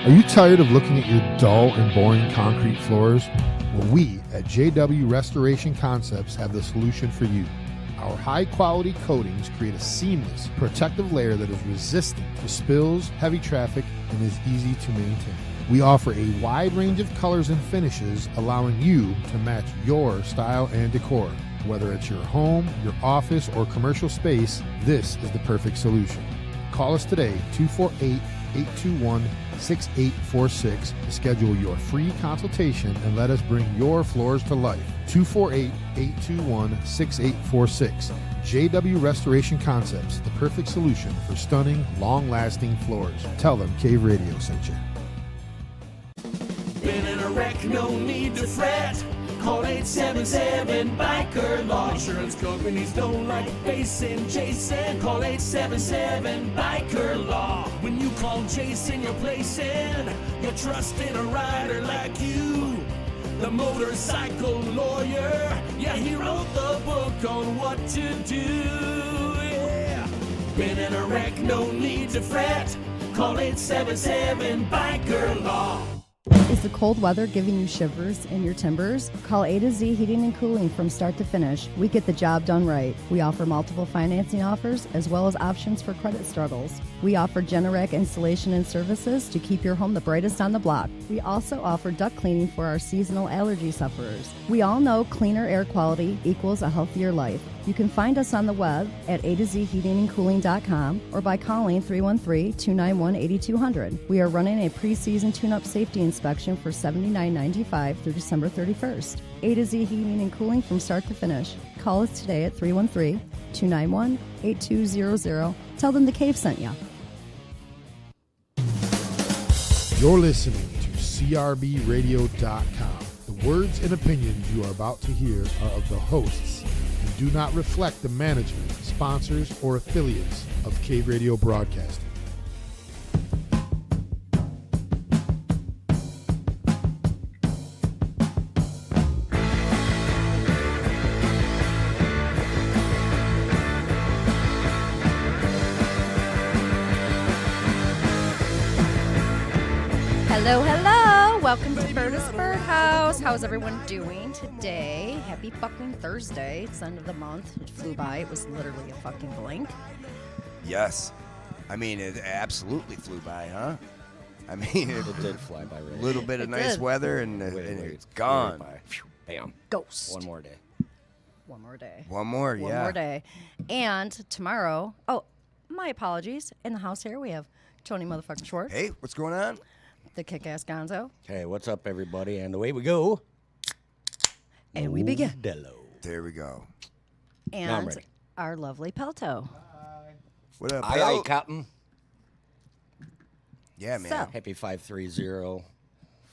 Are you tired of looking at your dull and boring concrete floors? Well, we at JW Restoration Concepts have the solution for you. Our high-quality coatings create a seamless, protective layer that is resistant to spills, heavy traffic, and is easy to maintain. We offer a wide range of colors and finishes, allowing you to match your style and decor. Whether it's your home, your office, or commercial space, this is the perfect solution. Call us today, 248-821-6846, to schedule your free consultation and let us bring your floors to life. 248-821-6846. JW Restoration Concepts, the perfect solution for stunning, long-lasting floors. Tell them Cave Radio sent you. Been in a wreck, no need to fret. Call 877 Biker Law. Insurance companies don't like facing Jason. Call 877 Biker Law. When you call Jason, you're placing your trust in a rider like you. The motorcycle lawyer. Yeah, he wrote the book on what to do. Yeah. Been in a wreck, no need to fret. Call 877 Biker Law. Is the cold weather giving you shivers in your timbers? Call A to Z Heating and Cooling from start to finish. We get the job done right. We offer multiple financing offers as well as options for credit struggles. We offer Generac installation and services to keep your home the brightest on the block. We also offer duct cleaning for our seasonal allergy sufferers. We all know cleaner air quality equals a healthier life. You can find us on the web at a2zheatingandcooling.com or by calling 313-291-8200. We are running a pre-season tune-up safety inspection for $79.95 through December 31st. A to Z Heating and Cooling from start to finish. Call us today at 313-291-8200. Tell them the Cave sent you. You're listening to CRBRadio.com. The words and opinions you are about to hear are of the hosts and do not reflect the management, sponsors, or affiliates of Cave Radio Broadcasting. Hello, hello. Welcome to Berta's Birdhouse. How's everyone doing today? Happy fucking Thursday. It's the end of the month. It flew by. It was literally a fucking blink. Yes. I mean, it absolutely flew by, huh? I mean, it did fly by really. A little bit of nice weather and it's gone. Bam. Ghost. One more day. One more day. One more, yeah. One more day. And tomorrow, my apologies. In the house here, we have Tony motherfucking Schwartz. Hey, what's going on? The kick-ass Gonzo. Hey, what's up, everybody? And away we go. And we begin. Modelo. There we go. Now I'm And ready. our lovely Pelto. What up, Aye, Bill? aye, Captain. Yeah, man. So- Happy 530.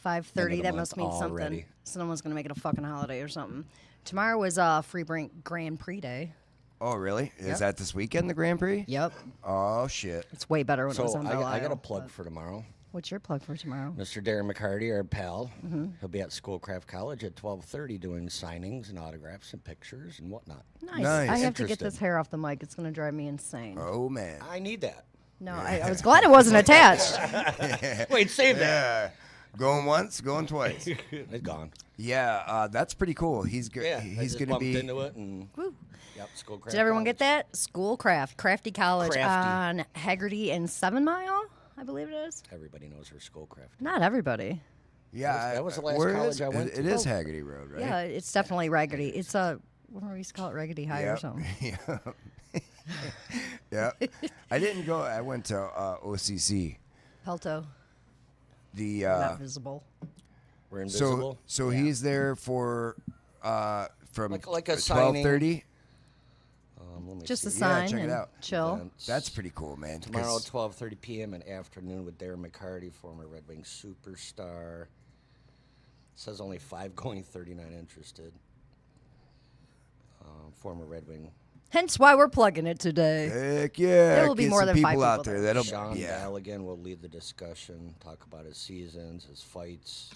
5:30. End That of the must month mean something. already. Someone's going to make it a fucking holiday or something. Tomorrow is Free Grand Prix Day. Oh, really? Yep. Is that this weekend, the Grand Prix? Yep. Oh, shit. It's way better when it was So on I Belle got a Isle, plug but- for tomorrow. What's your plug for tomorrow? Mr. Darren McCarty, our pal, he'll be at Schoolcraft College at 12:30 doing signings and autographs and pictures and whatnot. Nice. Nice. I have to get Interested. this hair off the mic. It's going to drive me insane. Oh, man. I need that. No, I was glad it wasn't attached. Wait, save that. Yeah. Going once, going twice. It's gone. Yeah, that's pretty cool. He's good. Yeah, I He's just going to bumped be. into it and Woo. yep, Schoolcraft. Did everyone College. get that? Schoolcraft. Crafty College Crafty. on Haggerty and 7 Mile, I believe it is. Everybody knows her Schoolcraft. Not everybody. Yeah, That was the last where college is- I went It to. is Haggerty Road, right? Yeah, it's definitely Raggedy. It's a, what do we used to call it, Raggedy High or Yep. something. Yeah. Yeah. I didn't go. I went to OCC. Pelto. The Not visible. We're invisible. so he's there for from Like a signing. 12:30. Let me Just a see. sign check it and out. chill. Events. That's pretty cool, man. Tomorrow, 'cause- 12:30 p.m. and afternoon with Darren McCarty, former Red Wing superstar. Says only 5 going, 39 interested. Former Red Wing. Hence why we're plugging it today. Heck yeah! There will be Get more some than 5 people out people there. there. That'll Sean yeah. Galligan will lead the discussion, talk about his seasons, his fights,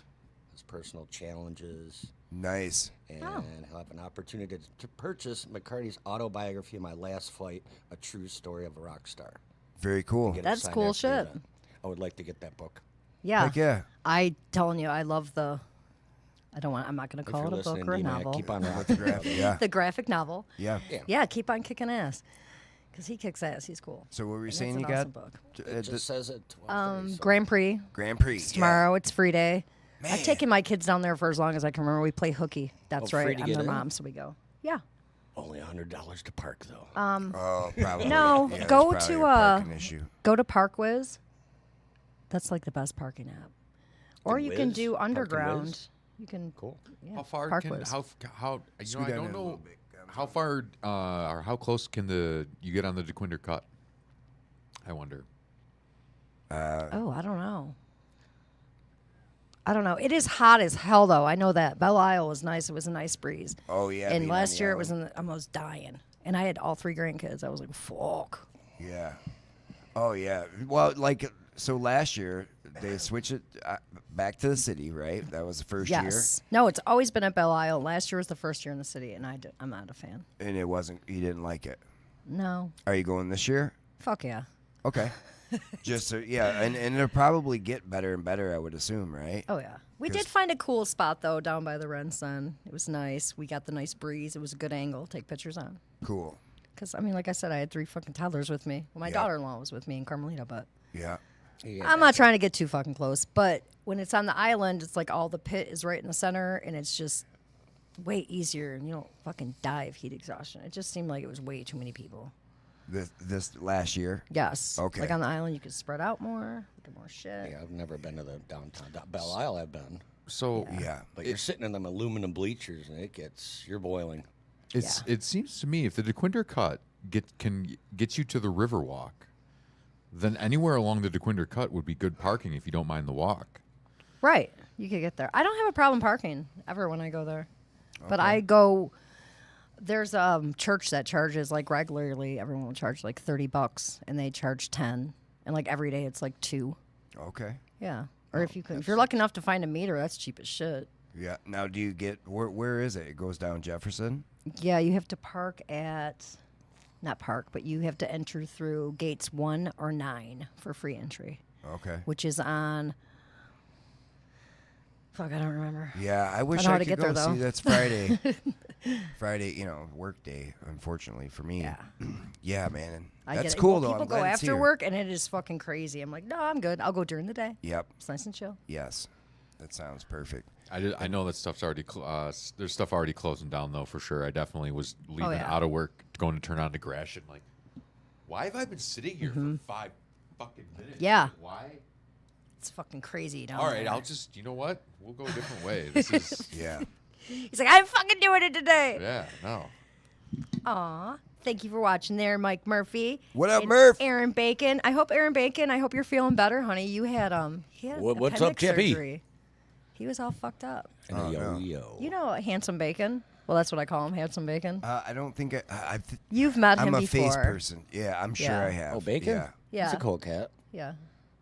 his personal challenges, Nice. and Oh. he'll have an opportunity to purchase McCarty's autobiography, My Last Fight, A True Story of a Rock Star. Very cool. Get it That's signed cool after the shit. event. I would like to get that book. Yeah. Heck yeah. I telling you, I love the. I'm not going to If call you're it a listening, book or a D-Mac, novel. keep on rocking. Yeah. The graphic novel. Yeah. Yeah, keep on kicking ass. Because he kicks ass. He's cool. So what were you And saying that's you an got? awesome book. It just says at 12:30. So Grand Prix. Grand Prix. Tomorrow. It's free day. Man. I've taken my kids down there for as long as I can remember. We play hooky. That's Oh, free right. to I'm get their in? mom, so we go. Yeah. only $100 to park though. Oh, probably. No, Yeah, there's go probably to a parking issue. go to ParkWiz. That's like the best parking app. Or you can Wiz? do Parking underground. Wiz? You can. Cool. Yeah, How far ParkWiz. how you So know we I got don't a little know bit, how far or how close can you get on the DeQuinder cut? I wonder. Oh, I don't know. It is hot as hell, though. I know that. Belle Isle was nice. It was a nice breeze. Oh, yeah, And being on last the year it island. was I was dying, and I had all 3 grandkids. I was like, fuck. Yeah. Oh, yeah. Well, like, so last year they switched it back to the city, right? That was the first Yes. No, it's always been at Belle Isle. Last year was the first year in the city, and I'm not a fan. year, and it wasn't. You didn't like it. No. Are you going this year? Fuck yeah. Okay. Just so, yeah, and it'll probably get better and better, I would assume, right? Oh yeah. We 'Cause- did find a cool spot though down by the Renson. It was nice. We got the nice breeze. It was a good angle. Take pictures on. Cool. Because I mean, like I said, I had 3 fucking toddlers with me. Well, my Yeah. daughter-in-law was with me in Carmelita, but Yeah. Yeah. I'm not trying to get too fucking close. But when it's on the island, it's like all the pit is right in the center, and it's just way easier, and you don't fucking die of heat exhaustion. It just seemed like it was way too many people. This last year. Yes. Okay. Like on the island, you could spread out more, get more shit. Yeah, I've never been to the downtown. Belle Isle I've been. So Yeah. But you're sitting in them aluminum bleachers and you're boiling. it seems to me if the DeQuinder cut can get you to the Riverwalk, then anywhere along the DeQuinder cut would be good parking if you don't mind the walk. Right. You could get there. I don't have a problem parking ever when I go there. But I go. There's a church that charges like regularly. Everyone will charge like $30, and they charge 10, and like every day it's like 2. Okay. Yeah. Or if you're lucky enough to find a meter, that's cheap as shit. Yeah. Now, do you get where is it? It goes down Jefferson. Yeah, you have to park at, not park, but you have to enter through gates 1 or 9 for free entry, Okay. which is on. Fuck, I don't remember. Yeah, I wish know how I to could get go. there, though. See, that's Friday. Friday, work day. Unfortunately for me. Yeah. Yeah, man. I That's get it. cool Well, though. people I'm go glad it's after here. work, and it is fucking crazy. I'm like, no, I'm good. I'll go during the day. Yep. It's nice and chill. Yes. That sounds perfect. I know that stuff's already there's stuff already closing down though for sure. I definitely was leaving yeah. out of work going to turn on to Gratian. Like, why have I been sitting here for 5 fucking minutes? Yeah. Like, why? It's fucking crazy down All right, there. I'll just, you know what? We'll go a different way. This is, Yeah. He's like, I'm fucking doing it today. yeah, no. Aw. Thank you for watching there, Mike Murphy. What up, and Murph? Aaron Bacon. I hope you're feeling better, honey. You had What's up, appendix Chippy? surgery. He was all fucked up. And Oh, yo, no. yo. You know Handsome Bacon? Well, that's what I call him, Handsome Bacon. I don't think You've met him I'm a before. face person. Yeah, I'm sure Yeah. I have. Oh, bacon? Yeah. Yeah. He's a cool cat. Yeah.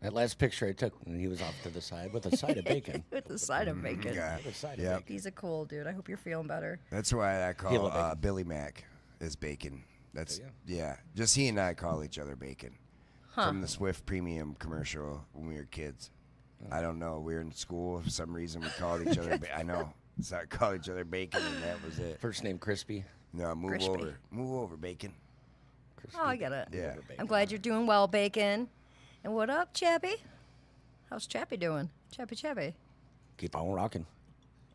That last picture I took when he was off to the side with a side of bacon. With the side of bacon. Yeah. With a side of Yep. bacon. He's a cool dude. I hope you're feeling better. That's why I Halo call bacon. Billy Mac is bacon. That's Oh, yeah. Just he and I call each other bacon. From the Swift Premium commercial when we were kids. I don't know. We were in school for some reason. We called each other. I know. So I called each other bacon, and that was it. First name Crispy. No, move Crispy. over. Move over, bacon. Crispy. Oh, I get it. Yeah. I'm glad you're doing well, Bacon. And what up, Chappy? How's Chappy doing? Chappy. Keep on rocking.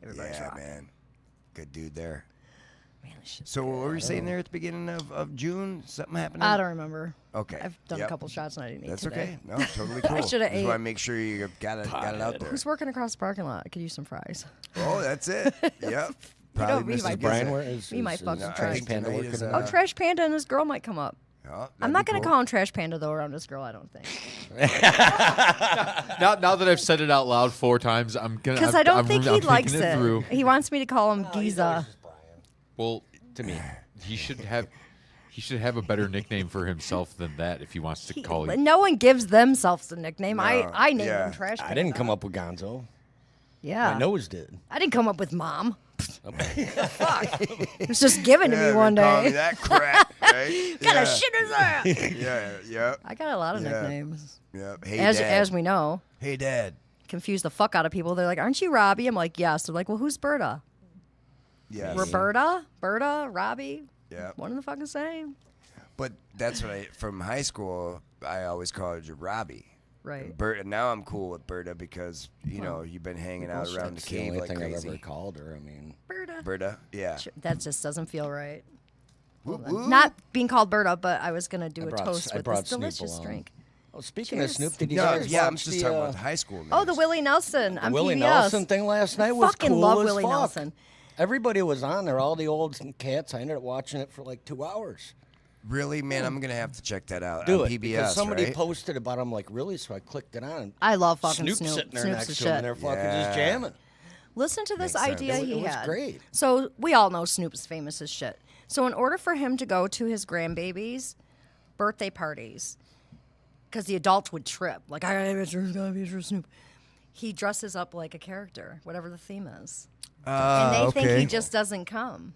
Everybody's Yeah, rocking. man. Good dude there. Man, this shit's So what good. were you saying there at the beginning of June? Something happening? I don't remember. Okay. I've done Yep. a couple shots and I didn't eat That's today. okay. No, totally cool. shoulda Just ate. want to make sure you got it out there. Who's working across the parking lot? I could use some fries. Oh, that's it. Yep. Probably me, Mrs. my Gizza. Brian, where is Me, my fucking No, I Trash think Panda tonight working is, on Oh, that? Trash Panda and this girl might come up. Oh, I'm that'd not be going to cool. call him Trash Panda, though, around this girl, I don't think. Now that I've said it out loud 4 times, I'm gonna. Because I'm, I don't I'm, think I'm he likes thinking it. through. He wants me to call him Giza. Well, To me. he should have a better nickname for himself than that if he wants to call you. No one gives themselves a nickname. No, I named yeah. him Trash Panda. I didn't come up with Gonzo. Yeah. My nose did. I didn't come up with Mom. Fuck. It was just given to Yeah, me one they call me day. that crap, right? What kind yeah. of shit is that? Yeah, yeah, I got a lot of Yeah. nicknames. yeah. Hey, As Dad. we know. Hey, Dad. confuse the fuck out of people. They're like, "Aren't you Robbie?" I'm like, "Yes." They're like, "Well, who's Berta?" Yes. Roberta, Berta, Robbie. Yeah. One and the fucking same. But that's what from high school, I always called you Robbie. Right. Berta. Now I'm cool with Berta because, you've been hanging out around the That's cave only like thing I've crazy. ever called her. I mean, Berta. Berta, yeah. That just doesn't feel right. Whoop, whoop. Not being called Berta, but I was gonna do I a brought- toast I with brought this Snoop delicious along. drink. oh, speaking Cheers. of Snoop, did you No, guys yeah, I'm watch just the, talking about the high school news. Oh, the Willie Nelson on Willie PBS. Nelson thing last night was Fucking cool love as Willie fuck. Nelson. Everybody was on there, all the old cats. I ended up watching it for like 2 hours. Really, man, I'm gonna have to check that out Do on it PBS. because somebody right? posted about him. Like, really? So I clicked it on. I love fucking Snoop Snoop. sitting there Snoop's next the to him, shit. and they're fucking Yeah. just jamming. Listen to this Makes sense. idea he It was had. great. So we all know Snoop's famous as shit. So in order for him to go to his grandbabies' birthday parties, because the adults would trip, like, I gotta be for Snoop, he dresses up like a character, whatever the theme is. And they think he just doesn't come.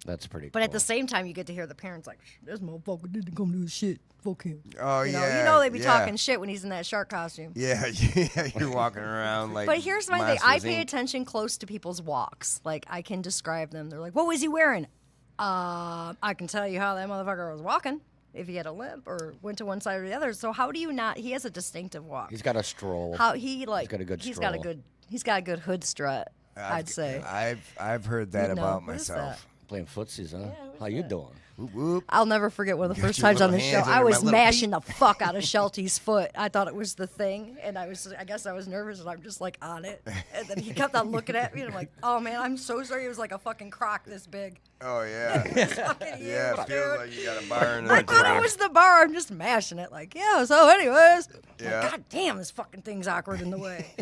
That's pretty. But cool. at the same time, you get to hear the parents like, "This motherfucker didn't come to his shit. Fuck him." Oh, You know, yeah. they be yeah. talking shit when he's in that shark costume. Yeah, yeah, you're walking around like. But here's my thing: I Monsters, pay Inc. attention close to people's walks. Like I can describe them. They're like, "What was he wearing?" I can tell you how that motherfucker was walking. If he had a limp or went to one side or the other. So how do you not? He has a distinctive walk. He's got a stroll. How he like? got a good He's got a stroll. good. He's got a good hood strut. I'd say. I've heard that You know, about what is myself. Playing footsies, huh? How you doing? Whoop, whoop. I'll never forget one of the Got first your times on the little show. hands I under was my little mashing the fuck out of Shelty's foot. I thought it was the thing, and I guess I was nervous, and I'm just like on it. And then he kept on looking at me, and I'm like, "Oh man, I'm so sorry." He was like a fucking crock this big. Oh yeah. Fucking Yeah, huge, it feels dude. like you got a bar in I the thought it was the bar. I'm just mashing it, like, yeah. So, anyways, Yeah. like, God damn, this fucking thing's awkward in the way.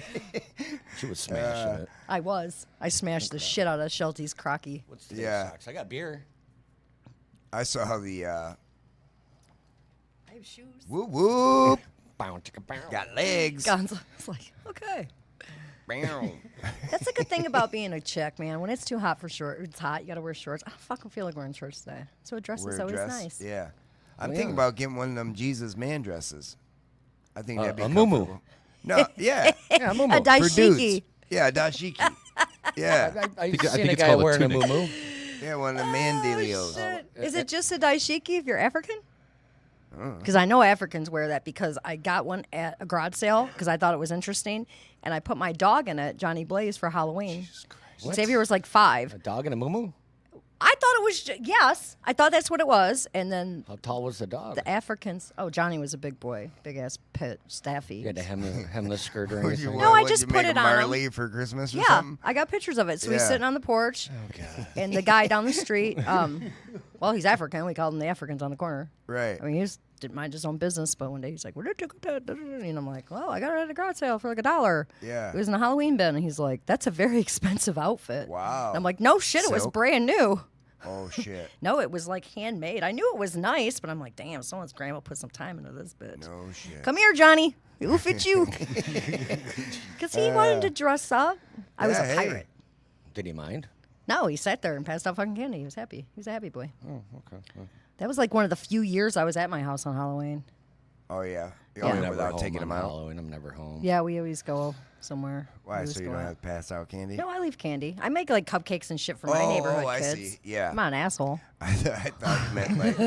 She was smashing it. I smashed the shit out of Shelty's crocky. What's today's Yeah. socks? I got beer. I saw the I have shoes. whoop whoop. Bow, chicka, bow. Got legs. Gonzo was like, okay. Bow. That's a good thing about being a chick, man. When it's too hot for shorts, it's hot. You gotta wear shorts. I don't fucking feel like wearing shorts today. So a dress Wear is a always dress. nice. Yeah. I'm Oh, thinking yeah. about getting one of them Jesus man dresses. I think that'd be a muumuu. comfortable. No, yeah. Yeah, A Momo. For dashiki. dudes. Yeah, a dashiki. Yeah. I think seen a it's guy called a wearing a tunic. muumuu. Yeah, one of the mandelios. Shit. Is it just a daishiki if you're African? Because I know Africans wear that because I got one at a garage sale because I thought it was interesting. And I put my dog in it, Johnny Blaze, for Halloween. Xavier was like 5. A dog and a muumuu? I thought it was, yes. I thought that's what it was. And then How tall was the dog? the Africans, Johnny was a big boy, big ass pit, staffy. You had to hem the skirt or Would anything? you, No, I would just you put make it a on him. Marley for Christmas or Yeah, something? I got pictures of it. So he's Yeah. sitting on the porch, and the guy down the street, well, he's African. We called him the Africans on the corner. Right. I mean, he didn't mind his own business, but one day he's like, "Where did you go?" And I'm like, "Well, I got it at a garage sale for like $1." Yeah. It was in a Halloween bin, and he's like, "That's a very expensive outfit." Wow. And I'm like, "No shit, it was Silk? brand new." Oh, shit. No, it was like handmade. I knew it was nice, but I'm like, damn, someone's grandma put some time into this bitch. No shit. Come here, Johnny. It will fit you. Because he wanted to dress up. I was a Yeah, hey. pirate. Did he mind? No, he sat there and passed out fucking candy. He was happy. He was a happy boy. Oh, okay. That was like one of the few years I was at my house on Halloween. Oh, yeah. Yeah. Oh, I'm Never without home taking on them out? Halloween. I'm never home. Yeah, we always go somewhere. We Why? always So you go don't out. have pass out candy? No, I leave candy. I make like cupcakes and shit for my Oh, neighborhood I kids. see. Yeah. I'm not an asshole. I thought you meant like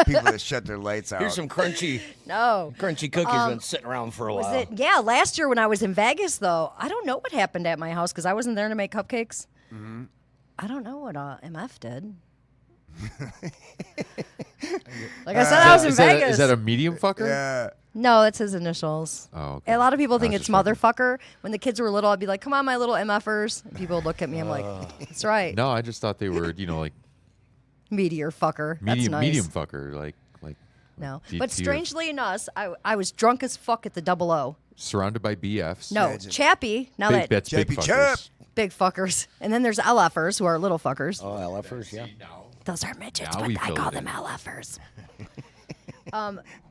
people that shut their lights out. Here's some crunchy No. cookies been sitting around for a Was while. it? Yeah, last year when I was in Vegas, though, I don't know what happened at my house because I wasn't there to make cupcakes. Mm-hmm. I don't know what MF did. Like I said, I was in Is that, Vegas. is that a medium fucker? Yeah. No, it's his initials. Oh, okay. A lot of people think I was it's just wondering. motherfucker. When the kids were little, I'd be like, "Come on, my little MFers." And people would look at me. I'm like, "That's right, No, I just thought they were, like meteor fucker." That's medium nice. medium fucker, like No, D- but tier. strangely enough, I was drunk as fuck at the 00. surrounded by BFs. No, Imagine. Chappie. Now big, that that's big Chappy fuckers. Chap. big fuckers, and then there's LFers who are little fuckers. Oh, LFers, yeah. Those are midgets, Now we but I filled call it them in. LFers.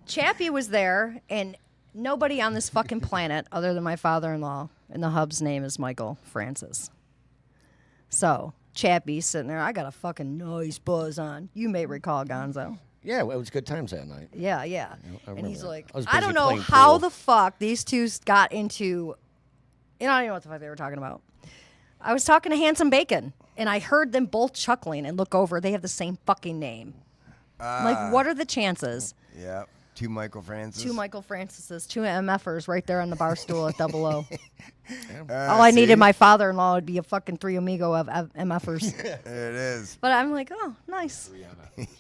Chappie was there, and nobody on this fucking planet other than my father-in-law, and the hub's name is Michael Francis. So Chappie's sitting there. I got a fucking nice buzz on. You may recall Gonzo. Yeah, it was good times that night. Yeah. I And remember he's that. like, I was I busy don't know playing how pool. the fuck these two got into I don't even know what the fuck they were talking about. I was talking to Handsome Bacon, and I heard them both chuckling and look over. They have the same fucking name. I'm like, what are the chances? Yeah. 2 Michael Francis. 2 Michael Francises, 2 MFers right there on the bar stool at Double O. All I needed my father-in-law would be a fucking 3 amigo of MFers. It is. But I'm like, oh, nice.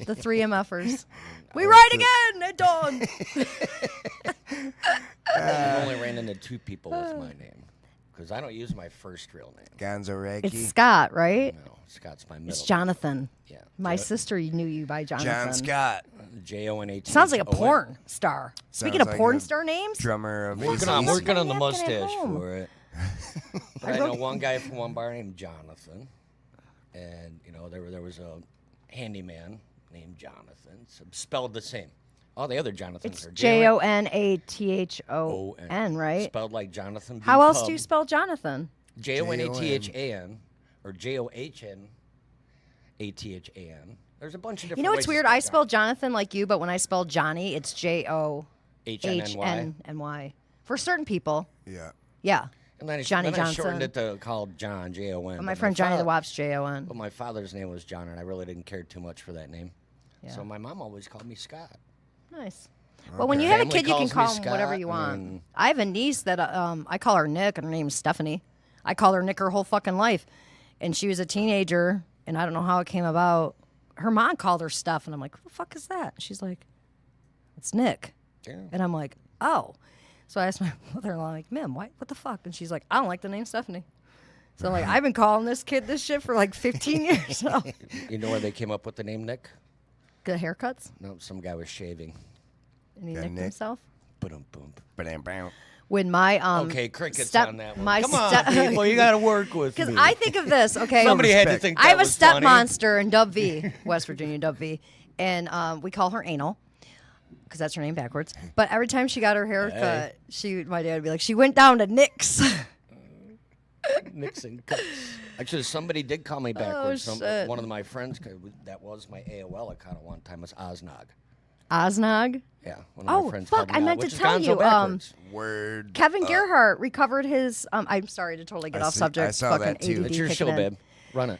The 3 MFers. We ride again at dawn. I've only ran into 2 people with my name because I don't use my first real name. Gonzo Raggy. It's Scott, right? No, Scott's my middle. It's Jonathan. Yeah. My sister knew you by Jonathan. John Scott. Jonathan. Sounds like a porn star. Speaking Sounds of like porn a star names, Drummer of I'm AC/DC. working on the napkin at mustache home. for it. But I know one guy from one bar named Jonathan, and there was a handyman named Jonathan, so spelled the same. All the other Jonathans it's are Jonathon, right? Spelled like Jonathan. B. How else Pub. do you spell Jonathan? Jonathan or Johnathan. There's a bunch of different. You know what's ways to weird? spell I spell Jonathan. Jonathan like you, but when I spell Johnny, it's HNNY. Johnny. For certain people, Yeah. yeah. And then Johnny I shortened Johnson. it to called John, Jon. But my friend Johnny the Wop's Jon. But my father's name was John, and I really didn't care too much for that name. Yeah. So my mom always called me Scott. Nice. Well, when you have a Family kid, you can calls me call him Scott, whatever you and want. then- I have a niece that I call her Nick, and her name's Stephanie. I call her Nick her whole fucking life. And she was a teenager, and I don't know how it came about. Her mom called her Steph, and I'm like, what the fuck is that? She's like, it's Nick. Yeah. And I'm like, oh. So I asked my mother-in-law, like, Mim, what the fuck? And she's like, I don't like the name Stephanie. So I'm like, I've been calling this kid this shit for like 15 years now. You know where they came up with the name Nick? Good haircuts, No, some guy was shaving. and he Yeah, nicked Nick. himself. Boom, boom. Ba-dam-bam. When my Okay, crickets step- on that one. my Come on, step- people, you got to work with me. Because I think of this, okay. Somebody had to respect. think I that have a was step funny. monster in Dub V, West Virginia, Dub V, and we call her Anal because that's her name backwards. But every time she got her hair cut, my dad would be like, she went down to Nick's. Nixon cuts. Actually, somebody did call me backwards. shit. One of my friends, that was my AOL account at one time, was Oznog. Oznog. Yeah, one of my Oh, friends fuck, called me I out, meant to which is tell Gonzo you, backwards. Word. Kevin Gerhardt recovered his. I'm sorry to totally get I off see- subject. I saw fucking that too. ADD It's your kicking show, in. babe. Run it.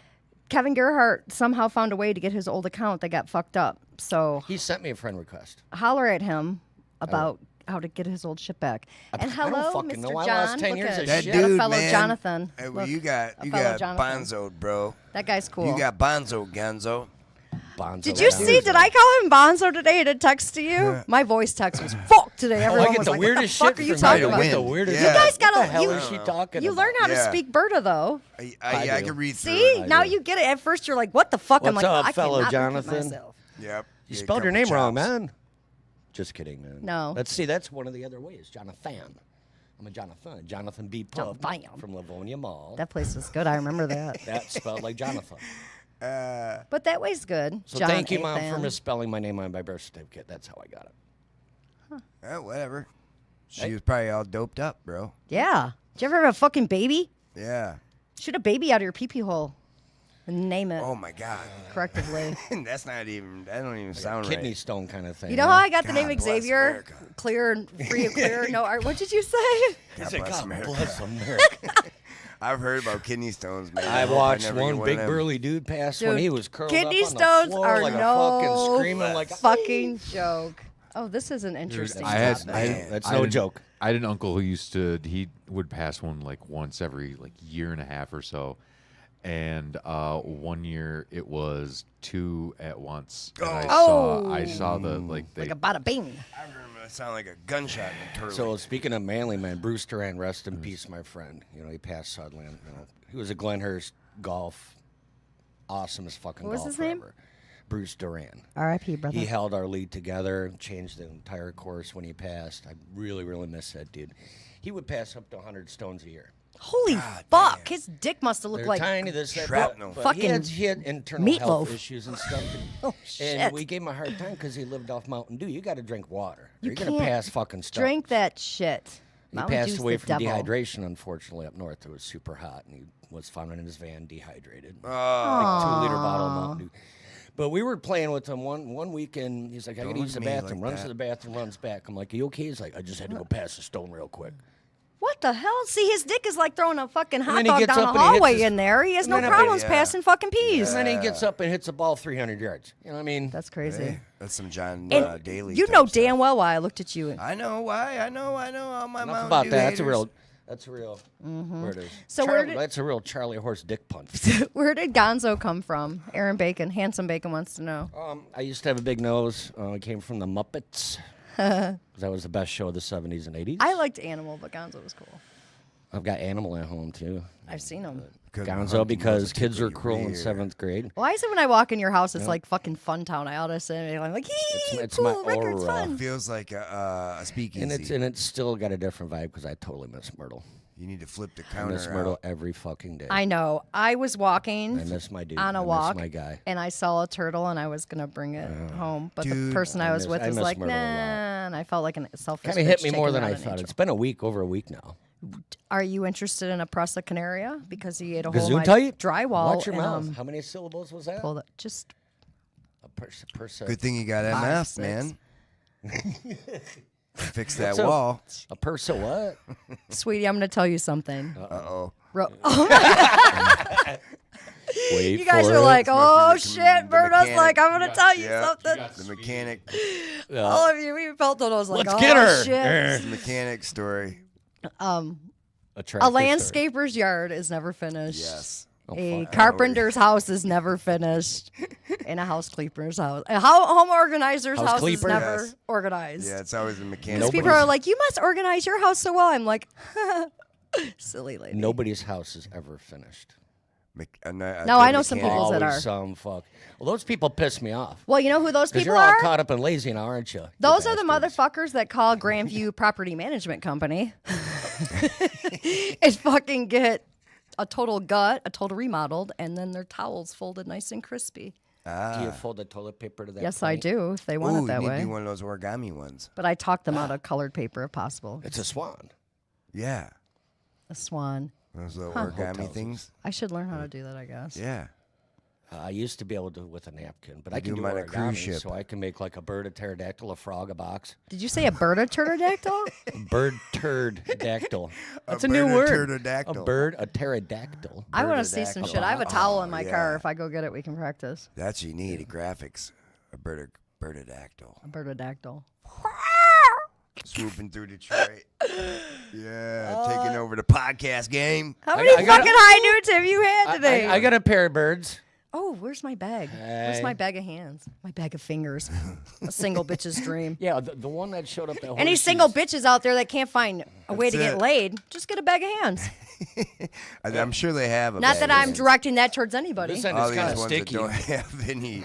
Kevin Gerhardt somehow found a way to get his old account that got fucked up. So He sent me a friend request. holler at him about how to get his old shit back. And I don't hello, fucking Mr. know. John. I lost 10 Look years at of That shit. got a dude, fellow man. Jonathan. Hey, well, Look, you got a fellow Jonathan. bonzoed, bro. That guy's cool. You got bonzo, Gonzo. Bonzo Did you down. see? Did I call him Bonzo today in a text to you? My voice text was fuck today. Oh, Everyone I get was the like, weirdest what the fuck shit are you from talking you. I about? get the Win. weirdest. Yeah. You guys What gotta. the hell you, is she talking you about? learn how to Yeah. speak Berta though. I do. can read through See, it. now do. you get it. At first, you're like, "What the fuck?" I'm What's like, up, I fellow cannot repeat Jonathan? myself. Yep. You Get a spelled your couple name wrong, chops. man. Just kidding, man. No. That's one of the other ways. Jonathan. I'm a Jonathan. Jonathan B. Pub Jonathan. from Livonia Mall. That place was good. I remember that. That's spelled like Jonathan. But that way's good. So John thank you, Mom, for Athan. misspelling my name on my birth certificate. That's how I got it. Whatever. She was probably all doped up, bro. Yeah. Did you ever have a fucking baby? Yeah. Shoot a baby out of your pee-pee hole and name it Oh my God. correctively. That's not even. That don't even sound Kidney right. stone kind of thing. You know how I got the God name bless Xavier? America. Clear and free of clear. No, what did you say? God Said, bless God America. bless America. I've heard about kidney stones, man. I hope watched never get one of big them. burly dude pass when Dude, he was curled up kidney on the stones floor are like no a fucking screaming like a fucking joke. Oh, this is an interesting topic. That's I no didn't- joke. I had an uncle who he would pass one like once every like year and a half or so. And 1 year it was 2 at once. And I saw the like they Like a bada bing. I remember it sounded like a gunshot in the turtle. So speaking of manly man, Bruce Duran, rest in peace, my friend. You know, he passed suddenly. He was a Glenhurst golf, awesome as fucking What was golfer his name? ever. Bruce Duran. R.I.P. brother. He held our lead together, changed the entire course when he passed. I really, really miss that dude. He would pass up to 100 stones a year. Holy fuck! His dick must have looked They're like tiny, this, that, shrapnel. but Fucking he had internal meatloaf. health issues and stuff. Oh, shit. And we gave him a hard time because he lived off Mountain Dew. You got to drink water. You You're going to can't pass fucking stuff. drink that shit. He Mountain passed Dew's away the from devil. dehydration, unfortunately, up north. It was super hot, and he was found in his van dehydrated. Oh, Like 2-liter bottle of Mountain Dew. But we were playing with him one weekend. He's like, I got to Don't use the look at me bathroom. like Runs that. to the bathroom, runs back. I'm like, you okay? He's like, I just had to go past the stone real quick. What the hell? See, his dick is like throwing a fucking hot then he dog gets down up a and he hits hallway his- in there. He has no then up- problems yeah. passing fucking peas. And then he gets up and hits the ball 300 yards. You know what I mean? That's crazy. Hey, that's some John And Daly. you type know stuff. damn well why I looked at you. I know why. I know. All my Enough Mountain about Dew that. haters. That's a real. Where it is. So where did- That's a real Charlie horse dick punch. Where did Gonzo come from? Aaron Bacon, Handsome Bacon wants to know. I used to have a big nose. I came from the Muppets. That was the best show of the 70s and 80s. I liked Animal, but Gonzo was cool. I've got Animal at home too. I've seen him. Gonzo because kids are cruel in 7th grade. Why is it when I walk in your house, it's like fucking Fun Town? I ought to say, I'm like, It's cool, my records, aura. fun. Feels like a speakeasy. And it's still got a different vibe because I totally miss Myrtle. You need to flip the I counter miss Myrtle out. every fucking day. I know. I was walking I miss my dude. on I a miss walk, my guy. and I saw a turtle, and I was gonna bring it home, but the Dude, person I was with I was miss like, Myrtle a lot. nah, and I felt like a selfish. Kind of hit bitch me more taking than out I an thought. angel. It's been over a week now. Are you interested in a Pressa Canaria? Because he ate a whole my Gesundheit? drywall. Watch your and, mouth. How many syllables was that? pulled it. Just A percent. Good thing you got 5, MF, 6. man. Fix that So- wall. A persa what? sweetie, I'm gonna tell you something. Uh-oh. Wait You guys for are it. like, oh the shit, Berta's mechanic. like, I'm gonna tell you Yeah. something. The mechanic. All of you, we felt it. I was like, Let's oh get her. shit. The mechanic story. A A tractor story. landscaper's yard is never finished. Yes. A carpenter's house is never finished. And a house cleaner's house. A home organizer's House house is cleaner? never Yes. organized. Yeah, it's always the mechanic. Because people are like, you must organize your house so well. I'm like, silly lady. Nobody's house is ever finished. No, I know some people that Always are. some fuck. Well, those people piss me off. Well, you know who those Because people you're all are? caught up and lazy now, aren't you? Those are the bastards. motherfuckers that call Grandview Property Management Company and fucking get a total gut, a total remodeled, and then their towels folded nice and crispy. Do you fold the toilet paper to that Yes, I point? do, if they want Ooh, it that you need way. to do one of those origami ones. But I talk them out of colored paper if possible. It's a swan. Yeah. A swan. Those little origami Hotels. things. I should learn how to do that, I guess. Yeah. I used to be able to do it with a napkin, but You I can do do 'em on a cruise origami, ship. so I can make like a bird, a pterodactyl, a frog, a box. Did you say a bird or pterodactyl? Bird turd-dactyl. That's a, bird, new a word. pterodactyl. A bird, a pterodactyl. I want to see some shit. I have a towel in my car. If I go get it, we can practice. That's what you need. Graphics. A birdadactyl. A birdadactyl. Swooping through Detroit. Yeah, taking over the podcast game. How many I got- fucking high notes have you had today? I got a pair of birds. Oh, where's my bag? Where's Hey. my bag of hands? My bag of fingers. A single bitch's dream. Yeah, the one that showed up at Any Horsey's. single bitches out there that can't find a way to That's get it. laid, just get a bag of hands. I'm sure they have a Not bag that of I'm hands. directing that towards anybody. This end All is these kind of ones sticky. that don't have any.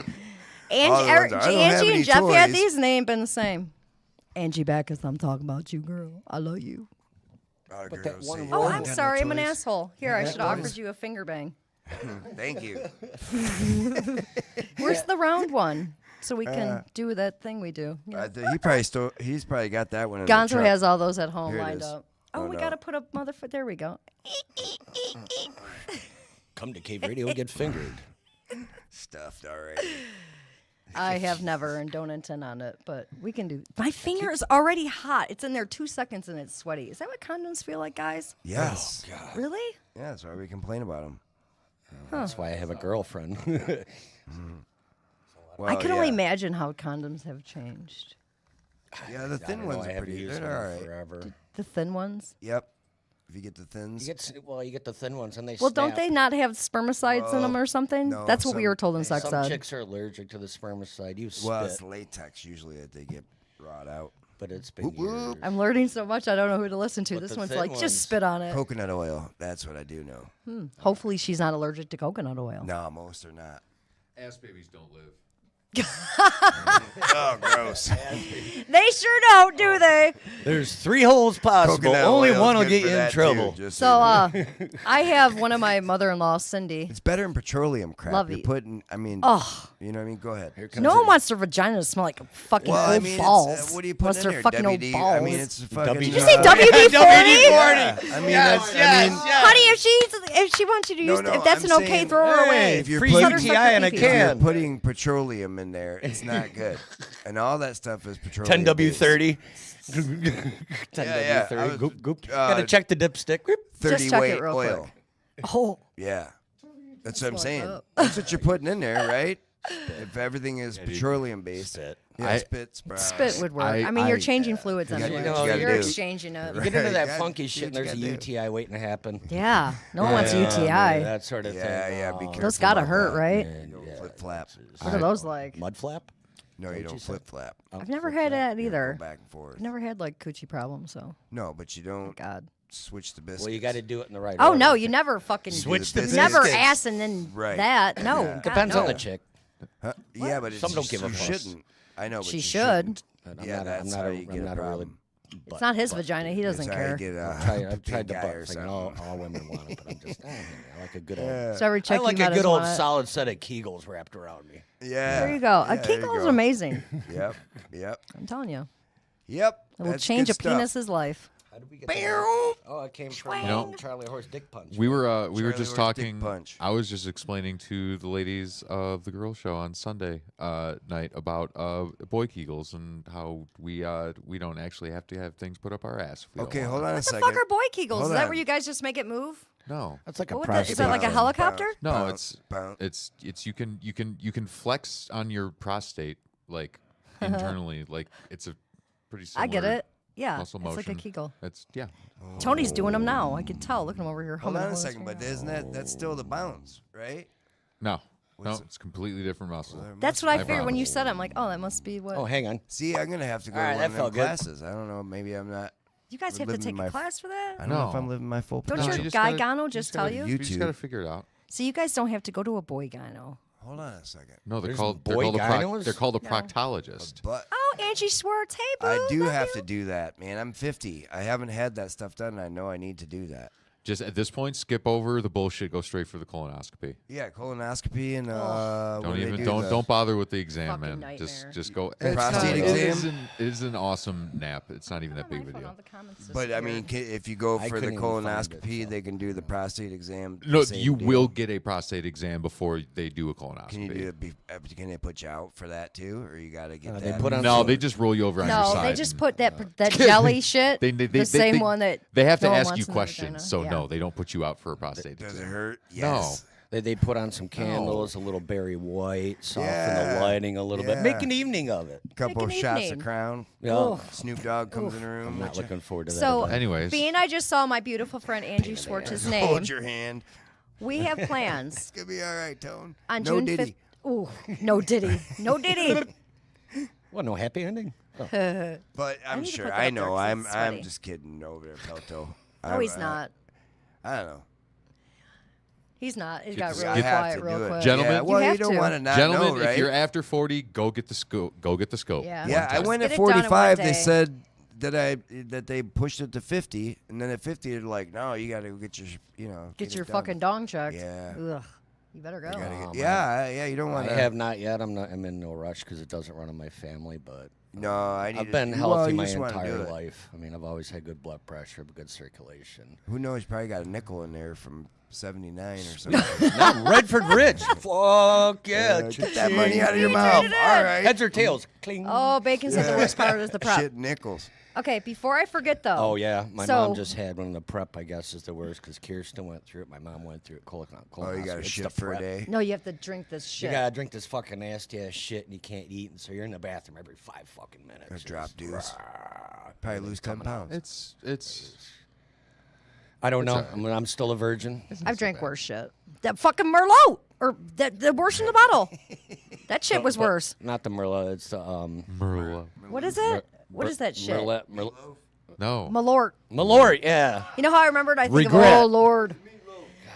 Angie, all the ones that- I don't have Angie any and Jeff had toys. these, and they ain't been the same. Angie Backus, I'm talking about you, girl. I love you. But that one Oh, roll- I'm got no sorry. I'm an toys. asshole. Here, I should have offered you a finger bang. Thank you. Where's the round one? So we can do that thing we do. Yeah. He's probably got that one. In the Gonzo truck. has all those at home Here it lined is. up. Oh, Oh, we no. got to put a motherfucker. There we go. Come to Cave Radio and get fingered. Stuffed already. I have never and don't intend on it, but we can do. My finger is already hot. It's in there 2 seconds and it's sweaty. Is that what condoms feel like, guys? Yes. Really? Yeah, that's why we complain about them. That's why I have a girlfriend. Well, I can only yeah. imagine how condoms have changed. Yeah, the I thin don't know, ones I are haven't pretty. used They're one all right. forever. The thin ones. Yep. If you get the thins. You get the thin ones and they Well, snap. don't they not have spermicides in them or something? no, That's what we some- were told in sex Some ed. chicks are allergic to the spermicide. You spit, Well, it's latex usually that they get rot out. but it's been Whoop, whoop. years. I'm learning so much. I don't know who to listen to. But This the one's thin like, ones- just spit on it. Coconut oil. That's what I do know. Hopefully, she's not allergic to coconut oil. No, most are not. Ass babies don't live. Oh, gross. They sure don't, do they? There's 3 holes possible. Coconut Only oil's one will good get for you in that, trouble. too, just So, you know. I have one of my mother-in-law, Cindy. It's better than petroleum crap. Love You're it. putting, I mean, Oh, you know what I mean? Go ahead. no one wants their vagina to smell like fucking Well, I old mean, it's, balls. what do you Unless put in they're there? fucking WD? old balls. I mean, it's fucking. Did Did you say WD-40? Yeah. I mean, that's, I mean, Honey, if she wants you to use, No, if that's I'm an okay, saying- throw her Hey, away. if you're free putting- Let her suck UTI your in a pee-pee. if you're can. putting petroleum in there, it's not good. And all that stuff is petroleum. 10W30. 10W30. yeah. Goop, goop. Gotta check the dipstick. 30 Just check weight it real oil. quick. Oh, Yeah. That's what I'm fucked saying. up. That's what you're putting in there, right? If everything is petroleum based. Spit. Yeah, spit, bro. spit would work. I mean, you're changing fluids anyway. know, you You're gotta do. exchanging it. You get into that Right, funky you shit, and gotta there's a do. UTI waiting to happen. Yeah, no one wants UTI. That sort of thing. Yeah, be careful. Those gotta about hurt, that. right? And, yeah, Flip flap. What are those like? mud flap? No, you don't you say? flip flap. I've never had that Go either. back and forth. I've never had like coochie problems, so No, but you don't God. switch the biscuits. Well, you got to do it in the right Oh order. no, you never fucking Switch the you never biscuits. ass and then Right. that. No, Yeah. God, Depends no. on the chick. Huh? Yeah, but it's Some don't give a you fuss. shouldn't. I know, but She you should. shouldn't. I'm Yeah, not, that's I'm not, how a, you I'm get a not a really. problem. It's not his vagina. He doesn't That's how you care. get I've tried the pink eye butt or thing. something. All women want it, but I'm just. I like a good old. So every I chick like you met a good is old want it. solid set of Kegels wrapped around me. Yeah. There you go. A Yeah, there you Kegel is go. amazing. Yep. Yep. I'm telling you, Yep. it will That's change good a stuff. penis's life. How did we get that? Oh, it came from Charlie Horse Dick Punch. We were Charlie just Horse Dick talking. Punch. I was just explaining to the ladies of the girl show on Sunday night about boy kegels and how we don't actually have to have things put up our ass. If we don't Okay, want hold it. on a What the second. fuck are boy Kegels? Hold Is that on. where you guys just make it move? No, That's like a What would that- is that like a prostate. helicopter? no, Bounce, bounce. it's you can flex on your prostate like internally, like it's a pretty similar I get it. Yeah, muscle it's motion. like a Kegel. It's yeah. Tony's doing them now. I can tell. Look at him over here. Hold humming on a the second, whole but isn't that's still the bounce, right? No, What's it's completely different muscle. That's what I I figured when you promise. said it. I'm like, oh, that must be what. Oh, hang on. See, I'm gonna have to go All right, to one that of them felt good. classes. I don't know. Maybe I'm not. You guys have to living take my a class for that? I don't know if No. I'm living my full Don't potential. your you just guy gotta- gyno just tell you? You just YouTube. gotta figure it out. So you guys don't have to go to a boy gyno. Hold on a second. No, they're There's called boy gynos? they're called a No. proctologist. But Oh, Angie Schwartz. Hey, boo. I do love have you. to do that, man. I'm 50. I haven't had that stuff done. And I know I need to do that. Just at this point, skip over the bullshit. Go straight for the colonoscopy. Yeah, colonoscopy and Don't bother with the exam, Fucking man. nightmare. Just go. Prostate exam? It is an awesome nap. It's not even that big of a iPhone, deal. all the comments But I mean, disappeared. if you go I for the couldn't even find it, colonoscopy, so. they can do the prostate exam. No, same you deal. will get a prostate exam before they do a colonoscopy. Can you do it? Can they put you out for that too, or you got to get They that? put on No, some- they just roll you over on your No, side. they just and- put that jelly shit. The same one that they have to no one ask wants you in the questions. vagina. So Yeah. no, they don't put you out for a prostate Does it exam. hurt? Yes. They put on some candles, a little berry white, soften the Yeah. lighting a little bit. Yeah. Make an evening of it. Couple an of shots evening. of Crown. Yeah. Snoop Dogg comes in the room. I'm not with you. looking forward to that. So, event. Anyways. being I just saw my beautiful friend Angie Schwartz's name, Hold your hand. we have plans It's gonna be all right, Tone. on no June Diddy. 5th. Ooh, no Diddy. No Diddy. What, no happy ending? Oh. But I'm need to sure. put that I up there know. 'cause I'm. it's sweaty. I'm just kidding over there, Pelto. No, he's not. I don't know. He's not. It Get got the- really I have quiet to real do it. quick. Gentlemen- Yeah, You well, you, have don't to. want to not Gentlemen, know, right? if you're after 40, go get the scope. Go get the scope. Yeah. Yeah, I Just went get at it done in one 45. They day. said that they pushed it to 50, and then at 50 they're like, no, you got to get your, Get your it done. fucking dong checked. Yeah. Ugh. You better go. You gotta Oh, get- yeah, you don't I want to. have not yet. I'm in no rush because it doesn't run in my family, but No, I need. I've been to, healthy you my just wanna do entire it. life. I mean, I've always had good blood pressure, good circulation. Who knows? Probably got a nickel in there from 79 or something. Not Redford Ridge. Fuck yeah. Get that money out of your mouth. All right. Heads or tails? Cling. Oh, Bacon said the worst part is the prep. Shit, nickels. Okay, before I forget though. Oh yeah, my So- mom just had one. The prep, I guess, is the worst because Kirsten went through it. My mom went through it. Oh, you got to It's shit the for a prep. day. No, you have to drink this You shit. gotta drink this fucking nasty ass shit, and you can't eat, and so you're in the bathroom every 5 fucking minutes. Or drop Just- dues. Probably lose 10 pounds. It's I don't know. all right. I'm still a virgin. I've drank worse shit. That fucking Merlot, or the worse in the bottle. That shit was worse. Not the Merlot. It's the Merlot. What is it? What is that shit? No. Malort. Malort. Yeah. You know how I remembered? I think Regret. of, oh, Lord.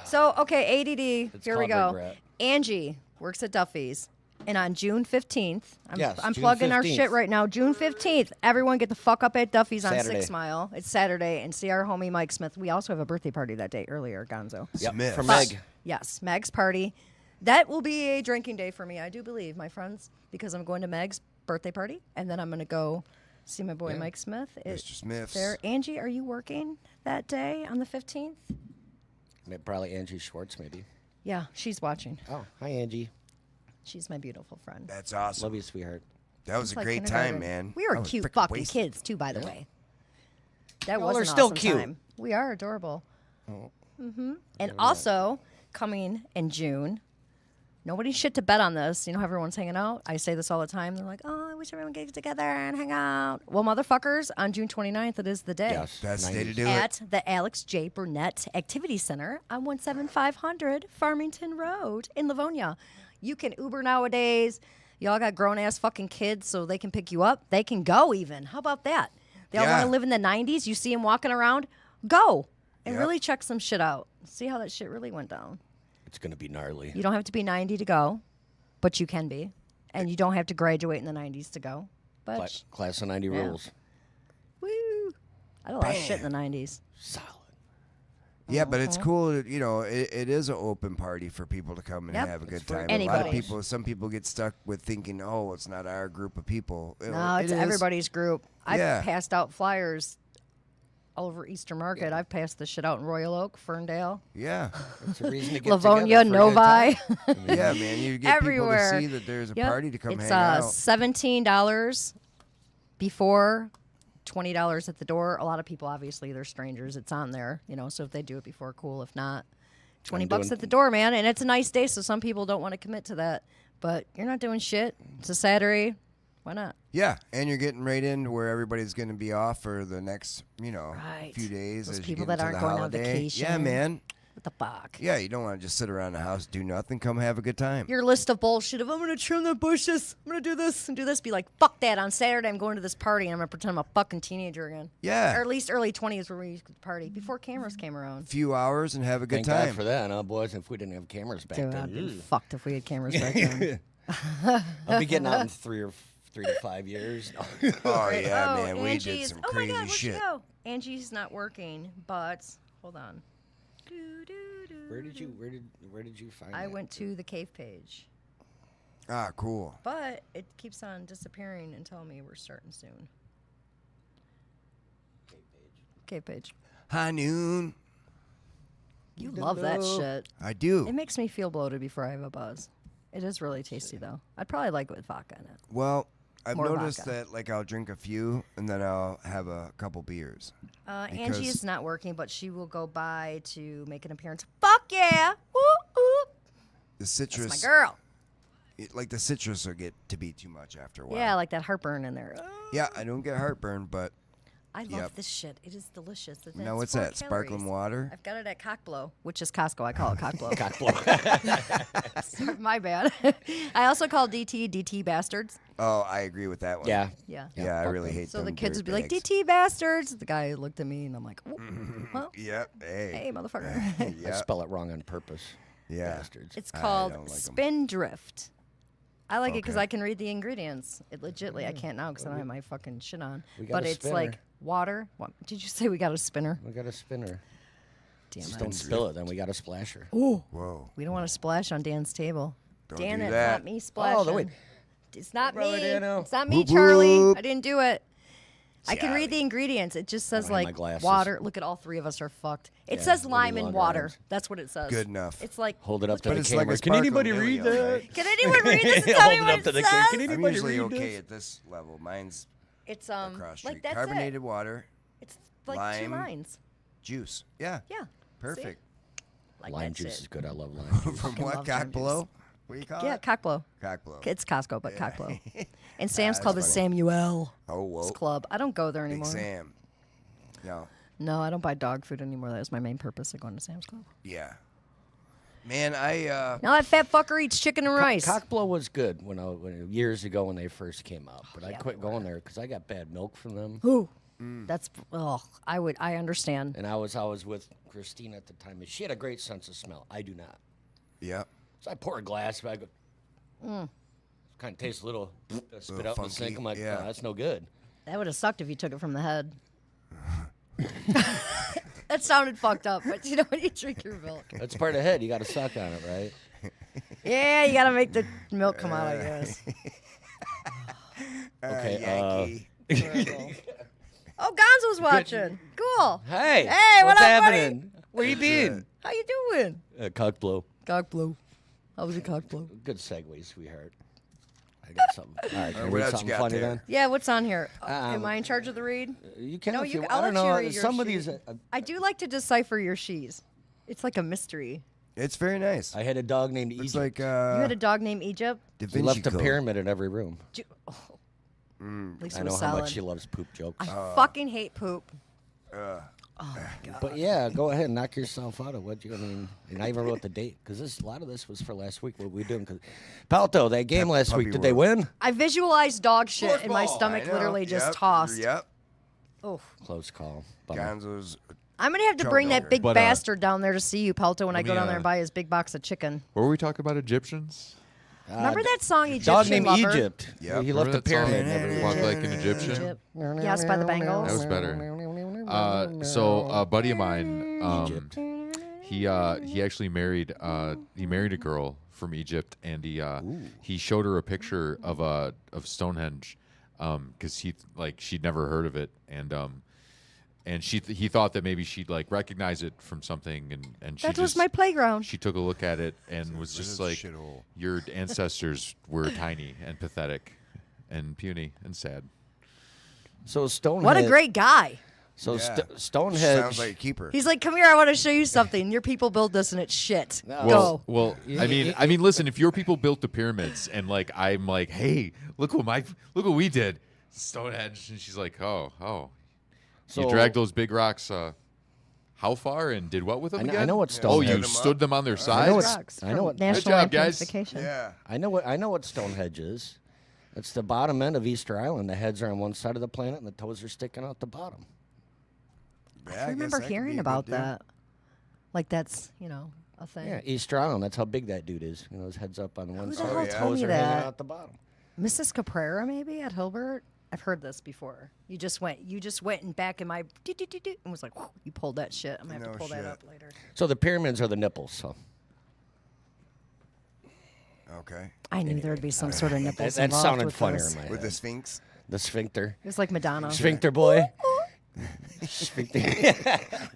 So, okay, ADD. It's Here we called go. regret. Angie works at Duffy's. And on June 15th, Yes, I'm June plugging our 15th. shit right now. June 15th, everyone get the fuck up at Duffy's on Saturday. 6 Mile. It's Saturday. And see our homie Mike Smith. We also have a birthday party that day earlier, Gonzo. Yep. Smith. For But- Meg. Yes, Meg's party. That will be a drinking day for me, I do believe, my friends, because I'm going to Meg's birthday party, and then I'm going to go see my boy Mike Smith. Mr. Smith's. There, Angie, are you working that day on the 15th? Probably Angie Schwartz, maybe. Yeah, she's watching. Oh, hi Angie. She's my beautiful friend. That's awesome. Love you, sweetheart. That was It's a like great time, kindergarten. man. We were I was cute frickin' fucking wasted. kids too, by the way. That Y'all was are an still awesome cute. time. We are adorable. And also coming in June. Nobody shit to bet on this. You know how everyone's hanging out? I say this all the time. They're like, oh, I wish everyone could get together and hang out. Well, motherfuckers, on June 29th, it is the day. Yes. That's the day to 90s. do it. At the Alex J. Burnett Activity Center on 17500 Farmington Road in Livonia. You can Uber nowadays. Y'all got grown-ass fucking kids, so they can pick you up. They can go even. How about that? They all Yeah. want to live in the 90s. You see them walking around. Go. And Yep. really check some shit out. See how that shit really went down. It's going to be gnarly. You don't have to be 90 to go, but you can be. And you don't have to graduate in the 90s to go. But, Class of 90 Yeah. rules. woo. I did a lot of shit in the 90s. Solid. Yeah, but it's cool. You know, it is an open party for people to come and Yep. have a good It's for time. A lot anybody. of people, some people get stuck with thinking, oh, it's not our group of people. No, It it's is. everybody's group. I've Yeah. passed out flyers all over Eastern Market. I've passed this shit out in Royal Oak, Ferndale, Yeah, It's a reason to get Livonia, together for a good time. Novi. yeah, man. You get Everywhere. people to see that there's a Yep. party to come it's hang out. $17 before, $20 at the door. A lot of people, obviously, they're strangers. It's on there, you know. So if they do it before, cool. If not, $20 doing- at the door, man. And it's a nice day, so some people don't want to commit to that. But you're not doing shit. It's a Saturday. Why not? Yeah, and you're getting right into where everybody's going to be off for the next, Right. few days. Those as you people get that into aren't the going on holiday. vacation. Yeah, man. What the fuck? Yeah, you don't want to just sit around the house, do nothing. Come have a good time. Your list of bullshit of I'm gonna trim the bushes, I'm gonna do this and do this. Be like, fuck that. On Saturday, I'm going to this party and I'm gonna pretend I'm a fucking teenager again. Yeah. Or at least early 20s where we used to party before cameras came around. Few hours and have a good Thank time. God for that, huh, boys? If we didn't have cameras back Dude, I'd then, be fucked if we had cameras back then. I'll be getting out in 3 to 5 years. Oh yeah, Oh, man, we did Angie's. some Oh my crazy God, where'd she shit. go? Angie's not working, but hold on. Where did you find? I that? went to the cave page, Ah, cool. but it keeps on disappearing and telling me we're starting soon. Cave page. High noon. You love that shit. I do. It makes me feel bloated before I have a buzz. It is really tasty though. I'd probably like it with vodka in it. Well, I've More noticed vodka. that like I'll drink a few and then I'll have a couple beers. Angie Because- is not working, but she will go by to make an appearance. Fuck yeah! Woo, woo. The That's citrus, my girl. like the citrus will get to be too much after a while. Yeah, like that heartburn in there. Yeah, I don't get heartburn, but I love Yep. this shit. It is delicious. It's now what's 4 that? Sparkling calories. water? I've got it at Cockblow, which is Costco. I call it Cockblow. Cockblow. My bad. I also call DT bastards. Oh, I agree with that one. Yeah. Yeah. Yeah, I fuck really them. hate So them the kids would be like, dirtbags. DT bastards. The guy looked at me and I'm like, oh, well, Yep. Hey. hey, motherfucker. I Yep. spell it wrong on purpose. Yeah. Bastards. It's I called don't like 'em. Spindrift. I like it because Okay. I can read the ingredients. It legitly, I can't now because I don't have my fucking shit on. We got But a it's spinner. like water. What, did you say we got a spinner? We got a spinner. Damn Just it. don't spill it, then we got a splasher. Whoa. We don't want to splash on Dan's table. Don't Dan, do it's that. not me splashing. wait. It's not Brother me. Dano. It's not me, Whoop, Charlie. whoop. I didn't do it. I can read Charlie. the ingredients. It just says don't have my like glasses. water. Look at all three of us are fucked. It Yeah, says we lime need and longer water. arms. That's what it says. Good enough. It's like, Hold it up to But the it's like camera. a Can anybody sparkling read Millie, that? right? can anyone read this? And tell Hold me it what up it to the says? camera. Can I'm anybody usually read okay this? at this level. Mine's It's across street. like that's Carbonated it. water, It's like lime. 2 lines. juice. Yeah. Yeah. Perfect. Like Lime that's juice it. is good. I love lime juice. From fucking what? love lime Cock below? What do you call Yeah, it? Cockblow. Cock blow. It's Costco, but Cockblow. And Sam's called the that's Samuel Oh, whoa. Club. I don't go there Big anymore. Sam. No. No, I don't buy dog food anymore. That was my main purpose of going to Sam's Club. Yeah. Man, Now that fat fucker eats chicken and rice. Cockblow was good when years ago when they first came out, but I Yeah, quit they were. going there because I got bad milk from them. Ooh, that's I understand. And I was with Christine at the time, and she had a great sense of smell. I do not. yeah. So I pour a glass, but I go, kind of tastes a little, spit Little out in the sink. funky, I'm like, yeah. oh, that's no good. That would have sucked if you took it from the head. That sounded fucked up, but you know when you drink your milk. That's part of the head. You got to suck on it, right? Yeah, you gotta make the milk come out, I guess. Okay, Yankee. Oh, Gonzo's watching. Cool. Hey, Hey, what what's up, buddy? happening? Where you been? How you doing? Cockblow. Cockblow. How was your cockblow? Good segue, sweetheart. I got something. All right, can I what read else you something got funny there? then? Yeah, what's on here? Am I in charge of the read? You can. No, if you. I'll I don't let you know. read your Some of these. sheet. I do like to decipher your sheets. It's like a mystery. It's very nice. I had a dog named Looks Egypt. like You had a dog named Egypt? Da He Vinci left a Code. pyramid in every room. At least I it know was how solid. much she loves poop jokes. I fucking hate poop. But yeah, go ahead and knock yourself out of what you. I mean, and I even wrote the date because a lot of this was for last week. What we doing? Because Palto, that game last puppy week, did they world. win? I visualized dog shit and my Football. stomach I know. literally just Yep. tossed. Yep. Oh, Close call. Bummer. Gonzo's. I'm going to have to bring that big But, bastard down there to see you, Pelto, when I let go me, down there and buy his big box of chicken. What were we talking about? Egyptians? Remember that song, Egyptian Dog named Lover? Egypt. Yep. He left Remember a that song? pyramid. in every Walk room. like an Egyptian. Egypt. Yes, by the Bengals. That was better. So a buddy of mine, he actually married a girl from Egypt, and he showed her a picture of Stonehenge, because she'd never heard of it, and he thought that maybe she'd like recognize it from something, and she That was just, my playground. She took a look at it and was This just is a like, shithole. your ancestors were tiny and pathetic, and puny and sad. So Stonehenge. What a great guy. So Yeah. Stonehenge. Sounds like a keeper. He's like, come here, I want to show you something. Your people built this and it's shit. No. Go. I mean, listen. If your people built the pyramids, and like I'm like, hey, look what we did, Stonehenge, and she's like, oh, So- you dragged those big rocks. How far and did what with them I know- again? I know what Oh, Stonehenge- you Stood 'em stood them on their I know side. what's- Rocks I know from what- National Good job, Lampoon's guys. Vacation. Yeah. I know what Stonehenge is. It's the bottom end of Easter Island. The heads are on one side of the planet, and the toes are sticking out the bottom. Yeah, I remember hearing about that. Like that's, a thing. Yeah, Easter Island. That's how big that dude is. His head's up on one Who the side, hell the told toes me are hanging that? out the bottom. Mrs. Caprera maybe at Hilbert. I've heard this before. You just went and back in my and was like, whew, you pulled that shit. I'm gonna have No to pull that shit. up later. So the pyramids are the nipples. So Okay. I knew there would be some sort of nipples that involved sounded with funnier this. in my With head. the Sphinx. The sphincter. It was like Madonna. Sphincter boy. Sphincter.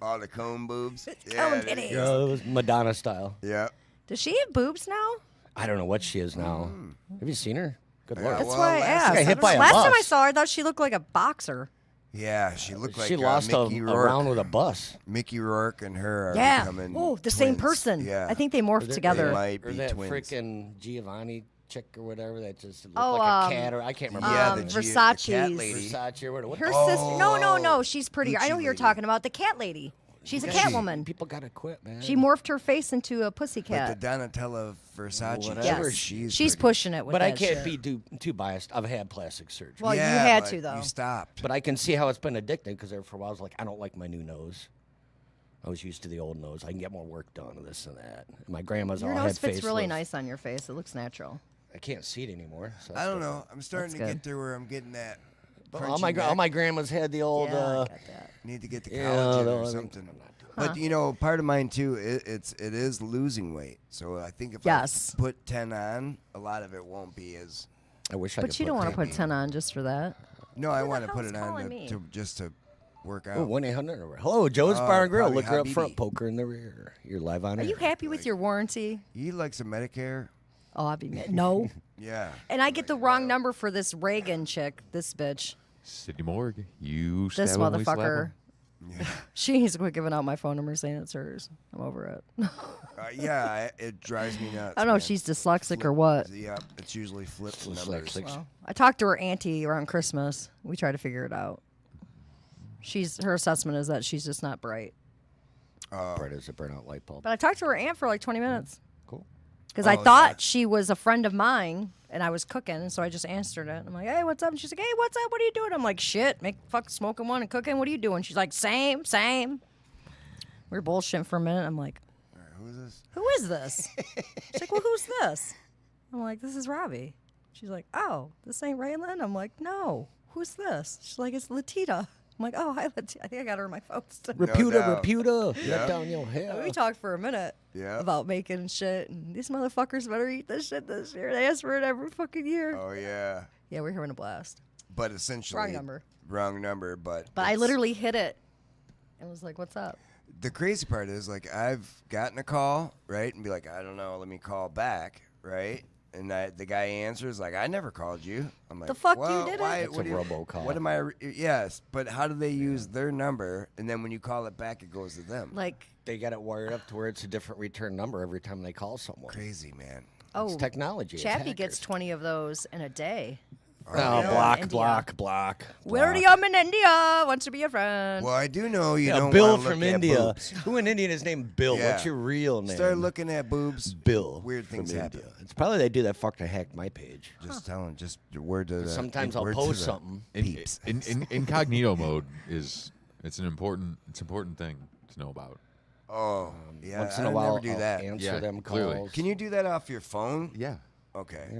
All the cone boobs. Cone there you titties. go. It was Madonna style. Yeah. Does she have boobs now? I don't know what she is now. Have you seen her? Good lord. That's well, why I last- asked. Got hit by a Last time I bus. saw her, I thought she looked like a boxer. Yeah, she looked like she lost a Mickey Rourke. round with a bus. Mickey Rourke and her are Yeah. becoming Oh, the same twins. person. Yeah. I think they morphed They together. might Or be that twins. freaking Giovanni chick or whatever that just looked Oh, like a cat, or I can't remember. Yeah, her the name. cat Versace's. lady. Versace or whatever. What Her the- sister. No. She's prettier. I know Gucci who you're lady. talking about. The cat lady. She's a cat woman. People gotta quit, man. She morphed her face into a Like pussycat. the Donatella Versace. Whatever. chick, She's pretty. pushing it with But I that can't shit. be too biased. I've had plastic surgery. Well, Yeah, you had but to though. You stopped. But I can see how it's been addicting because there for a while I was like, I don't like my new nose. I was used to the old nose. I can get more work done, this and that. My grandma's Your all nose had fits really facelift. nice on your face. It looks natural. I can't see it anymore. So I don't know. I'm starting That's to good. get there where I'm getting that. All crunchy neck. my grandmas had the old. Yeah, I got that. Need to get the Yeah, collagen no, or I think- something. But part of mine too, it is losing weight. So I think if Yes. I put 10 on, a lot of it won't be as. I wish I But could you don't want to maybe. put 10 on just for that. No, I Who the want to put hell's it on calling me? just to work Oh, out. 1-800. Hello, Joe's Bar and Grill. probably Look her up Habibi. front, poker in the rear. You're live on Are air. you happy with your warranty? He likes a Medicare. Oh, no. Yeah. And I get the wrong number for this Reagan chick, this bitch. Sidney Morg, you This stab 'em, we slap 'em. motherfucker. She needs to quit giving out my phone number saying it's hers. I'm over it. It drives me nuts. I don't know man. if she's dyslexic or what. Yeah, it's usually flipped numbers. Dyslexic. Well, I talked to her auntie around Christmas. We try to figure it out. Her assessment is that she's just not bright. Bright as a burnout light bulb. But I talked to her aunt for like 20 minutes Cool. because I Oh, thought yeah. she was a friend of mine and I was cooking, and so I just answered it. I'm like, "Hey, what's up?" And she's like, "Hey, what's up? What are you doing?" I'm like, "Shit, smoking one and cooking. What are you doing?" She's like, "Same." We were bullshitting for a minute. I'm like, All right, who is this? "Who is this?" She's like, "Well, who's this?" I'm like, "This is Robbie." She's like, "Oh, this ain't Raylan?" I'm like, "No, who's this?" She's like, "It's Latita." I'm like, "Oh, hi, Latita." I think I got her in my phone still. doubt. Reputa. Yeah. Let down your hair. We talked for a minute Yeah. about making shit, and these motherfuckers better eat this shit this year. They ask for it every fucking year. Oh yeah. Yeah, we're having a blast. But essentially. Wrong number. Wrong number, but. But I it's- literally hit it and was like, "What's up?" The crazy part is, like, I've gotten a call, right, and be like, I don't know, let me call back, right? And the guy answers like, I never called you. I'm like, The fuck you well, didn't? why, It's a robocall. What am I? Yes, but how do they use their number? And then when you call it back, it goes to them. Like, They got it wired up to where it's a different return number every time they call someone. Crazy, man. It's technology. It's Chappie gets hackers. 20 of those in a day. Oh, India. block. Where are you? I'm in India. Wants to be a friend. Well, I do know you Yeah, don't Bill want to look from at India. boobs. Who in Indian is named Bill? Yeah. What's your real name? Start looking at boobs. Bill. Weird things from happen. India. It's probably they do that fuck to hack my page. Just tell them. Just word to the. Sometimes I'll word to post the something. Peeps. In incognito mode it's an important thing to know about. Oh, yeah. Once in a I while, never do I'll that. answer Yeah, them clearly. calls. Can you do that off your phone? Yeah. Okay. Yeah.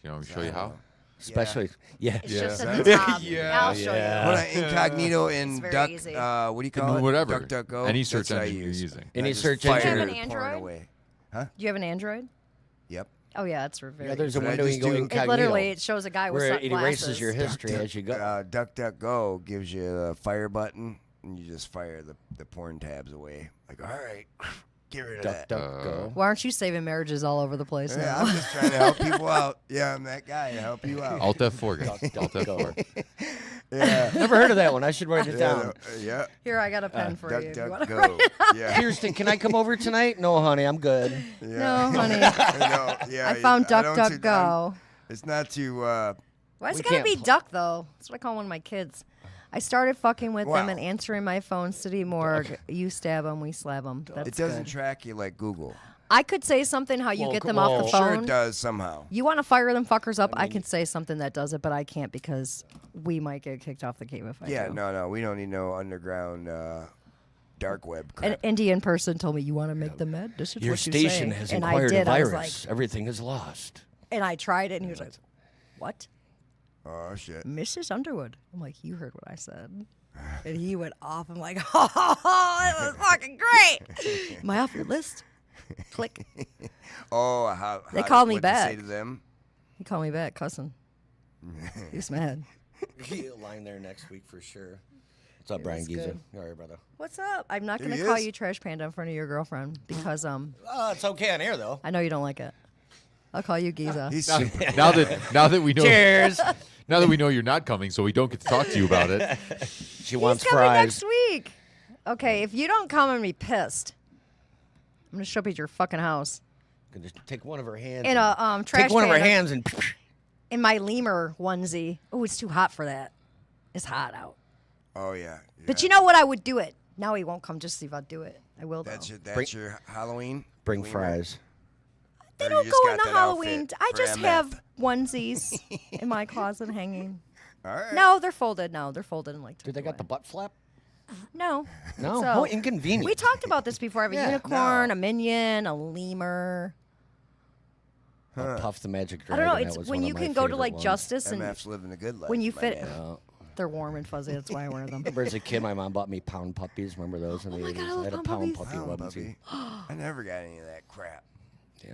Can I show you how? Especially, yeah. It's just at the top. Yeah. I'll show Yeah. Hold on, incognito in very duck. easy. What do you call it? Whatever. DuckDuckGo. Any That's search what I engine you're use. using. Any I just search fire engine. Do you have an it, pour it Android? away. Do you have an Android? Yep. Oh, yeah, it's very Yeah, there's a But I window you just can go do- incognito. It literally, it shows a guy with where it sunglasses. erases your history as you go. DuckDuckGo gives you a fire button, and you just fire the porn tabs away. Like, all right, get rid of Duck, that. duck, go. Why aren't you saving marriages all over the place Yeah, now? I'm just trying to help people out. Yeah, I'm that guy to help you out. Alt F4 guys. Duck, Alt go. F4. Yeah. Never heard of that one. I should write it Yeah. down. Yeah. Here, I got a pen for you. If you wanna- DuckDuckGo. Yeah. Kirsten, can I come over tonight? No, honey, I'm good. Yeah. No, honey. No, yeah, I found I don't DuckDuckGo. It's not too. Why is We it gotta can't be pl- Duck, though? That's what I call one of my kids. I started fucking with them Wow. and answering my phone, City Morgue. You stab them, we slab them. That's It doesn't good. track you like Google. I could say something how you Well, get them off the well, phone. Sure, it does somehow. You want to fire them fuckers up? I can say something that does it, but I can't because we might get kicked off the game if I Yeah, do. no, we don't need no underground dark web An crap. Indian person told me, "You want to make them mad? This is Your what you station say." has and I acquired did. a I was virus. like, Everything is lost. and I tried it, and he was like, "What, Oh shit. Mrs. Underwood?" I'm like, "You heard what I said." And he went off. I'm like, "Oh, that was fucking great." Am I off your list? Click. Oh, how They called me what'd you say back. to them? He called me back, cussing. He's mad. He'll line there next week for sure. What's up, Brian was Giza? good. All right, brother. What's up? I'm not There going to he call is. you Trash Panda in front of your girlfriend because Oh, it's okay on air though. I know you don't like it. I'll call you Giza. He's super. Now that we know Cheers. now that we know you're not coming, so we don't get to talk to you about it. She wants He's coming fries. next week. Okay, if you don't come and be pissed, I'm gonna show up at your fucking house Can just take one of her hands. in and- a trash take one of her panda hands and. in my lemur onesie. Oh, it's too hot for that. It's hot out. Oh yeah. But you know what? I would do it. Now he won't come just to see if I'll do it. I will though. That's your Halloween. Bring Lemur? fries. They Or you don't just go in got the that Halloween. outfit I for just MF? have onesies in my closet hanging. All right. No, they're folded. No, they're folded and like. Dude, they got the butt flap. No. No, So, how inconvenient. We talked about this before. I have a Yeah, unicorn, no. a minion, a lemur. Puff the Magic I Dragon. don't know. that It's was when one you of my can go to favorite like ones. Justice and MF's living a good life. when you my fit, man. they're warm and fuzzy. That's why I wear them. Remember as a kid, my mom bought me pound puppies. Remember those in the 80s? God, I love had a pound pound puppies. puppy Wow, onesie. puppy. I never got any of that crap. Yeah.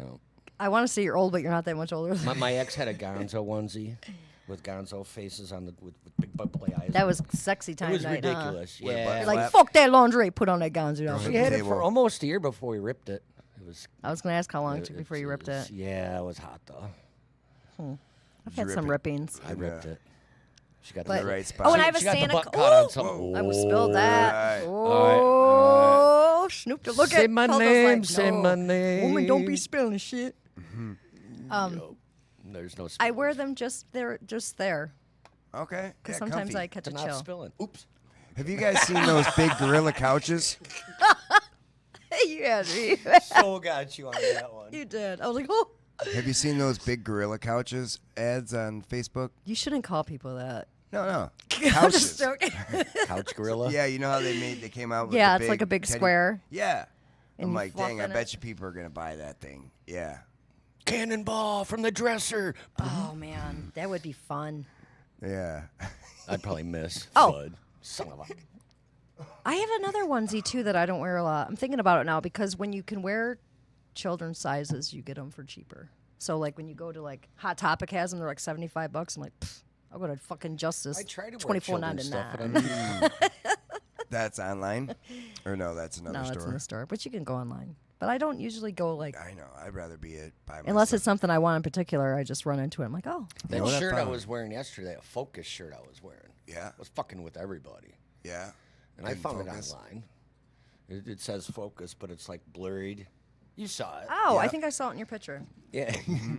I want to say you're old, but you're not that much older. My ex had a Gonzo onesie with Gonzo faces on the with big bubbly eyes. That was sexy it time was night. ridiculous. With a Yeah. butt You're like, flap. fuck that laundry. Put on that Gonzo outfit. We had it Table. for almost a year before we ripped it. It was. I was gonna ask how long it took before you ripped it. Yeah, it was hot though. I've had rip some it? rippings. I ripped it. She got But, the right spot. oh, and I have a She got the Santa. butt caught on Oh, something. I was spilled that. Alright. Oh, Snoop, to look Say at. my Paul was name, like, say no, my name. Woman, don't be spilling shit. There's no. I wear spillage. them just there, Okay. because yeah, sometimes comfy. I catch To a not chill. spilling. Oops. Have you guys seen those big gorilla couches? You had me. So got you on that one. You did. I was like, oh. Have you seen those big gorilla couches ads on Facebook? You shouldn't call people that. No. I'm just Couches. joking. Couch gorilla. Yeah, you know how they came out with Yeah, the it's like a big teddy- square. Yeah. And I'm you like, fluff dang, I in it. bet you people are going to buy that thing. Yeah. Cannonball from the dresser. Oh man, that would be fun. Yeah. I'd probably miss. Oh. Bud. Son of a. I have another onesie too that I don't wear a lot. I'm thinking about it now because when you can wear children's sizes, you get them for cheaper. So like when you go to like Hot Topic has them, they're like $75. I'm like, pfft, I'll go to fucking Justice. I try to wear children's stuff, but $24.99. I'm That's online? Or no, that's another No, store. it's in the store, but you can go online. But I don't usually go like, I know. I'd rather be it by myself. unless it's something I want in particular. I just run into it. I'm like, oh, That what I shirt I found? was wearing yesterday, a Focus shirt I was wearing. Yeah. I was fucking with everybody. Yeah. And I Didn't found focus. it online. It says Focus, but it's like blurred. You saw it. oh, I Yeah. think I saw it in your picture. Yeah.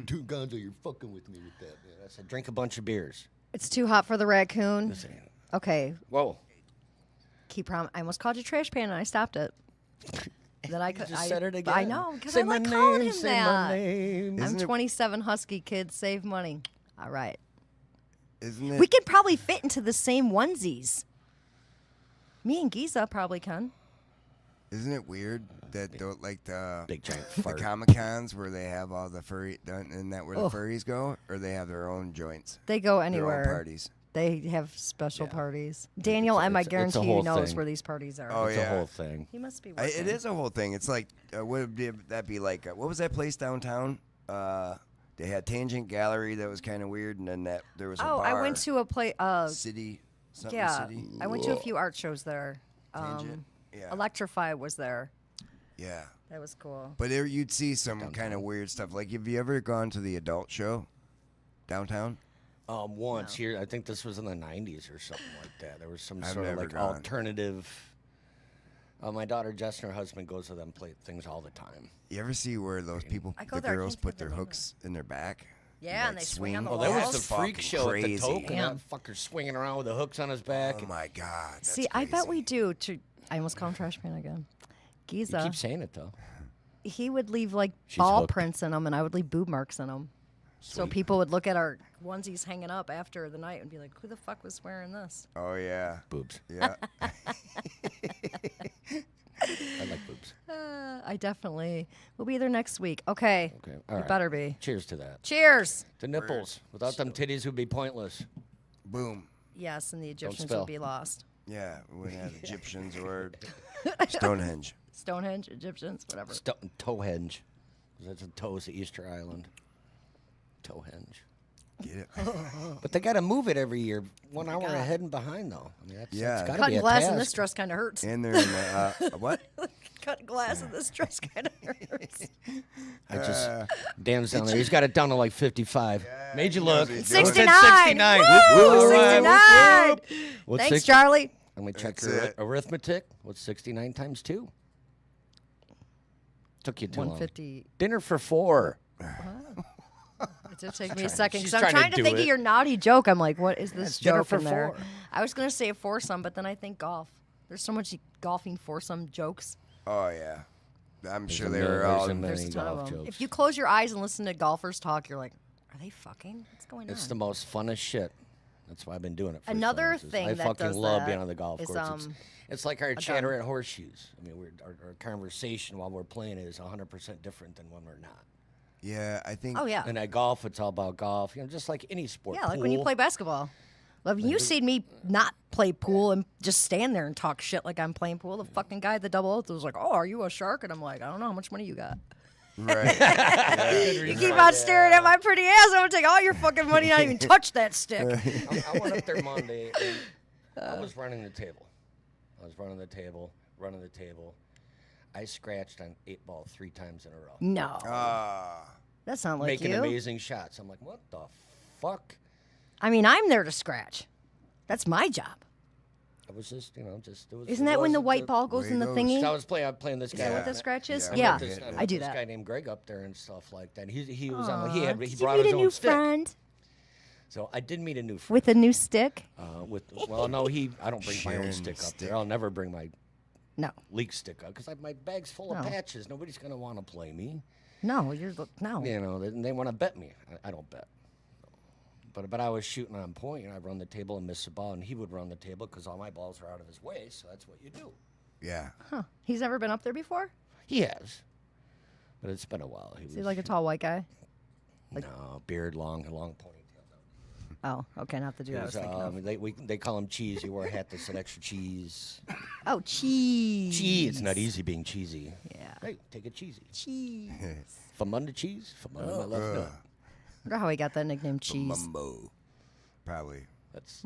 Dude, Gonzo, you're fucking with me with that, man. I said, drink a bunch of beers. It's too hot for the raccoon. This ain't it. Okay, Whoa. I almost called you trash pan and I stopped it. Then I Just said it again. I know because Say I like my calling name, him say that. my name. I'm Isn't it- 27, husky kid. Save money. All right. Isn't it? We could probably fit into the same onesies. Me and Giza probably can. Isn't it weird that like the Big giant the fart. Comic Cons where they have all the furry, isn't that where the furries go, or they have their own joints, They go their anywhere. own parties? They have special parties. Daniel M, I it's a guarantee whole you knows thing. where these parties are. Oh It's yeah, a whole thing. He must be working. It is a whole thing. It's like would that be like? What was that place downtown? They had Tangent Gallery that was kind of weird, and then there was a Oh, bar. I went to a play. City. Something Yeah, City. I went to a few art shows there. Tangent. Yeah. Electrify was there. Yeah. That was cool. But there you'd see some kind of weird stuff. Like, have you ever gone to the adult show downtown? Once here, I think this was in the 90s or something like that. There was some I've sort of never like gone. alternative. My daughter Jess and her husband goes to them play things all the time. You ever see where those people, I go the there, I girls, can't put think of their the name hooks in their back? Yeah, and they swing on the Oh, walls. there was the That's freak fucking show at the crazy. Toke, and Damn. that fucker swinging around with the hooks on his back. Oh my God. That's See, I bet crazy. we do. I almost called him trash pan again. You Giza, keep saying it though. he would leave like She's ball hooked. prints in them, and I would leave boob marks in them. So Sweet. people would look at our onesies hanging up after the night and be like, "Who the fuck was wearing this?" Oh yeah. Boobs. Yeah. I like boobs. I definitely will be there next week. Okay, Okay. All you right. better be. Cheers to that. Cheers. The nipples. Without them titties would be pointless. Boom. Yes, and the Egyptians spill. would be lost. Yeah. We wouldn't have Egyptians or Stonehenge. Stonehenge, Egyptians, whatever. Toehenge. That's a toes to Easter Island. Toehenge. Get it? But they got to move it every year, 1 hour ahead and behind, though. I mean, that's Yeah. got to be Cutting a glass task. in this dress kind of hurts. And they're in the what? Cutting glass in this dress kind of hurts. I just Dan's down there. He's got it down to like 55. Made you look. he's It doing said 69. 69. Woo! All right, 69. whoop, whoop. What's Thanks, 60? Charlie. Let me check That's your it. arithmetic. What's 69 times 2? Took you too long. 150. Dinner for 4. It did take me a second she's because I'm trying to trying to do think it. of your naughty joke. I'm like, what is this It's dinner joke for in there? 4. I was gonna say a foursome, but then I think golf. There's so much golfing foursome jokes. Oh yeah. I'm sure a they mil- were all. there's a There's a Many ton of golf them. jokes. If you close your eyes and listen to golfers talk, you're like, are they fucking? What's going It's on? the most funnest shit. That's why I've been doing it for Another 5 years. thing I that fucking does love that being on the golf is, course. It's like our gun. chatter at horseshoes. I mean, our conversation while we're playing is 100% different than when we're not. Yeah, I think. Oh yeah, And at golf, it's all about golf. You know, just like any sport. yeah, like when you Pool. play basketball. Well, you seen me not play pool and just stand there and talk shit like I'm playing pool. The fucking guy at the double oath was like, "Oh, are you a shark?" And I'm like, "I don't know how much money you got." Right. You keep on staring at my pretty ass. I'm gonna take all your fucking money and not even touch that stick. I went up there Monday and I was running the table. Running the table. I scratched on 8 ball 3 times in a row. No, Ah. that sounds like Making you. amazing shots. I'm like, what the fuck? I mean, I'm there to scratch. That's my job. I was just, it was. Isn't it that when the wasn't white ball goes way in the goes. thingy? So I was playing this Is guy. that what Yeah. the scratch is? Yeah, Yeah, This, I do this that. guy named Greg up there and stuff like that. He was on. Aw, He did brought you meet his a own new stick. friend So I did meet a new friend. with a new stick? Well, no, I don't bring my Sharing own stick up stick. there. I'll never bring my No, leak stick up because my bag's full of No. patches. Nobody's gonna want to play me. no, no. You know, they want to bet me. I don't bet. But I was shooting on point, and I'd run the table and miss the ball, and he would run the table because all my balls are out of his way. So that's what you do. Yeah. Huh? He's never been up there before. He has, but it's been a while. Is he like a tall white guy? no beard, long ponytail. Oh, okay, not the dude I was thinking of. They call him cheese. He wore a hat that said extra cheese. Oh, cheese. Cheese. It's not easy being cheesy. Yeah. Hey, take it cheesy. Cheese. From under cheese. From under my left nut. Wonder how he got that nickname, Cheese. Mumbo. Probably. That's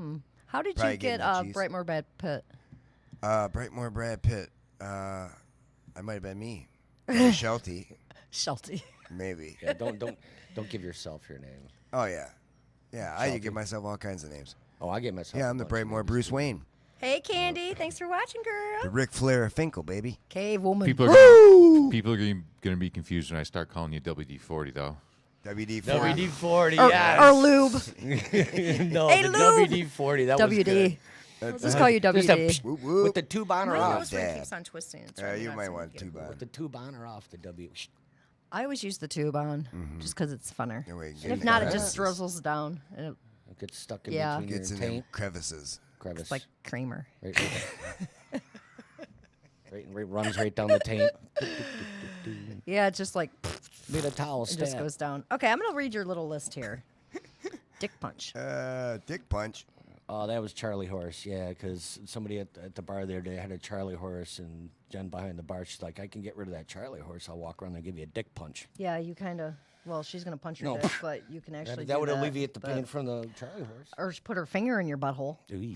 How did Probably you get getting the cheese. Brightmore Brad Pitt? Brightmore Brad Pitt. I might have been me. Shelty, Shelty. maybe. Yeah, don't give yourself your name. Oh yeah, yeah. I give myself all kinds of names. Oh, I give myself. Yeah, a I'm the bunch of Brightmore names, Bruce too. Wayne, Hey, Candy. Thanks for watching, the girl. Ric Flair of Finkel, baby. Cave woman. People are going to be confused when I start calling you WD-40, though. WD-40. WD-40, yes. Or lube. No, Hey, the lube. WD-40. That was WD. good. We'll just call you Just a WD. Whoop, whoop. with the tube on or My off. nose ring Dad. keeps on twisting. It's Yeah, driving me you nuts. might I want need to to get tube it. on. The tube on or off the W. I always use the tube on, just because it's funner. That way it And gets if in not, the it just crevices. drizzles down. And it, It gets stuck in Yeah. between Gets your in them taint. crevices. Crevice. it's like creamer. Right, right, runs right down the taint. Yeah, it's just like Need a towel it just stab. goes down. Okay, I'm gonna read your little list here. Dick punch. Dick punch. Oh, that was Charlie Horse, yeah, because somebody at the bar the other day had a Charlie Horse, and Jen behind the bar, she's like, I can get rid of that Charlie Horse. I'll walk around and give you a dick punch. Yeah, you kind of. Well, she's gonna punch your No. dick, but you can actually. That do would that, alleviate the but- pain from the Charlie Horse. Or just put her finger in your butthole. Ooh.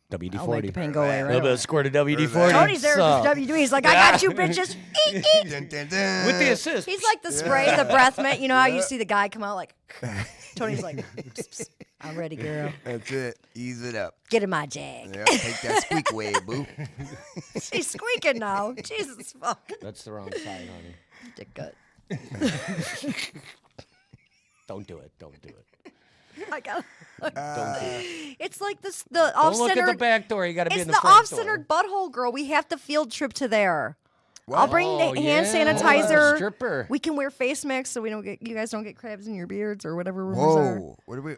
I'll make the WD-40. pain go away A right little bit away. of squirt of WD-40. Tony's there So- with his WD. He's like, I got you, bitches. Eek, eek. Dun, dun, dun. With the assist. He's like the spray, the breath mint. You know how you see the guy come out like. Tony's like, psst, psst, I'm ready, girl. That's it. Ease it up. Get in my jag. Yeah, take that squeak away, boo. She's squeaking now. Jesus fuck. That's the wrong side, honey. Dick gut. Don't do it. Don't do it. I got. Don't do it. It's like this. The Don't look at the off-centered. back door. You got to be It's in the the front off-centered door. butthole girl. We have to field trip to there. I'll bring Oh, the hand yeah. sanitizer. Stripper. We can wear face masks so we don't get you guys don't get crabs in your beards or whatever rumors are. Whoa. What are we?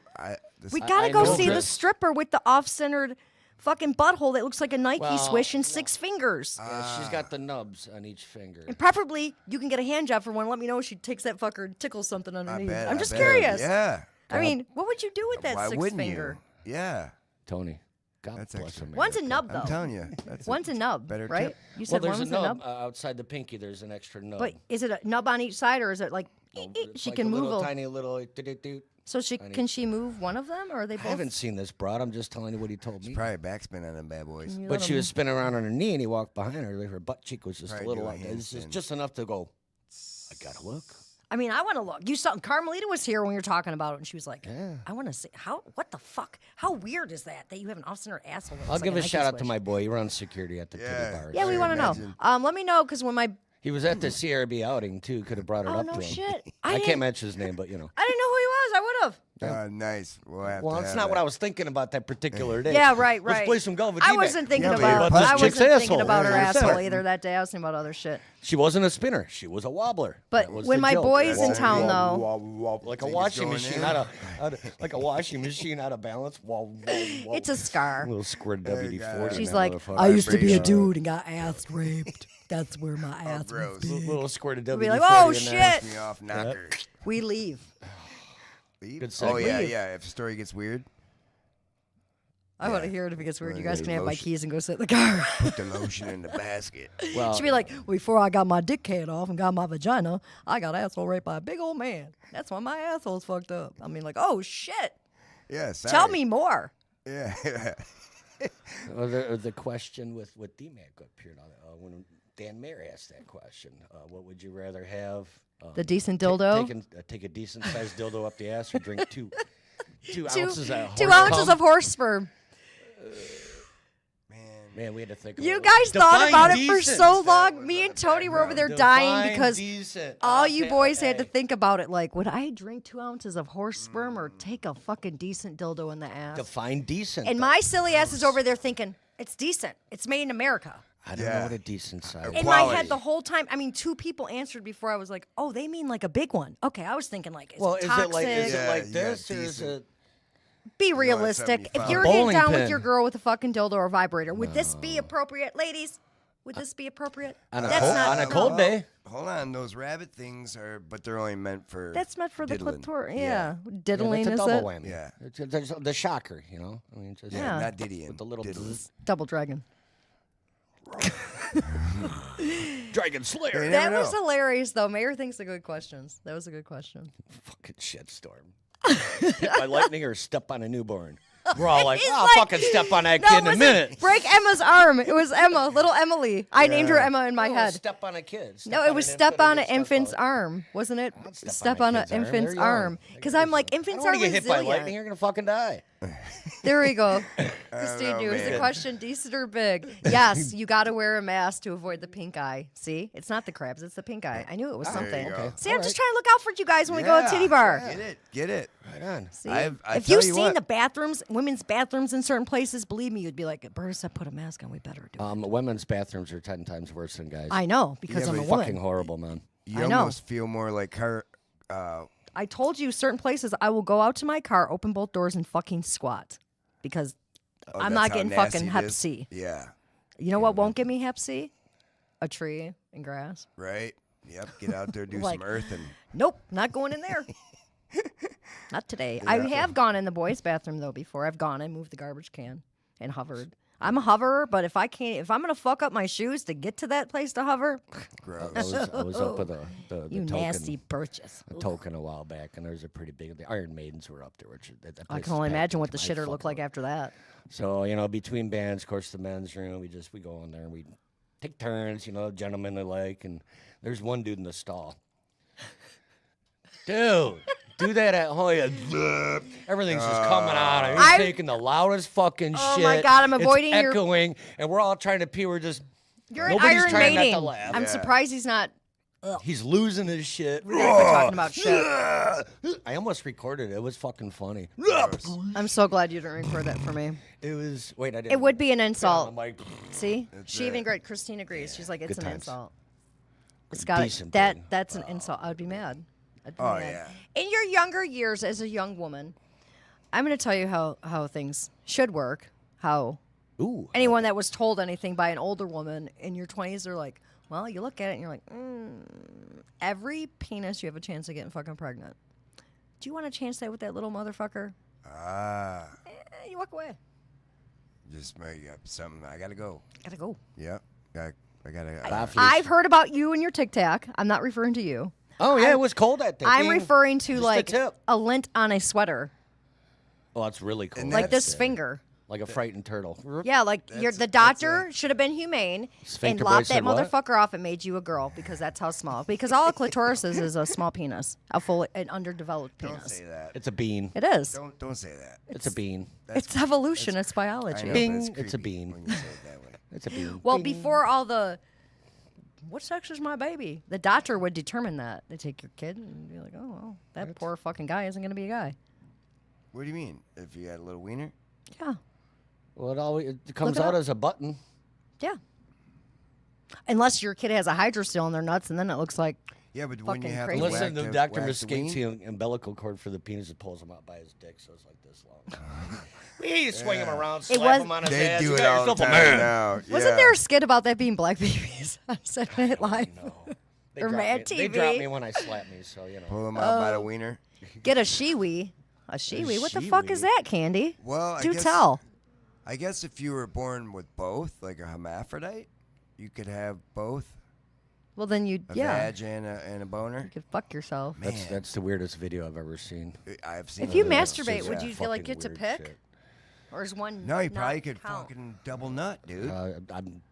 We gotta I go know see the this. stripper with the off-centered fucking butthole that looks like a Nike Well, swish and 6 fingers. Yeah, she's got the nubs on each finger. And preferably, you can get a hand job for one. Let me know if she takes that fucker and tickles something I underneath. bet, I'm I just bet. curious. Yeah. I mean, what would you do with that Why 6 wouldn't finger? you? Yeah. Tony, God That's bless extra. America. One's a nub though. I'm telling you. That's One's a nub, better right? tip. You Well, said there's one a was nub a nub. outside the pinky. There's an extra nub. But is it a nub on each side, or is it like It's she like can a move? little tiny little. Do-do-do. So can she move one of them, or are they both? I haven't seen this broad. I'm just telling you what he told me. Probably backspin on them bad boys. You But let she 'em- was spinning around on her knee, and he walked behind her. Her butt cheek was just Probably a little. do a It's handstand. just enough to go. I gotta look. I mean, I want to look. You saw Carmelita was here when we were talking about it, and she was like, Yeah. "I want to see how. What the fuck? How weird is that you have an off-center asshole?" that I'll looks give like a Nike shout out to swish? my boy. He runs security at the Yeah. titty bar. Yeah, we I want to know. imagine. Let me know because when my He was at the CRB outing too. Could have brought it oh up no to him. shit, I didn't- can't mention his name, but you know. I didn't know who he was. I would have. Nice. We'll have Well, to that's have not what that. I was thinking about that particular day. Yeah, right. Let's play some Galva I D-Mac. wasn't thinking Yeah, but about. this I chick's wasn't thinking asshole. about her Yeah, asshole center. either that day. I was thinking about other shit. She wasn't a spinner. She was a wobbler. But That was when the my joke. boys in That's town, it. though, like a Think it's washing going machine in? like a washing machine out of balance. it's a scar. little squirt Hey, WD-40. God. in She's that like, motherfucker. I used to be a Vibration. dude and got ass raped. That's where my ass was gross. big. little squirt of WD-40. Be like, oh in there. shit. Me off knocker. We leave. Leave? Good Oh yeah, segue. yeah. If the story gets weird, I want to hear it if it gets weird. You Well, guys can have my lotion. keys and go sit in the car. put the lotion in the basket. Well, She'd be like, before I got my dick head off and got my vagina, I got asshole raped by a big old man. That's why my asshole's fucked up. I mean, like, oh shit. Yeah. Sorry. Tell me more. Yeah. the question with D-Mac appeared on when Dan Mayer asked that question. What would you rather have? The decent dildo. Take a decent sized dildo up the ass or drink two ounces of Two horse ounces cum? of horse sperm. Man, we had to think. You about guys thought Define about it for decent. so long. Me and Tony were over there dying Define because decent. all you Okay, boys had to okay. think about it. Like, would I drink 2 ounces of horse sperm or take a fucking decent dildo in the ass? Define decent. And though. my silly ass is over there thinking, it's decent. It's made in America. I don't Yeah. know what a decent size. In my Quality. head the whole time, I mean, 2 people answered before I was like, oh, they mean like a big one. Okay, I was thinking like, is it Is toxic? it like Yeah, this yeah, or is decent. it? Be know, it's realistic. If 75. you're A getting bowling down with pin. your girl with a fucking dildo or vibrator, would this be appropriate, ladies? Would this be appropriate? On a That's cold, not on a no. cold day. Hold on, those rabbit things are, but they're only meant for. That's meant for the diddling. clitoris. Yeah, Yeah. diddling It's a is double it? whammy. Yeah. It's the shocker, you know. I mean, just, Yeah. Not diddying. With the little diddling. Double dragon. Dragon Slayer. You That never was know. hilarious, though. Mayor thinks of good questions. That was a good question. Fucking shitstorm. Hit by lightning or step on a newborn. We're all like, He's I'll like, fucking step on that No, kid it in a wasn't minute. break Emma's arm. It was Emma, little Emily. I named her Emma in my No, head. Step on a kid. No, it was step on an infant's arm, wasn't it? Step on an kid's arm. infant's They're young. arm. Because I'm like, I infants don't are want to get hit by lightning. resilient. You're gonna fucking die. There we go. Christine, know, is the man. question decent or big? Yes, you got to wear a mask to avoid the pink eye. See, it's not the crabs, it's the pink eye. I knew it was something. you go. See, I'm just trying to look out for you guys when we go to a titty bar. Get it. Right on. See, I if tell you've you seen what. the bathrooms, women's bathrooms in certain places, believe me, you'd be like, Berta said put a mask on. We better do it. Women's bathrooms are 10 times worse than guys. I know, because Yeah, I'm a but woman. Fucking horrible, man. You I know. almost feel more like her. I told you certain places I will go out to my car, open both doors, and fucking squat because I'm that's not how getting nasty fucking it Hep is? C. Yeah. You know what won't give me Hep C? A tree and grass. Right. Yep. Get out there, do Like- some earthing. Nope, not going in there. Not today. I have gone in the boys' bathroom though before. I've gone and moved the garbage can and hovered. I'm a hoverer, but if I'm gonna fuck up my shoes to get to that place to hover, Gross. I was up with the you token, nasty purchase. a token a while back, and there's a pretty big. The Iron Maidens were up there, which that I place can is only packed imagine what the into my shitter looked fucking like after that. So, between bands, of course, the men's room, we go in there and we take turns, gentlemen alike, and there's one dude in the stall. Dude, do that at home. Everything's just coming out. He's I'm- taking the loudest fucking Oh shit. my God, I'm avoiding it's your- echoing, and we're all trying to pee. We're just You're an nobody's Iron trying not to Maiden. laugh. I'm surprised he's not. He's losing his shit. We gotta quit talking about shit. I almost recorded it. It was fucking funny. I'm so glad you didn't record that for me. It was. Wait, I didn't. It would be an insult. I'm like, See, she even it. agreed. Christine agrees. She's like, it's Good an times. insult. It's got Decent that. thing. That's an insult. I'd be mad. I'd be Oh, mad. yeah. In your younger years as a young woman, I'm going to tell you how things should work. How ooh. anyone that was told anything by an older woman in your 20s, they're like, well, you look at it and you're like, every penis you have a chance of getting fucking pregnant. Do you want a chance that with that little motherfucker? You walk away. Just make up something. I gotta go. Gotta go. Yep. I gotta. I've heard about you and your Tic Tac. I'm not referring to you. Oh yeah, it was cold that day. I'm referring to Just like a tip. a lint on a sweater, Oh, that's really cool. And like that's- this finger. Like a frightened turtle. Yeah, like the doctor should have been humane and Sphincter boy lopped that said what? motherfucker off and made you a girl because that's how small. Because all a clitoris is a small penis, an underdeveloped Don't penis. say that. It's a bean. It is. Don't say that. It's a bean. It's evolution. It's I biology. know, Bing. but it's It's a creepy bean. when you say it that way. It's a bean. Well, Bing. before all the, what sex is my baby? The doctor would determine that. They take your kid and be like, oh, well, that poor fucking guy isn't going to be a guy. What do you mean? If you had a little wiener? Yeah. Well, it comes it out up. as a button. Yeah. Unless your kid has a hydrocele in their nuts, and then it looks like Yeah, but when you Fucking have crazy. to Listen, whack the doctor wax the mistakes ween- the umbilical cord for the penis and pulls him out by his dick, so it's like this long. You swing him around, slap was- him on his They ass. do you it got all the yourself a time man. now. Wasn't yeah. there a skit about that being black babies on Saturday Night Live? No. They Or drop Mad me. They TV. drop me when I slap me, so Pull them out Oh. by the wiener? Get a shiwi. A shiwi? What the fuck is shiwi? that, Candy? Well, I Do guess, tell. I guess if you were born with both, like a hermaphrodite, you could have both Well, then you, a yeah, vag and a boner. you could fuck yourself. That's the weirdest video I've ever seen. I've seen. If you it. masturbate, It's would just you feel like fucking get to weird pick? shit. Or is one No, you not probably could count? fucking double nut, dude.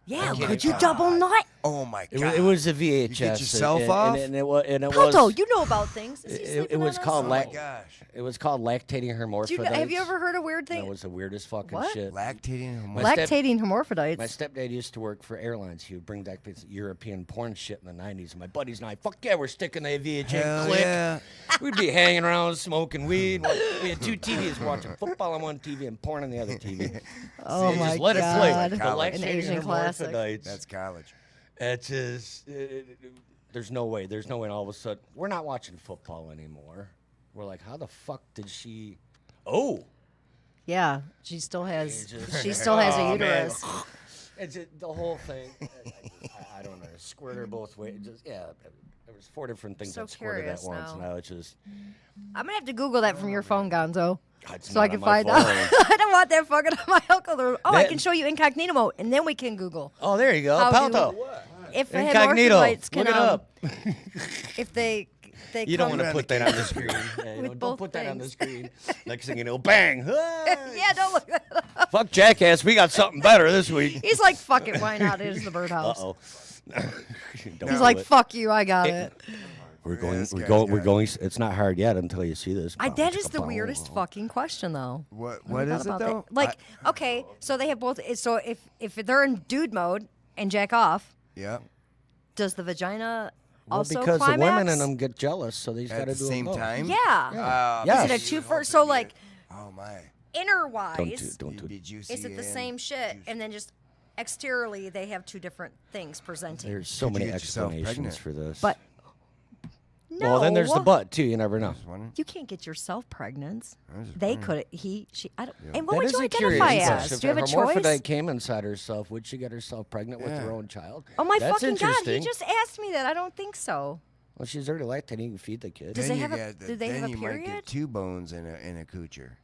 Yeah, Okay, could you God. double nut? Oh my It, god! it was a VHS. You get yourself and, off? and it was. And it Pelto, was. you know about things. Is he It sleeping was on called us? Oh my lac- gosh! It was called lactating hermaphrodites. Do you know, have you ever heard a weird thing? That was the weirdest fucking What? shit. Lactating hormone. Lactating hermaphrodites. My stepdad used to work for airlines. He would bring back this European porn shit in the 90s. My buddies and I, fuck yeah, we're sticking the VHS Hell click. yeah. We'd be hanging around smoking weed. We had two TVs watching football on one TV and porn on the other TV. Oh You my just let God. it play. The College. An lactating Asian classic. hermaphrodites. That's college. It's just, there's no way. There's no way. And all of a sudden, we're not watching football anymore. We're like, how the fuck did she? Oh, Yeah, she still has. just- She still has a Oh, man. uterus. it's the whole thing. I don't know. Squirter both ways. Just there was 4 different things So that squirted at curious once. now. Now it's just. I'm gonna have to Google that from your phone, Gonzo, It's so I not can on my find out. phone. I don't want that fucking on my uncle. Oh, I That- can show you incognito mode, and then we can Google Oh, there you go, How do- Palto. if Incognito. hermaphrodites can, Look it up. if they You don't want to come put that on the screen. Yeah, With don't both put that on the things. screen. Next thing you know, bang. Yeah, don't look that up. Fuck Jackass. We got something better this week. He's like, fuck it, why not? It is the Birdhouse. Uh-oh. He's like, fuck you, I got it. We're going. this We're guy's going. We're got going. It's not hard yet until you see this. That is the weirdest fucking question, though. What Never is thought it about though? that. Like, okay, so they have both. So if they're in dude mode and jack off, Yeah. does the vagina Well, also because climax? the women in them get jealous, so they's got At to the do them same both. time. Yeah. Yes. Is it a two first? So like Oh my. inner wise, Don't You'd do. be juicy is it the and same shit? juicy. And then just exteriorly, they have two different things presenting. There's so Could you many get yourself explanations pregnant? for this. But no. well, then there's the butt too. You never know. Just wondering. You can't get yourself pregnant. I was just They wondering. could. He. She. I don't. And That what would is you a identify curious as? question. Do you have a If choice? hermaphrodite came inside herself, would she get herself pregnant with her Yeah. own child? Oh my That's fucking god! He interesting. just asked me that. I don't think so. Well, she's already lactating. You can feed the kid. Does Then they you have a- get do they have then a you might period? get two bones in a coocher.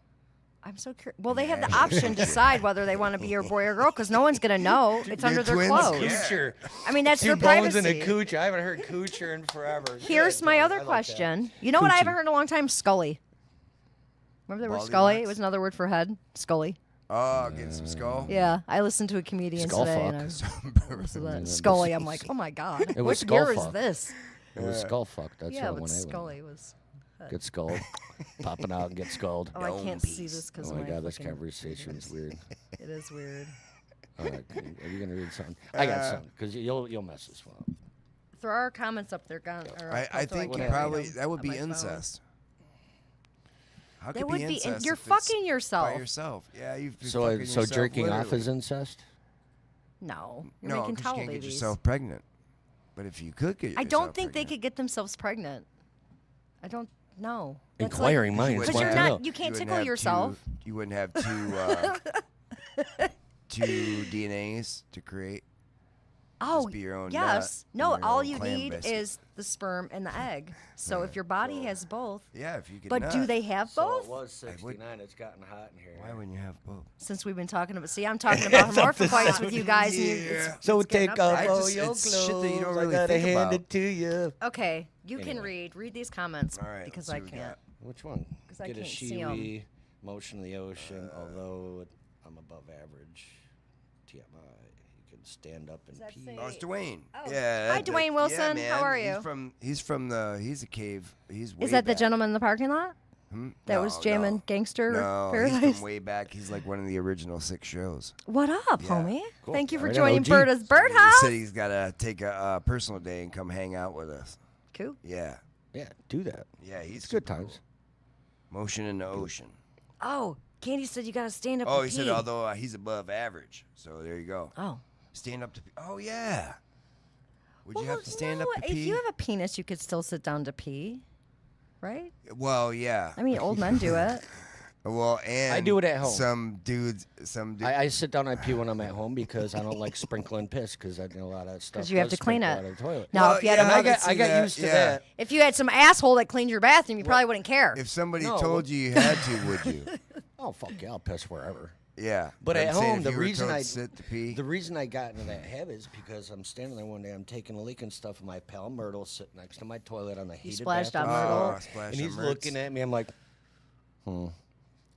I'm so curious. Well, they have the Yeah. option to decide whether they want to be a boy or girl because no one's gonna know. It's under their twins? clothes. Yeah. Coocher. I mean, that's Two their bones privacy. in a coocher. I haven't heard coocher in forever. Here's Good, my I other like that. question. You know what I haven't Coochie. heard in a long time? Scully. Remember the word Baldy Scully? wax? It was another word for head. Scully. Oh, getting some skull. Yeah, I listened to a comedian Skull today. fuck. And I listened to that. Scully. I'm like, oh my god. It was Which skull year is fuck. this? It was skull fuck. That's Yeah, the but one I Scully was. Get skulled. Popping out and get skulled. Oh, I can't see this because Oh of my god, this fucking- conversation's weird. It is weird. All right, are you gonna read something? I got something because you'll mess this one up. Throw our comments up there, Gon. or I I'll throw think it you down probably on that would be my phone. incest. How could That would be. incest You're if it's fucking yourself. by yourself. Yeah, you've been So fucking so yourself, jerking off literally. is incest. No, you're No, making 'cause towel you can't get babies. yourself pregnant. But if you could get I yourself don't think they pregnant, could get themselves pregnant. I don't know. That's Inquiring like, minds But want you're to not. know. You can't wouldn't tickle have yourself. You wouldn't have two DNAs to create. Oh, be your own yes. nut No, and your all own you clam need biscuit. is the sperm and the egg. So if your body has both, Yeah, if you could. but do nut. they have So both? it was I would- 69. It's gotten hot in here. Why wouldn't you have both? Since we've been talking about, see, I'm talking about hermaphrodites with you guys. And you, it's, So it's getting take up off there. all just- your it's clothes. shit that you don't really I gotta think hand about. it to you. Okay, you can Anyway. read these comments All right, because let's I see what we can't. Which one? 'Cause I Get a can't see 'em. shiwi, motion of the ocean, although I'm above average. TMI. You can stand up and that pee. say- Oh, it's Dwayne. Oh. Yeah. Hi, Dwayne yeah, Wilson. man. How are you? He's a cave. He's way Is that the back. gentleman in the parking lot that was jamming Gangster No, he's Paradise? from way back. He's like one of the original 6 shows. What up, Yeah. homie? Cool. Thank you for Right on, joining OG. Berta's He Birdhouse. said he's got to take a personal day and come hang out with us. Cool. Yeah. Yeah, do that. Yeah, he's It's good super times. cool. Motion in the ocean. Oh, Candy said you got to stand up. Oh, and he said pee. although he's above average. So there you go. Oh. Stand up to pee. Oh, yeah. Would you Well, have to stand no, up to if pee? you have a penis, you could still sit down to pee, right? Well, yeah. I mean, old men do it. Well, and I do it at home. Some dudes. I sit down, I pee when I'm at home because I don't like sprinkling piss because I know a lot of that stuff. 'Cause you have does to clean sprinkle it. out of the toilet. Now, Well, if you had yeah, a And I could got see got that, used to yeah. that. if you had some asshole that cleaned your bathroom, you probably wouldn't care. If somebody No. told you you had to, would you? Oh fuck yeah, I'll piss wherever. Yeah. But I'm at saying home, if the you were reason told I to sit to pee. the reason I got into that habit is because I'm standing there one day, I'm taking a leak and stuff, and my pal Myrtle's sitting next to my toilet on the heated splashed on bathroom. Myrtle? Oh, splash And on he's Mertz. looking at me. I'm like,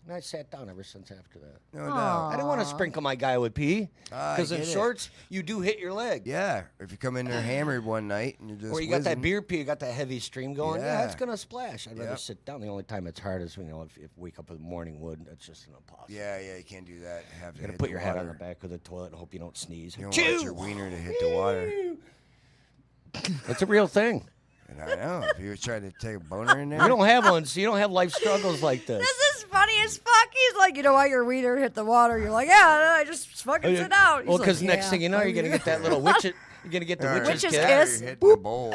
And I sat down ever since after that. No doubt. I didn't want to sprinkle my guy with pee I because in get it. shorts you do hit your leg. Yeah. If you come in there hammered one night and you're just Or you got that whizzing. beer pee, you got that heavy stream going. Yeah, Yeah. it's gonna splash. I'd rather Yep. sit down. The only time it's hard is if wake up in the morning wood. That's just an impossible. Yeah, you can't do that. You have to You gotta hit put the your head on water. the back of the toilet and hope you don't sneeze. You don't want your wiener to hit the water. It's a real thing. And I know. If you were trying to take a boner in there. You don't have one, so you don't have life struggles like this. This is funny as fuck. He's like, you know why your wiener hit the water? You're like, yeah, I just fucking sit down. He's Well, like, because next "Yeah, thing you know, my you're gonna wiener." get that little witch. You're gonna get the All right. witch's Witch's kiss. kiss. You're hitting the bowl.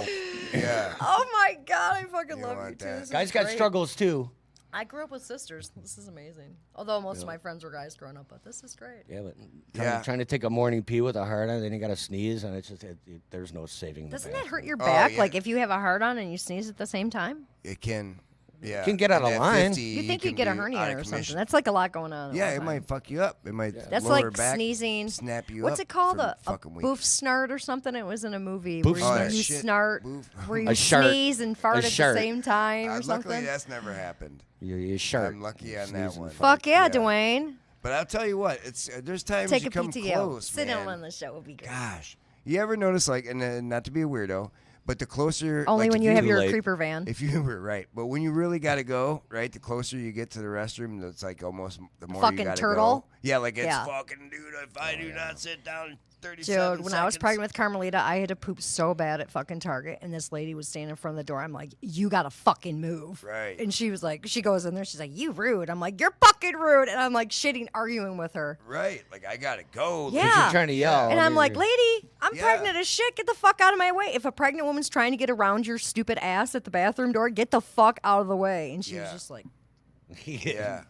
Yeah. Oh my god, I fucking You love you want too. that. This is Guys got great. struggles too. I grew up with sisters. This is amazing. Although most of my friends were guys growing up, but this is great. Yeah, but Yeah. trying to take a morning pee with a hard on, then you got to sneeze, and it's just there's no saving. Doesn't the that hurt your Oh, back? yeah. Like if you have a hard on and you sneeze at the same time? It can. Yeah. You can get out And of at line. 50, You think can you'd get a be out hernia of or something. commission. That's like a lot going on. at Yeah, one it time. might fuck you up. It might That's lower like back, sneezing. snap you What's up it called? for A fucking week. boof snart or something? It was in a movie Boof where snart. you Shit. snart, Boof. where you A shart. sneeze and fart A at the shart. same time or Luckily, something. that's never happened. You sharp. I'm lucky on that one. Fuck yeah, Dwayne. But I'll tell you what, it's there's times Take you a come PTO. close, Sit man. down on the show would be great. Gosh, you ever notice like, and not to be a weirdo, but the closer, Only like, when if you have your late. creeper van. If you were right, but when you really got to go, right, the closer you get to the restroom, it's like almost the more Fucking you got to turtle? go. Yeah, like it's Yeah. fucking, dude, if I do not sit down 30 Dude, when I was pregnant with Carmelita, I had to poop so bad at fucking Target, and this lady was standing in front of the door. I'm like, you gotta fucking move. Right. And she was like, she goes in there, she's like, you rude. I'm like, you're fucking rude. And I'm like shitting, arguing with her. Right, like I got to go. Yeah. You're trying to yell. And I'm like, lady, I'm Yeah. pregnant as shit. Get the fuck out of my way. If a pregnant woman's trying to get around your stupid ass at the bathroom door, get the fuck out of the way. And she was Yeah. just like, Yeah.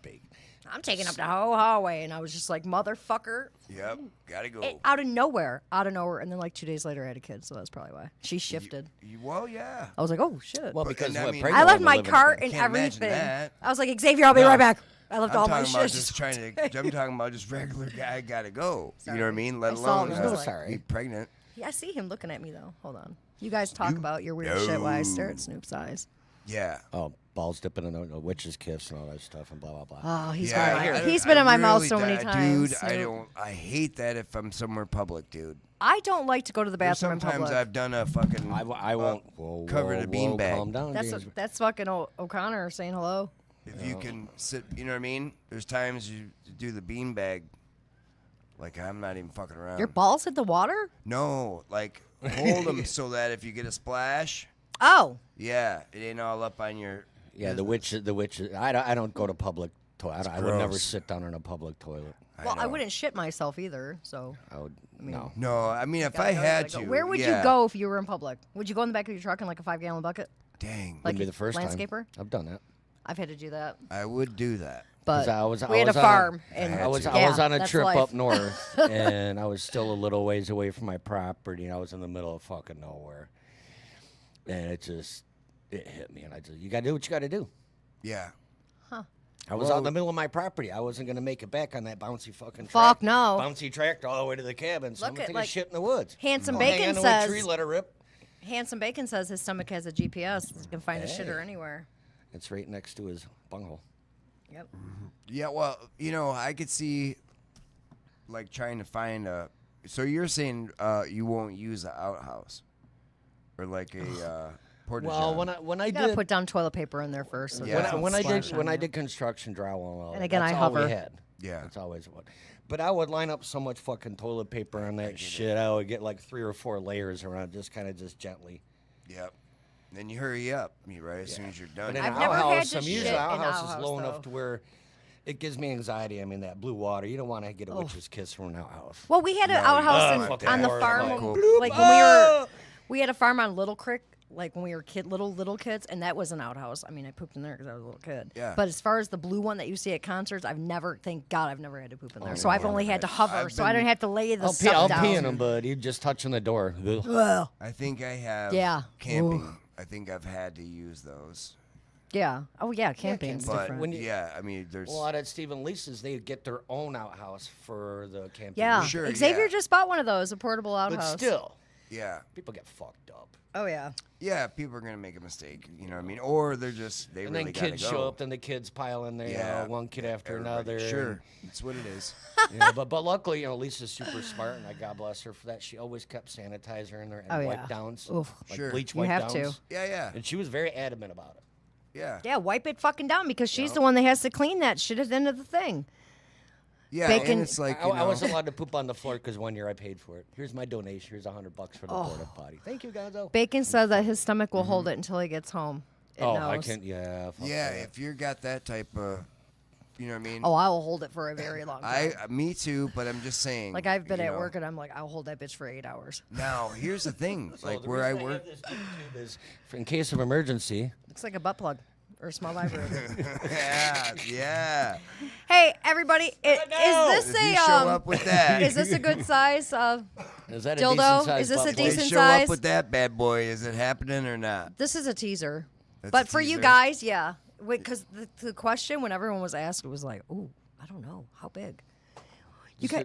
I'm taking up the whole hallway. And I was just like, motherfucker. Yep, got to go. Out of nowhere. And then like 2 days later, I had a kid. So that's probably why. She shifted. Well, yeah. I was like, oh, shit. Well, because and I what, mean- pregnant I left women my live in a cart bed. and Can't imagine everything. that. I was like, Xavier, I'll be right back. I left all my I'm talking about shit. just trying to. I'm talking about just regular guy got to go. You know what I mean? Let I saw alone him, I was No, like- sorry. be pregnant. Yeah, I see him looking at me, though. Hold on. You guys talk about your weird shit while I stare at Snoop's eyes. Yeah. Oh, balls dipping in a witch's kiss and all that stuff and blah, blah, blah. Oh, he's Yeah, been, I- he's been in my mouth really so many don't- times. Dude, I don't. I hate that if I'm somewhere public, dude. I don't like to go to the There's bathroom in sometimes public. I've done a fucking. I won't. Whoa, cover whoa, the whoa, beanbag. Calm down, James. That's fucking O'Connor saying hello. If you can sit, you know what I mean? There's times you do the beanbag. Like, I'm not even fucking around. Your balls hit the water? No, like, hold them so that if you get a splash, Oh. yeah, it ain't all up on your. Yeah, the witch. I don't go to public toilet. I would never gross. sit down in a public toilet. Well, I know. wouldn't shit myself either, so. I would. No. No, I mean, if Gotta I go, had gotta to. go. Where would yeah. you go if you were in public? Would you go in the back of your truck in like a 5-gallon bucket? Dang. Like Wouldn't be the first landscaper? time. I've done that. I've had to do that. I would do that. But I was we had a on farm. and I was yeah, on a that's trip life. up north, and I was still a little ways away from my property, and I was in the middle of fucking nowhere, and it hit me, and you gotta do what you gotta do. Yeah. I was out in the middle of my property. I wasn't gonna make it back on that bouncy fucking Fuck no. bouncy tractor all the way to the cabin. So I'm Look gonna at, take like, a shit in the woods. Handsome I'll hang Bacon onto says- a tree, let her rip. Handsome Bacon says his stomach has a GPS. You can find a shitter Hey. anywhere. It's right next to his bunghole. Yep. Yeah, well, you know, I could see, like, trying to find a. So you're saying you won't use an outhouse, or like a porta Well, john. when I You gotta did put down toilet paper in there first. So it Yeah. doesn't when I splash did on when I you. did construction drywall and all And that, again, that's I all we hover. had. Yeah. That's always what. But I would line up so much fucking toilet paper on that shit. I would get like 3 or 4 layers around, just gently. Yep. Then you hurry up, right? As soon as you're done. But in I've an never had outhouse, to I'm usually shit in outhouse outhouse, is low though. enough to where it gives me anxiety. I mean, that blue water. You don't want to get a witch's kiss from an outhouse. Well, we had an No, outhouse you don't. on the Fuck farm, that. like when we had a farm on Little Creek, like when we were little kids, and that was an outhouse. I mean, I pooped in there because I was a little kid. Yeah. But as far as the blue one that you see at concerts, thank God, I've never had to poop in there. Oh, So I've yeah. only had to hover, I've so I don't been- have to lay the I'll stuff down. pee in them, but you just touching the door. Ugh. Ugh. I think I have. Yeah. Camping. Ooh. I think I've had to use those. Yeah. Oh yeah, camping's camping. But different. When you- yeah, I mean, there's. Well, out at Stephen Lee's, they get their own outhouse for the camping. yeah. Sure, Xavier yeah. just bought one of those, a portable But outhouse. still, Yeah. people get fucked up. Oh yeah. Yeah, people are gonna make a mistake. You know what I mean? Or they're just they And really then gotta kids go. show up, then the kids pile in there, Yeah. one kid after Everybody- another. Sure, that's what it is. Yeah, but luckily, Lisa's super smart, and I God bless her for that. She always kept sanitizer in there and Oh, wipe yeah. downs, Oof. like Sure. bleach You wipe have downs. to. Yeah, yeah, And she was very adamant about it. yeah, Yeah, wipe it fucking down because she's the one that has to clean that shit at the end of the thing. yeah. Bacon- And it's like I, you I know, wasn't allowed to poop on the floor because 1 year I paid for it. Here's my donation. Here's $100 for the porta potty. Thank you, Gonzo. Bacon said that his stomach will hold it until he gets home. It Oh, knows. I can't. Yeah. Fuck yeah. that. If you got that type of, you know what I mean? Oh, I will hold it for a very long time. me too. But I'm just saying. Like I've been you at know. work and I'm like, I'll hold that bitch for 8 hours. Now here's the thing. So Like the where I reason work. have this big tube is in case of emergency. Looks like a butt plug or a small vibrator. Yeah, yeah. Hey, everybody, is If this you show a up with that, is this a good size? Is that Dildo? a decent size Is this a butt plug? decent show size? up with that bad boy. Is it happening or not? This is a teaser. That's But a for you teaser? guys, yeah. Wait, because the question when everyone was asked, it was like, "Ooh, I don't know, how big."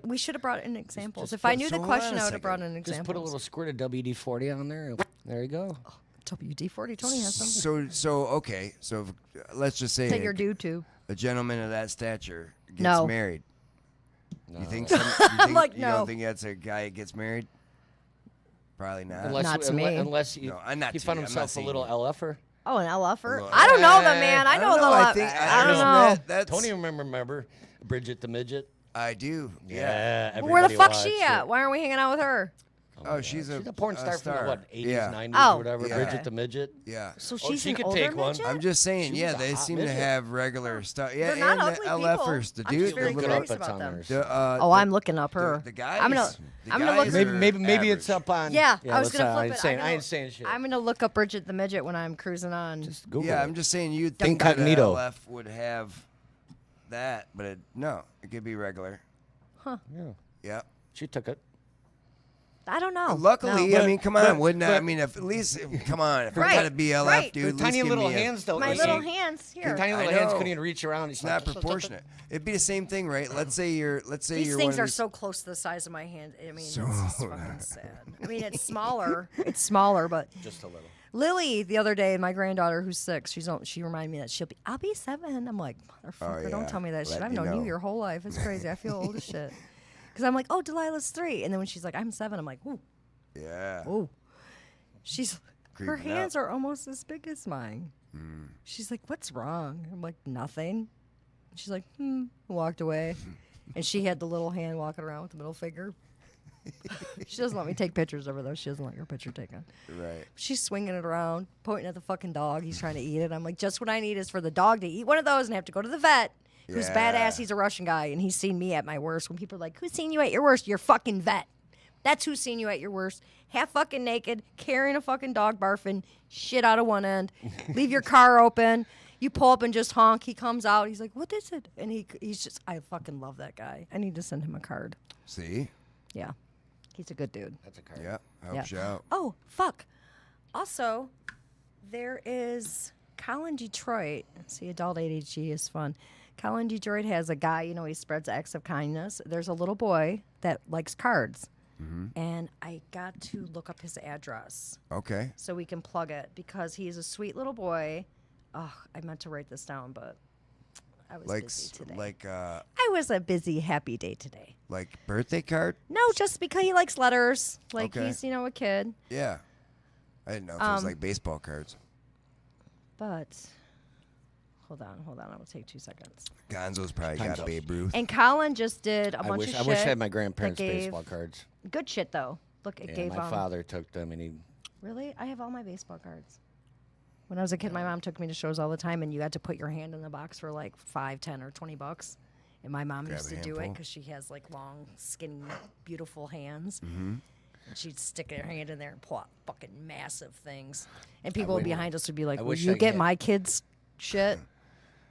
We should have brought in examples. If I knew the question, I would have brought in examples. Just put a little squirt of WD-40 on there. And there you go. WD-40. Tony has some. So let's just say Take your dude too. a gentleman of that stature gets No. married. No. You think? You Like, don't no. think that's a guy that gets married? Probably not. Not to me. Unless you, No, I'm not he to found you. I'm not himself a saying little you. LFer. Oh, an LFer? Well, I don't know the man. I know a little. I don't know. That's, Tony, remember Bridget the midget? I do. Yeah. Where the everybody fuck's she watched at? it. Why aren't we hanging out with her? Oh, she's a porn star from the, what, 80s, Yeah. 90s, Oh. or whatever. Yeah. Bridget the midget. Yeah. So Oh, she's she an could older take one. midget? I'm just saying, She yeah, was a they hot seem midget. to have regular stuff. Yeah, They're not and ugly the people. LFers, the I'm dude, just very Look it curious up, it's about on them. theirs. Oh, I'm looking up her. The guys. I'm gonna look. Maybe it's up on. Yeah, I was let's, gonna I flip ain't it. saying, I ain't saying shit. I'm gonna look up Bridget the midget when I'm cruising on. Just Google Yeah, it. I'm just saying you'd think Incognito. that LF would have that, but no, it could be regular. Huh. Yeah. Yeah. She took it. I don't know. Luckily, No. I mean, come on, wouldn't I mean, if at least, come on, if I gotta be LF, right. dude, Her at least tiny give little me a- hands, though. My you little see, hands Her here. tiny I little hands know. couldn't even reach around. It's not proportionate. It'd be the same thing, right? Let's say you're These one things of are these- so close to the size of my hand. I mean, So- it's just fucking sad. I mean, it's smaller. It's smaller, but Just a little. Lily the other day, my granddaughter who's 6, she reminded me that I'll be 7. I'm like, motherfucker, Oh, don't yeah. tell me that shit. Let I've me known you know. your whole life. It's crazy. I feel old as shit. Because I'm like, oh, Delilah's 3, and then when she's like, I'm 7, I'm like, ooh, Yeah. ooh. Her Creeping hands out. are almost as big as mine. She's like, what's wrong? I'm like, nothing. She's like, walked away. And she had the little hand walking around with the middle finger. She doesn't let me take pictures of her, though. She doesn't like her picture taken. Right. She's swinging it around, pointing at the fucking dog. He's trying to eat it. I'm like, just what I need is for the dog to eat one of those and have to go to the vet. Who's Yeah. badass. He's a Russian guy, and he's seen me at my worst. When people are like, who's seen you at your worst? Your fucking vet. That's who's seen you at your worst. Half fucking naked, carrying a fucking dog, barfing shit out of one end. Leave your car open. You pull up and just honk. He comes out. He's like, what is it? And he's just, I fucking love that guy. I need to send him a card. See? Yeah. He's a good dude. That's a card. Yeah. Helps you out. Oh, fuck. Also, there is Colin Detroit. See, adult ADHD is fun. Colin Detroit has a guy, he spreads acts of kindness. There's a little boy that likes cards. And I got to look up his address Okay. so we can plug it because he's a sweet little boy. Oh, I meant to write this down, but I was busy today. I was a busy, happy day today. Like birthday card? No, just because he likes letters. Like Okay. he's, a kid. Yeah. I didn't know if it was like baseball cards. But hold on. I will take 2 seconds. Gonzo's probably Time's got up. Babe Ruth. And Colin just did a I bunch wish of shit. I wish I had my grandparents' that gave- baseball cards. Good shit though. Look, it Yeah, gave my father took them, and he. Really? I have all my baseball cards. When I was a kid, my mom took me to shows all the time, and you had to put your hand in the box for like $5, $10, or $20. And my mom Grab used a to do it handful. because she has like long, skinny, beautiful hands. Mm-hmm. And she'd stick her hand in there and pull out fucking massive things. And people behind us would be like, I "Will wish you I get had- my kids' shit?"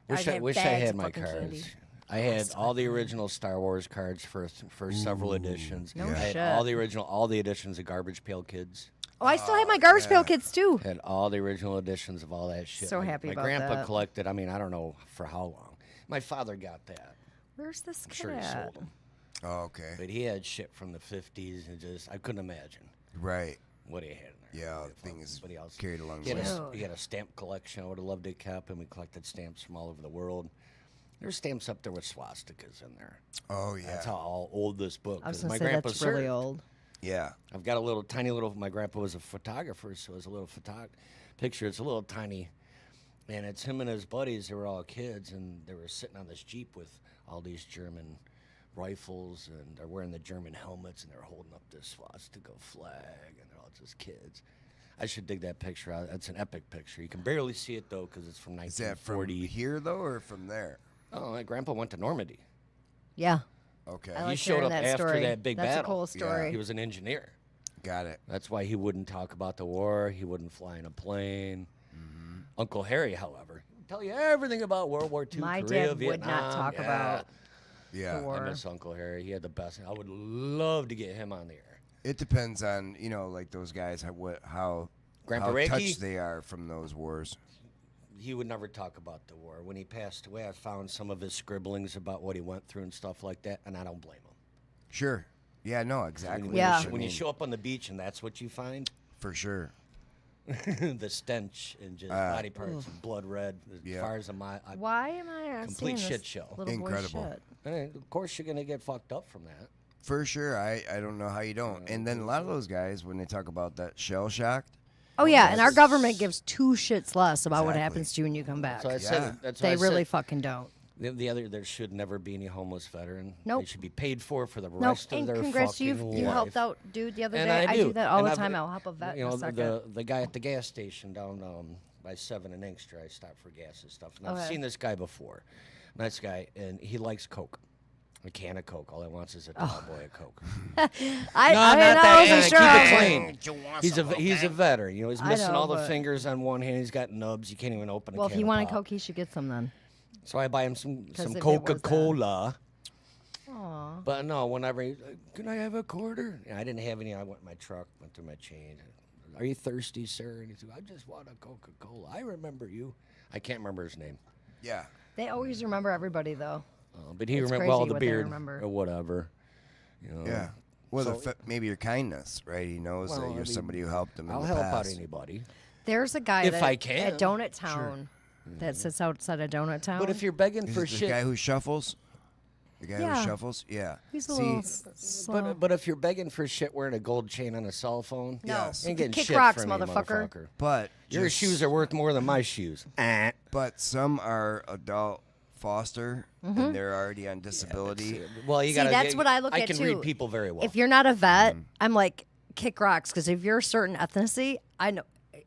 Wish I'd I have wish I bags had of my fucking cards. candy. I had all the original Star Wars cards for several editions. No I had shit. all the editions of Garbage Pail Kids. Oh, I still have my Garbage Pail Kids too. Had all the original editions of all that shit. So My- happy my about grandpa that. collected. I mean, I don't know for how long. My father got that. Where's this I'm kid sure he at? sold them. Oh, okay. But he had shit from the 50s, and just I couldn't imagine Right. what he had in there. Yeah, Beautiful. things But he also carried along he the had, way. he had a stamp collection. I would have loved to have kept, and we collected stamps from all over the world. There's stamps up there with swastikas in there. Oh, yeah. That's how old this book. I was 'cause gonna my say grandpa that's really served. old. Yeah. I've got a tiny little. My grandpa was a photographer, so it's a little picture. It's a little tiny, and it's him and his buddies. They were all kids, and they were sitting on this Jeep with all these German rifles, and they're wearing the German helmets, and they're holding up this swastika flag, and they're all just kids. I should dig that picture out. It's an epic picture. You can barely see it though because it's from Is that from 1940. here, though, or from there? Oh, my grandpa went to Normandy. Yeah, Okay. I like showed hearing up that after story. that big That's battle. a cool story. He was an engineer. Got it. That's why he wouldn't talk about the war. He wouldn't fly in a plane. Uncle Harry, however, would tell you everything about World War II, My Korea, dad Vietnam. would not talk Yeah. about Yeah. the war. I miss Uncle Harry. He had the best. I would love to get him on the air. It depends on, like those guys, how Grandpa how Reiki? touched they are from those wars. he would never talk about the war. When he passed away, I found some of his scribblings about what he went through and stuff like that, and I don't blame him. Sure. Yeah, no, exactly. Yeah. When you show up on the beach and that's what you find, For sure. the stench and just body parts and blood red as Yeah. far as a mile. Why am I Complete seeing shit this show. little boy Incredible. shit? Of course, you're gonna get fucked up from that. For sure. I don't know how you don't. And then a lot of those guys, when they talk about that shell shocked, Oh yeah, and our government gives 2 shits less about what Exactly. happens to you when you come back. So I Yeah. said that's why They I really said fucking don't. there should never be any homeless veteran. Nope. They should be paid for the No, rest of and their congrats to you. fucking You life. helped out dude the other And day. I do that all And the I've- time. I'll help a vet You in know, a second. the guy at the gas station down by 7 and Inkster, I stopped for gas and stuff. And I've Okay. seen this guy before. Nice guy, and he likes Coke. A can of Coke. All he wants is a tall boy of Coke. I not mean, that. I wasn't Keep sure. it clean. He's a veteran. You know, he's I missing know, all the but- fingers on one hand. He's got nubs. You can't even open a Well, if can he of wanted pop. Coke, he should get some then. So I buy him some if it was that. Coca-Cola. Aw. But no, whenever he's like, can I have a quarter? I didn't have any. I went in my truck, went through my change. Are you thirsty, sir? And he said, I just want a Coca-Cola. I remember you. I can't remember his name. yeah. They always remember everybody though. But he It's remembered crazy all the what they beard remember. or whatever. You know. Yeah. Well, So- maybe your kindness, right? He knows Well, that I you're mean, somebody who helped him in I'll the help out past. anybody. There's a guy If that, I can. at Donut Town that sits outside of Donut Town. But if you're begging Is for it the shit, guy who shuffles? The guy Yeah. who shuffles? Yeah. he's a See, little slow. but if you're begging for shit wearing a gold chain on a cell phone, No. Yes. you ain't getting Kick shit rocks, from me, motherfucker. but Your just- shoes are worth more than my shoes. But some are adult foster, and they're already on disability. Well, you See, gotta. that's what I look I at can too. read people very well. If you're not a vet, I'm like kick rocks because if you're a certain ethnicity, I know.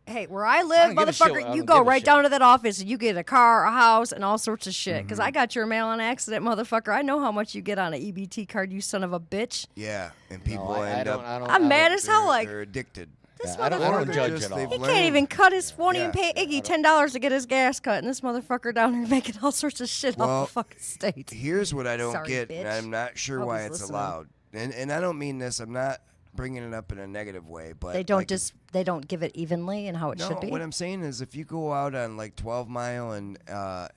Hey, where I live, don't give a shit. I motherfucker, you don't go give a right shit. down to that office and you get a car, a house, and all sorts of shit. Because I got your mail on accident, motherfucker. I know how much you get on an EBT card, you son of a bitch. Yeah, and people I end don't, up. I don't, I'm I mad don't- as hell. Like, they're addicted. this I don't motherfucker. judge just at all. they've He learned. can't even cut his. Won't Yeah. even pay Iggy $10 to get his gas cut, and this motherfucker down here making all sorts of shit Well, off the fucking state. Here's what I don't Sorry, get, bitch. and I'm not sure Hope why he's it's listening. allowed. And I don't mean this. I'm not bringing it up in a negative way, but They don't like, they don't give it evenly and how it No, should be. what I'm saying is, if you go out on like 12 Mile and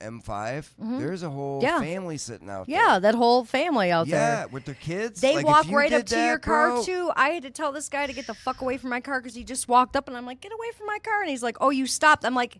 M5, there's a whole Yeah. family sitting out Yeah, there. that whole family out Yeah, there. with their kids. They Like, if walk you right did up to your that, car bro, too. I had to tell this guy to get the fuck away from my car because he just walked up and I'm like, get away from my car. And he's like, oh, you stopped. I'm like,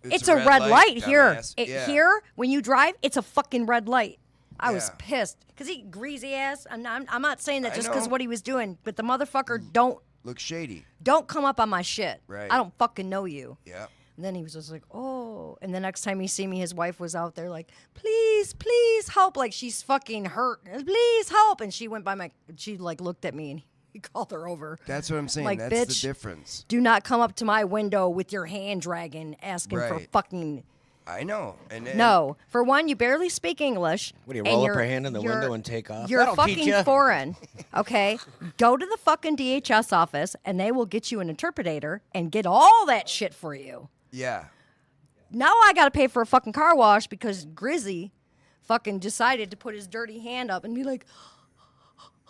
it's a red light here. dumbass. Yeah. Here, when you drive, it's a fucking red light. I was Yeah. pissed because he greasy ass. I'm not saying that I just because know. what he was doing, but the motherfucker don't shady. come up on my shit. Right. I don't fucking know you. Yeah. And then he was just like, oh. And the next time he see me, his wife was out there like, please, please help. Like she's fucking hurt. Please help. And she went by she like looked at me and he called her over. That's what I'm saying. Like, That's bitch, the difference. Do not come up to my window with your hand dragging, asking for Right. fucking. I know. And No. For one, you barely speak English. What do you and roll up you're- her hand in the you're- window and take off? You're That'll teach fucking ya. foreign. Okay? Go to the fucking DHS office and they will get you an interpreter and get all that shit for you. Yeah. Now I got to pay for a fucking car wash because Grizzy fucking decided to put his dirty hand up and be like,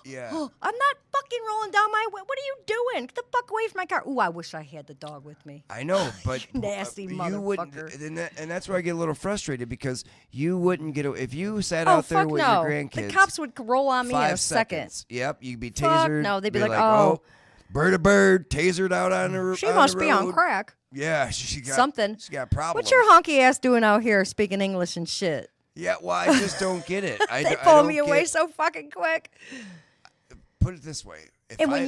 Yeah. oh, I'm not fucking rolling down my way. What are you doing? Get the fuck away from my car. Ooh, I wish I had the dog with me. I know, but nasty you wouldn't, motherfucker. and that's where I get a little frustrated because you wouldn't get if you sat Oh, out there fuck with no. your grandkids. The cops would roll on me in 5 a second. seconds. Yep, you'd be Fuck tasered. no, they'd be be like, oh. bird, tasered out on the She on must the be on road." crack. Yeah, she got Something. She got problems. What's your honky ass doing out here speaking English and shit? Yeah, well, I just don't get it. I They don't pull me get- away so fucking quick. Put it this way. If And I,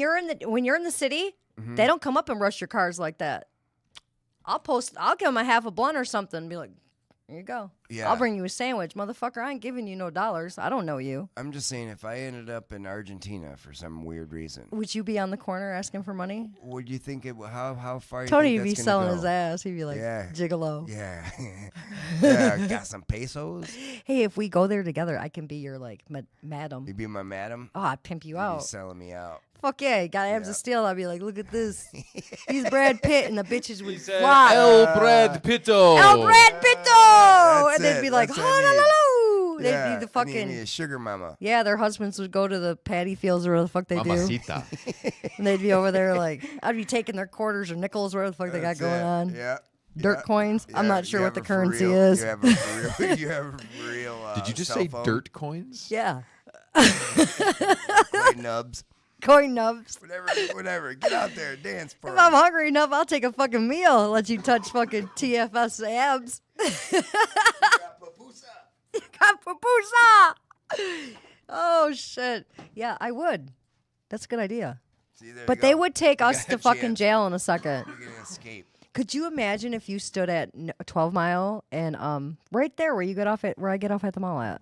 when you're in the city, they don't come up and rush your cars like that. I'll give them a half a blunt or something and be like, here you go. Yeah. I'll bring you a sandwich. Motherfucker, I ain't giving you no dollars. I don't know you. I'm just saying, if I ended up in Argentina for some weird reason, Would you be on the corner asking for money? would you think it? How far? Tony you would think be that's gonna selling go? his ass. He'd be like, Yeah. gigolo. Yeah. Yeah, got some pesos. Hey, if we go there together, I can be your like madam. You'd be my madam. Oh, I'd pimp you You'd be out. selling me out. Fuck yeah, you got abs Yeah. of steel. I'd be like, look at this. He's Brad Pitt, and the bitches would fly. El Brad Pitto. El Brad Pitto! And they'd it. be like, That's what I need. oh, they'd Yeah, be the I need fucking. me a sugar mama. Yeah, their husbands would go to the paddy fields or whatever the fuck they do. Mamacita. And they'd be over there like, I'd be taking their quarters or nickels, whatever the fuck they got That's going it. on. Yeah. Dirt coins. I'm not sure you what the have a for currency real- is. You have a real. You have a real. Did you just cell say phone? dirt coins? Yeah. Coin nubs. Coin nubs. Whatever. Get out there, dance for If 'em. I'm hungry enough, I'll take a fucking meal and let you touch fucking TFS abs. Kapupusa! Oh, shit. Yeah, I would. That's a good idea. See, there But you they go. would take You us got to a fucking chance. jail in a second. You're gonna escape. Could you imagine if you stood at 12 Mile and right there where you get off at where I get off at the mall at?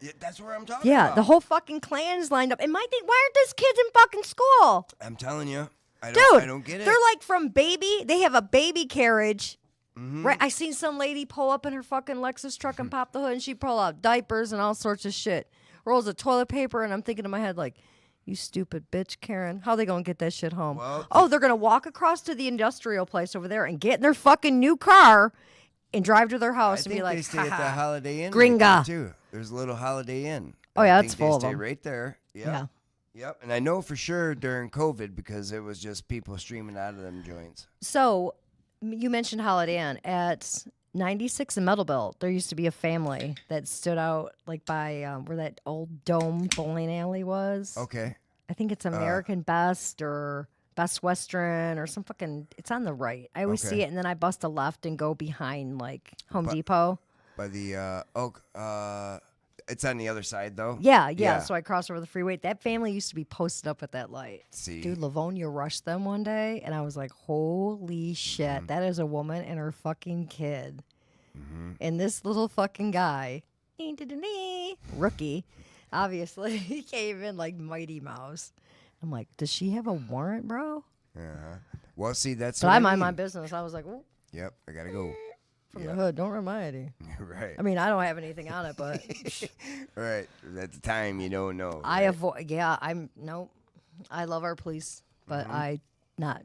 Yeah, that's where I'm talking Yeah, about. the whole fucking clan's lined up. And my thing, why aren't these kids in fucking school? I'm telling you, I Dude, don't get it. they're like from baby. They have a baby carriage. Mm-hmm. Right, I seen some lady pull up in her fucking Lexus truck and pop the hood, and she pull out diapers and all sorts of shit. Rolls of toilet paper, and I'm thinking in my head like, "You stupid bitch, Karen. How they gonna get that shit home? Well, They're gonna walk across to the industrial place over there and get in their fucking new car and drive to their I house and think be like, they stay at the "Ha-ha." Holiday Inn. Gringa. Right there too. There's a little Holiday Inn. Oh, yeah, I it's think full of they stay them. right there. Yep. Yeah. Yep. And I know for sure during COVID because it was just people streaming out of them joints. So, you mentioned Holiday Inn at 96 in Meadowville. There used to be a family that stood out like by where that old dome bowling alley was. Okay. I think it's American Best or Best Western or some fucking. It's on the right. I always Okay. see it, and then I bust a left and go behind like Home Depot. By the it's on the other side though. Yeah. So I crossed over the freeway. That family used to be posted up at that light. See. Dude, Livonia rushed them one day, and I was like, holy shit, that is a woman and her fucking kid. And this little fucking guy, rookie, obviously, he came in like Mighty Mouse. I'm like, does she have a warrant, bro? Uh-huh. Well, see, that's. But what I I mind my mean. business. I was like, "Ooh, Yep. I gotta go. from the hood, don't remind me. Right. I mean, I don't have anything on it, but Right. At the time, you don't know. I right? avoid. Yeah, I love our police, but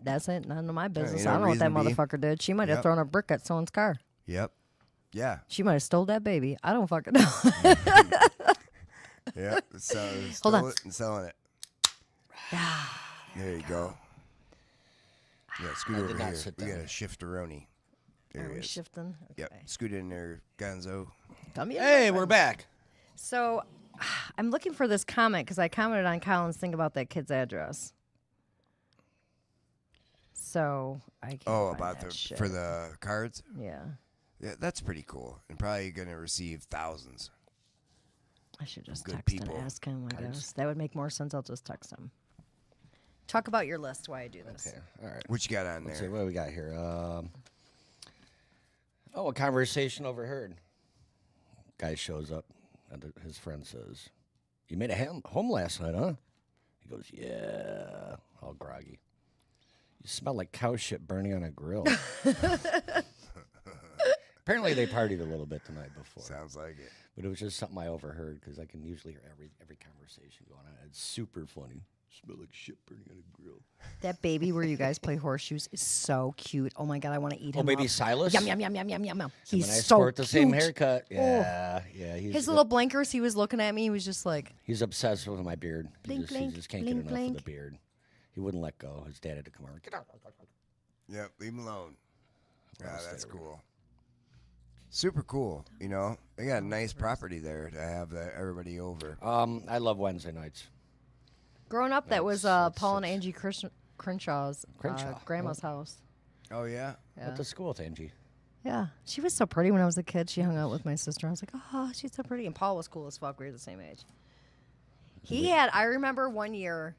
that's it. None of my business. no I don't know what that reason to be. motherfucker did. She might have Yep. thrown a brick at someone's car. Yep. Yeah. She might have stole that baby. I don't fucking know. Yep. So Hold stole on. it and selling it. There you go. Yeah, scoot I over did not here. sit We got down. a shifteroni. There Are he we is. shifting? Yep. Okay. Scoot in there, Gonzo. Come here. Hey, we're back. So, I'm looking for this comment because I commented on Colin's thing about that kid's address. So I can't Oh, find about that the shit. for the cards. Yeah, Yeah, that's pretty cool. And probably gonna receive thousands. I should just Good text people. and ask him. I guess that would make more sense. I'll just text him. Talk about your list. Why I do this? Okay, all right. What you got on Let's see, there? what do we got here? A conversation overheard. Guy shows up, and his friend says, "You made it home last night, huh?" He goes, "Yeah," all groggy. "You smell like cow shit burning on a grill." Apparently, they partied a little bit the night before. Sounds like it. But it was just something I overheard because I can usually hear every conversation going on. It's super funny. Smell like shit burning on a grill. That baby where you guys play horseshoes is so cute. Oh my god, I want to eat him. Oh, baby up. Silas? Yum yum yum yum yum yum yum. He's When I so sport the same cute. haircut. Yeah, yeah. His little blinkers. He was looking at me. He was just like, He's obsessed with my beard. Blink, He blink, just can't blink, get enough of blink. the beard. He wouldn't let go. His dad had to come over. Get out. Yep, leave him alone. Yeah, I'll stay that's with cool. Super cool. You know, they got a nice property there to have everybody over. I love Wednesday nights. growing up, that was It's- Paul and Angie Crenshaw's Crenshaw. grandma's house. Oh yeah. Yeah. Went to school with Angie. Yeah, she was so pretty when I was a kid. She hung out with my sister. I was like, oh, she's so pretty. And Paul was cool as fuck. We were the same age. I remember one year,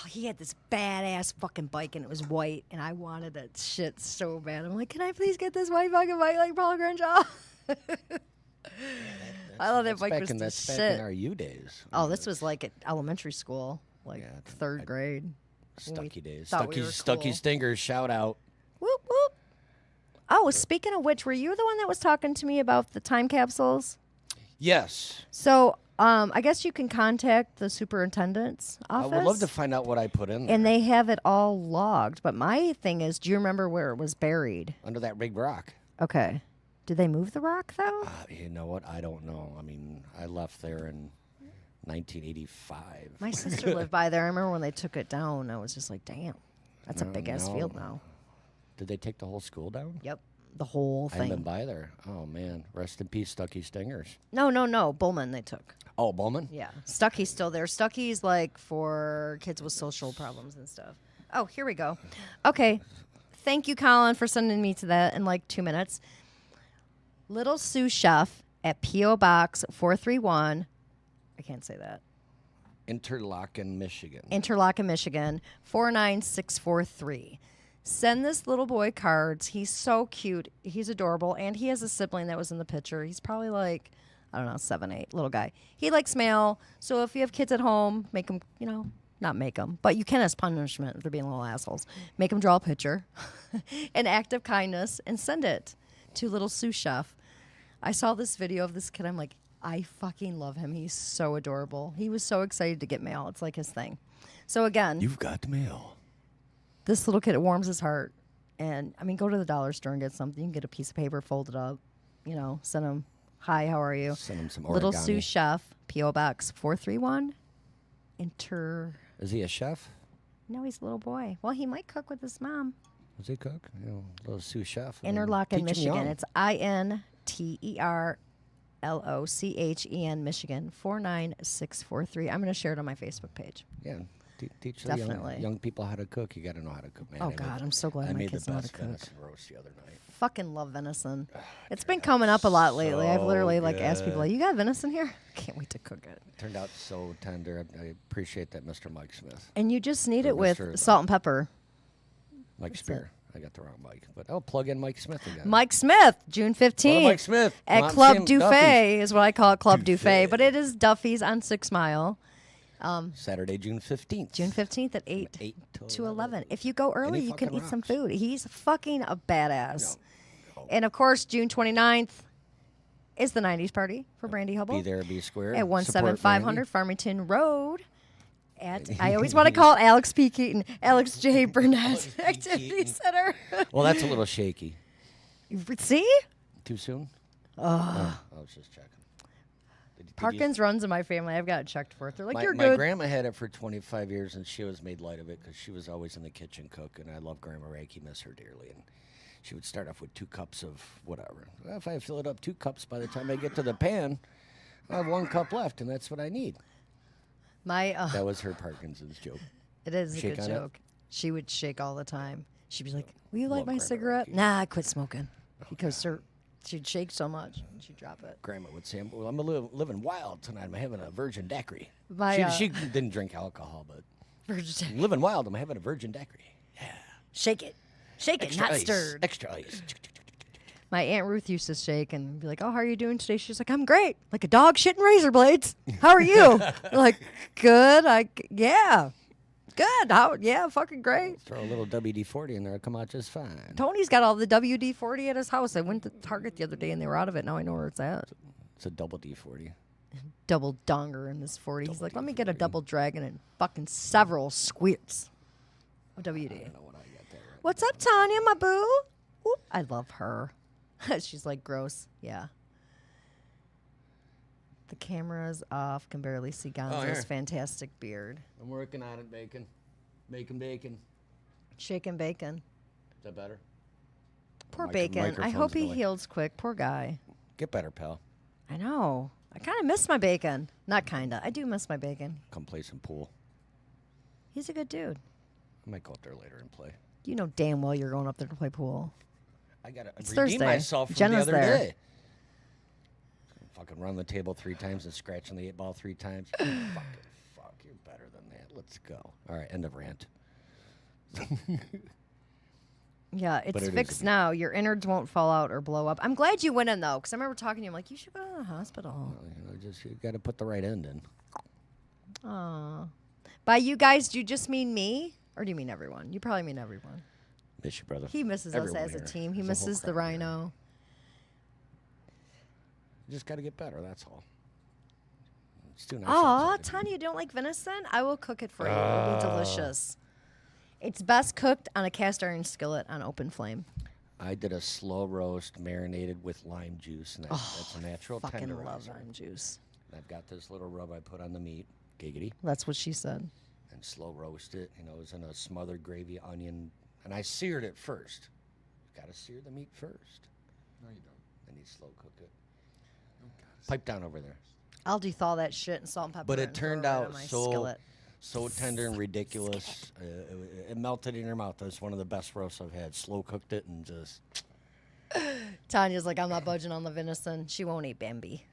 he had this badass fucking bike and it was white. And I wanted that shit so bad. I'm like, can I please get this white fucking bike like Paul Crenshaw? I love that That's bike back was in, the that's back shit. in our U days. Oh, this was like at elementary school, like Yeah, third grade. when we Stucky days. thought we were Stucky cool. Stingers, shout out. Whoop whoop. Oh, speaking of which, were you the one that was talking to me about the time capsules? Yes. So, I guess you can contact the superintendent's office. I would love to find out what I put in there. And they have it all logged. But my thing is, do you remember where it was buried? Under that big rock. Okay. Did they move the rock though? You know what? I don't know. I mean, I left there in 1985. My sister lived by there. I remember when they took it down. I was just like, damn, that's a No, big ass no. field now. Did they take the whole school down? Yep. the whole I haven't been thing. by there. Oh man, rest in peace, Stucky Stingers. No. Bowman they took. Oh, Bowman. Yeah, Stucky's still there. Stucky's like for kids with social problems and stuff. Oh, here we go. Okay, thank you, Colin, for sending me to that in like 2 minutes. Little Sous Chef at P.O. Box 431. I can't say that. Interlochen, Michigan. Interlochen, Michigan 49643. Send this little boy cards. He's so cute. He's adorable, and he has a sibling that was in the picture. He's probably like, I don't know, 7, 8, little guy. He likes mail, so if you have kids at home, make them, not make them, but you can as punishment for being little assholes. Make them draw a picture, an act of kindness, and send it to Little Sous Chef. I saw this video of this kid. I'm like, I fucking love him. He's so adorable. He was so excited to get mail. It's like his thing. So again, You've got mail. this little kid, it warms his heart. And I mean, go to the dollar store and get something. You can get a piece of paper, fold it up, send him, hi, how are you? Send him some origami. Little Sous Chef, P.O. Box 431. Is he a chef? No, he's a little boy. Well, he might cook with his mom. Does he cook? Little sous chef. I mean, Interlochen, teach him Michigan. young. It's INTERLOCHEN, Michigan 49643. I'm going to share it on my Facebook page. Yeah. Teach the Definitely. young people how to cook. You got to know how to cook, man. Oh, God, I'm so glad I my made kids the know how to best cook. venison roast the other night. Fucking love venison. It's been coming up a lot lately. I've literally asked people, you got venison here? Can't wait to cook it. Turned out so tender. I appreciate that, Mr. Mike Smith. And you just need Or it with Mr. salt and pepper. Mike Spear. I got the wrong Mike, but I'll plug in Mike Smith again. Mike Smith, June 15th. Mike Smith. Come At out and Club see him, Duffet Duffy's. is what I call it, Club Duffet. But it is Duffy's on 6 Mile. Saturday, June 15th. June 15th at 8 8 to 11. If you go early, he you can fucking eat some rocks. food. He's fucking a badass. No. And of course, June 29th is the 90s party for Brandy Hubble. Be there, be square. At Support 17500 Farmington Road. I always want to call it Alex P. Keaton, Alex J. Burnett Activity Keaton. Center. Brandy. Well, that's a little shaky. See? Too soon? Oh, I was just checking. Did you- Parkins runs in my family. I've got it checked for it. They're like, my, you're my good. grandma had it for 25 years, and she always made light of it because she was always in the kitchen cooking. I love Grandma Reiki, miss her dearly. And she would start off with 2 cups of whatever. Well, if I fill it up 2 cups, by the time I get to the pan, I have 1 cup left, and that's what I need. That was her Parkinson's joke. It is Shake a good on it? joke. She would shake all the time. She'd be like, will you light Love my Grandma cigarette? Reiki. Nah, I quit smoking. Because she'd shake so much. She'd drop it. Grandma would say, well, I'm living wild tonight. I'm having a virgin daiquiri. My, she didn't drink alcohol, but Virgin- I'm living wild. I'm having a virgin daiquiri. Shake it. Shake it, not ice, stirred. Extra ice. My Aunt Ruth used to shake and be like, oh, how are you doing today? She's like, I'm great. Like a dog shitting razor blades. How are you? Like, good. Yeah. Good. Yeah, fucking great. Throw a little WD-40 in there. It'll come out just fine. Tony's got all the WD-40 at his house. I went to Target the other day and they were out of it. Now I know where it's at. It's a double D40. Double donger in this 40. He's Double like, let me get a D40. double dragon and fucking several squirts of WD. I don't know what I got there. What's up, Tanya, my boo? Ooh, I love her. She's like, gross. Yeah. The camera's off. Can barely see here. Gonzo's fantastic beard. I'm working on it, bacon. Making bacon. Shaking bacon. Is that better? Poor Mic- Bacon. I microphone's hope he in the way. heals quick. Poor guy. Get better, pal. I know. I kind of miss my Bacon. Not kind of. I do miss my Bacon. Come play some pool. He's a good dude. I might go up there later and play. You know damn well you're going up there to play pool. I gotta It's redeem Thursday. myself from Jenna's the other there. day. Fucking run the table 3 times and scratching the 8-ball 3 times. Fucking fuck, you're better than that. Let's go. All right, end of rant. Yeah, But it's it is fixed a- now. Your innards won't fall out or blow up. I'm glad you went in though, because I remember talking to you. I'm like, you should go to the hospital. Just you got to put the right end in. Aw. By you guys, do you just mean me, or do you mean everyone? You probably mean everyone. Miss you, brother. He misses Everyone us as a here. team. He There's a whole misses the crowd here. rhino. You just got to get better. That's all. It's too nice. Aw, outside. Tanya, you don't like venison? I will cook it for you. It'll be delicious. It's best cooked on a cast iron skillet on open flame. I did a slow roast marinated with lime juice, and that's a natural Fucking tenderizer. love lime juice. I've got this little rub I put on the meat, giggity, That's what she said. and slow roast it. You know, it was in a smothered gravy, onion, and I seared it first. Got gotta sear the meat first. No, you don't. Then you slow cook it. Pipe down over there. I'll dethaw that shit in salt and pepper. But it and throw turned right out on my so skillet. so tender and ridiculous. It melted in your mouth. That's one of the best roasts I've had. Slow cooked it and just. Tanya's like, I'm not budging on the venison. She won't eat Bambi.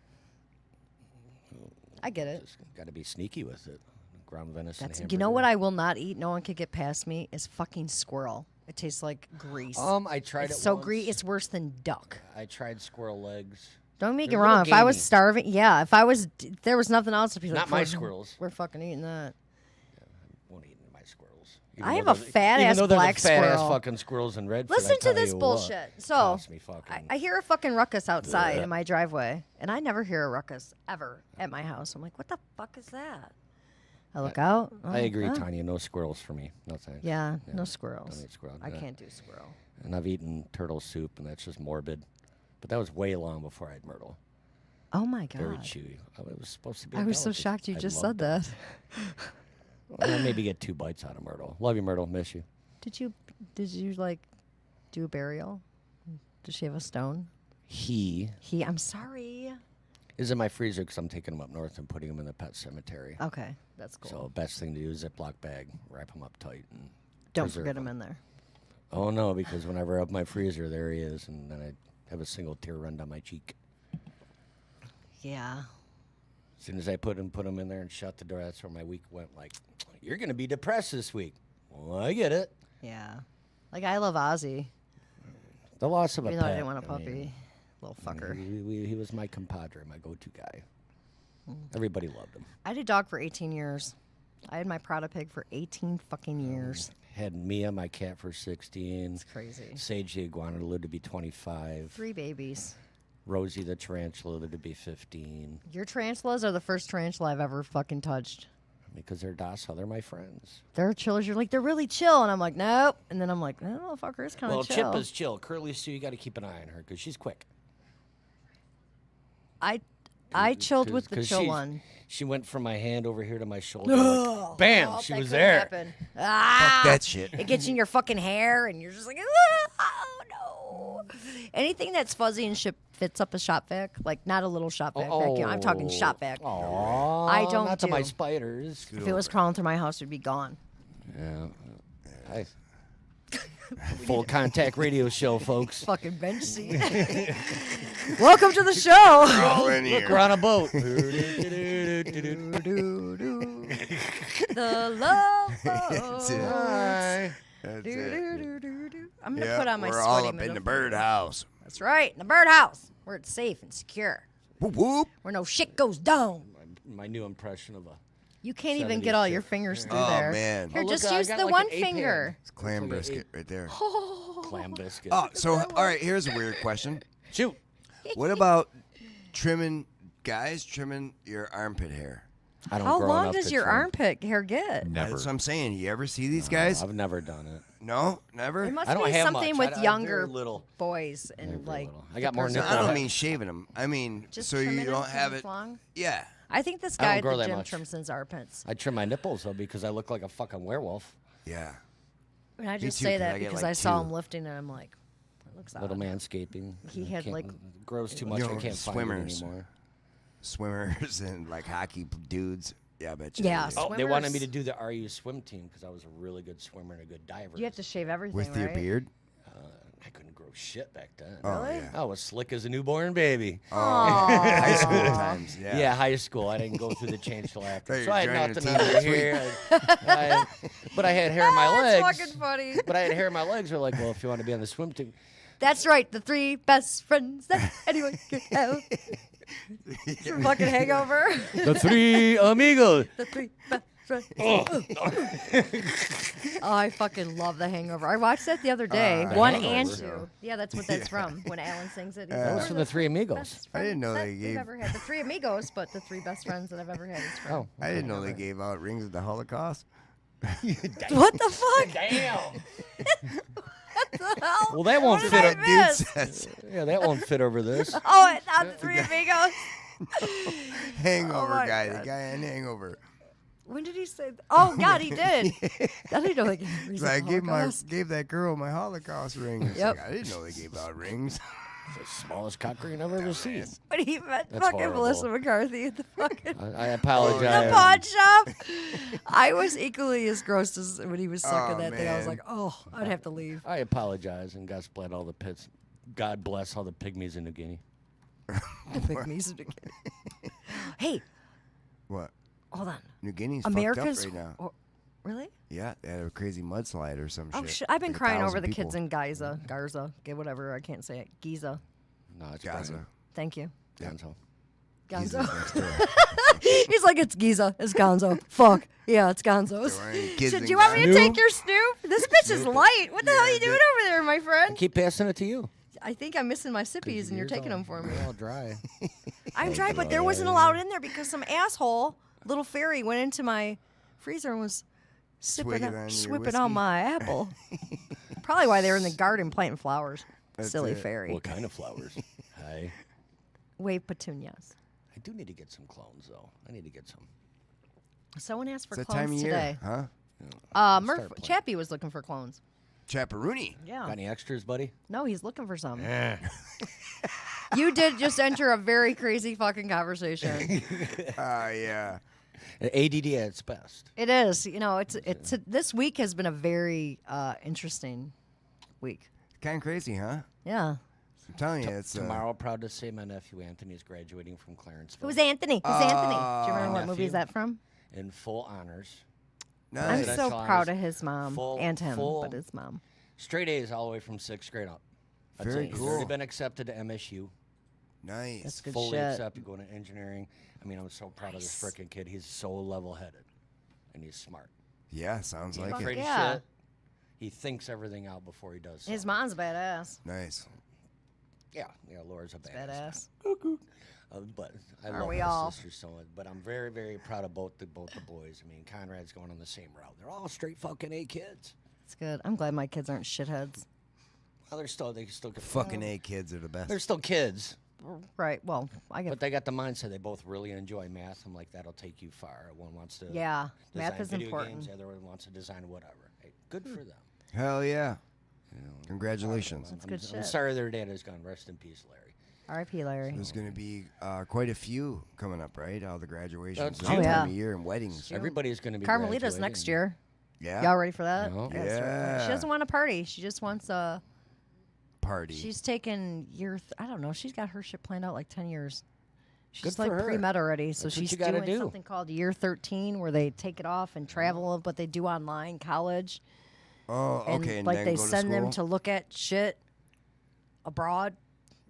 I get it. Just got to be sneaky with it. Ground venison. You know what I will not eat? No one could get past me. Is fucking squirrel. It tastes like grease. I tried it's it. so once. grease. It's worse than duck. I tried squirrel legs. Don't make They're it wrong. little If I was gamey. starving, if there was nothing else, I'd be like, Not my "Fuck, squirrels. We're fucking eating that. Won't eat my squirrels. I have a fat-ass black fat ass squirrel. fucking squirrels in Redford. Listen I to tell this you what, bullshit. So cost me fucking. I hear a fucking ruckus outside in my driveway, and I never hear a ruckus ever at my house. I'm like, what the fuck is that? I look out. I agree, oh. Tanya. No squirrels for me. No thanks. Yeah, no squirrels. Don't eat squirrel. I Yeah. can't do squirrel. And I've eaten turtle soup, and that's just morbid. But that was way long before I had myrtle. Oh my god. Very chewy. Oh, it was supposed to be. I was so delicacy. shocked you I just loved said it. that. Well, I maybe get 2 bites out of Myrtle. Love you, Myrtle. Miss you. Did you like do a burial? Did she have a stone? He I'm sorry. is in my freezer because I'm taking him up north and putting him in the pet cemetery. Okay, that's cool. So best thing to do is Ziploc bag, wrap him up tight, and Don't preserve forget him in there. Oh no, because whenever I open my freezer, there he is, and then I have a single tear run down my cheek. Yeah. As soon as I put him in there and shut the door, that's where my week went. Like, you're gonna be depressed this week. Well, I get it. Yeah. Like I love Ozzy. The loss of a Even pet. though I didn't want a I puppy. mean, Little fucker. He was my compadre, my go-to guy. Everybody loved him. I had a dog for 18 years. I had my Prada pig for 18 fucking years. Had Mia, my cat, for 16. It's crazy. Sage the iguana lived to be 25. 3 babies. Rosie the tarantula lived to be 15. Your tarantulas are the first tarantula I've ever fucking touched. Because they're docile, they're my friends. They're chillers. You're like, they're really chill. And I'm like, nope. And then I'm like, that motherfucker is kind of Well, chill. Chip is chill. Curly Sue, you got to keep an eye on her because she's quick. I chilled with the 'Cause chill she- one. She went from my hand over here to my shoulder. Like, bam, Oh, she that was couldn't there. happen. Ah, Fuck that shit. It gets in your fucking hair, and you're just like, oh no. Anything that's fuzzy and shit fits up a shop vac, like not a little shop vac vacuum. I'm talking shop vac. Aww, I don't not to my do. spiders. If it was crawling through my house, it'd be gone. Yeah. Hi. Full contact radio show, folks. Fucking bench seat. Welcome to the show. All in Look, here. we're on a boat. The love That's it. boat. Hi. That's it. I'm gonna Yeah, put on my we're sweaty all up in middle the finger. birdhouse. That's right, in the birdhouse, where it's safe and secure, Whoop whoop. where no shit goes down. My new impression of a You can't even 70s get all your chick. fingers through Oh, there. man. Here, Oh, look, just I use got the like one an 8 finger. pan. It's clam brisket right there. clam biscuit. Oh, so all right. Here's a weird question. Shoot. What about trimming your armpit hair? I don't How grow long enough does to your trim. armpit hair get? Never. That's what I'm saying. You ever see these guys? I've never done it. No, never. It must I don't be have something much. with I have younger very little. boys and Very like. little. I got more the nipple I don't hair. mean shaving them. I mean Just so you trimming don't them have till it. it's long? Yeah. I think this I don't guy at grow the that gym much. trims his armpits. I trim my nipples though because I look like a fucking werewolf. Yeah. And I Me just too, say 'cause that I get, because like, I saw 2. him lifting and I'm like, that looks odd. Little manscaping. He I had, can't- like- it grows too much. You I know, can't swimmers. find it anymore. Swimmers and like hockey dudes. Yeah, I bet you. Yeah, they do. Oh, they wanted me Swimmers. to do the RU swim team because I was a really good swimmer and a good diver. You have to shave everything, With your right? beard. I couldn't grow shit back then. Oh Really? yeah. I was slick as a newborn baby. High school times. Yeah. Yeah, high school. I didn't go through the change till after. Hey, So I had you're joining nothing the on team my next week. hair. But I had hair in my legs. That's fucking funny. But I had hair in my legs. They're like, well, if you want to be on the swim team. That's right, the 3 best friends that anyone could have. It's from fucking Hangover. The 3 amigos. The 3 best friends. Oh, I fucking love The Hangover. I watched that the other day. The 1 Hangover. and 2. Yeah, that's what that's from. When Alan sings it. He's That like, was "We're from the 3 amigos. best I didn't know friends they that we've gave- ever had. The 3 amigos, but the 3 best friends that I've ever had is from. Oh. I didn't know they gave out rings of the Holocaust. What the fuck? Damn. What the hell? Well, that won't What fit. did I miss? Yeah, that won't fit over this. Oh, it's not the 3 amigos. Hangover my guy. God. The guy on Hangover. When did he say that? Oh, God, he did. I didn't know they gave rings. So I at gave Holocaust. gave that girl my Holocaust ring. It's Yep. like, I didn't know they gave out rings. The smallest cock ring I've ever seen. But he met That's fucking horrible. Melissa McCarthy at the fucking I the apologize. pawn shop. I was equally as gross as when he was sucking Oh, that thing. I was man. like, oh, I'd have to leave. I apologize, and God bless all the pits. God bless all the pygmies in New Guinea. Hey, What? hold on. New Guinea's America's fucked up right now. Really? Yeah, they had a crazy mudslide or some Oh shit. shit! I've been Like crying 1,000 over the people. kids in Garza, whatever. I can't say it. Giza. No, it's Gaza. Thank you. Gonzo. Giza's Gonzo. next door. He's like, it's Giza. It's Gonzo. Fuck. Yeah, it's Gonzo's. There ain't kids Should in you want me to Gonzo. take your Snoop? This bitch is light. What the hell are you doing over there, my friend? Keep passing it to you. I think I'm missing my sippies and you're taking them for me. They're all dry. I'm dry, but there wasn't allowed in there because some asshole, little fairy, went into my freezer and was Swigging on your swipping on whiskey? my apple. Probably why they were in the garden planting flowers. That's Silly it. fairy. What kind of flowers? Hi. Wave petunias. I do need to get some clones, though. I need to get some. Someone asked for It's that clones time of today. year, huh? Murph Start playing. Chappie was looking for clones. Chaparoonie. Yeah. Got any extras, buddy? No, he's looking for some. Eh. You did just enter a very crazy fucking conversation. Yeah. ADD at its best. It is. You know, it's this week has been a very interesting week. Kind of crazy, huh? Yeah. I'm telling you, it's Tomorrow, proud to say my nephew Anthony is graduating from Clarenceville Who's Anthony? Who's Anthony? Do you remember what movie is nephew. that from? in full honors. Nice. I'm Presidential so honors, proud of his mom full- and him, full- but his mom. Straight A's all the way from 6th grade up. That's Very it. He's cool. already been accepted to MSU. Nice. That's good Fully shit. accepted, going to engineering. I mean, I'm so proud of this freaking kid. He's so level-headed, and he's smart. Yeah, sounds He ain't like afraid it. of Yeah. shit. He thinks everything out before he does. His something. mom's badass. Nice. Yeah, Laura's a badass. Badass. But I Aren't love we my all? sister so much. But I'm very, very proud of both the boys. I mean, Conrad's going on the same route. They're all straight fucking A kids. It's good. I'm glad my kids aren't shitheads. Well, they still get Fucking A kids are the best. They're still kids, Right. Well, I get. but they got the mindset. They both really enjoy math. I'm like, that'll take you far. One wants to Yeah, math design is video important. games. The other one wants to design whatever. Hey, good for them. Hell yeah. Congratulations. That's good I'm shit. sorry their dad is gone. Rest in peace, Larry. R.I.P. Larry. There's going to be quite a few coming up, right? All the graduations Oh, this yeah. time of year and weddings. Everybody's going to be Carmelita's graduating. next year. Yeah. Y'all ready for that? No. I gotta start planning. Yeah. She doesn't want a party. She just wants a. Party. She's taken I don't know. She's got her shit planned out like 10 years. She's Good like for her. pre-med already, so That's what she's you gotta doing do. something called Year 13, where they take it off and travel, but they do online college. oh, And okay. And like then they go to send them to school? look at shit abroad.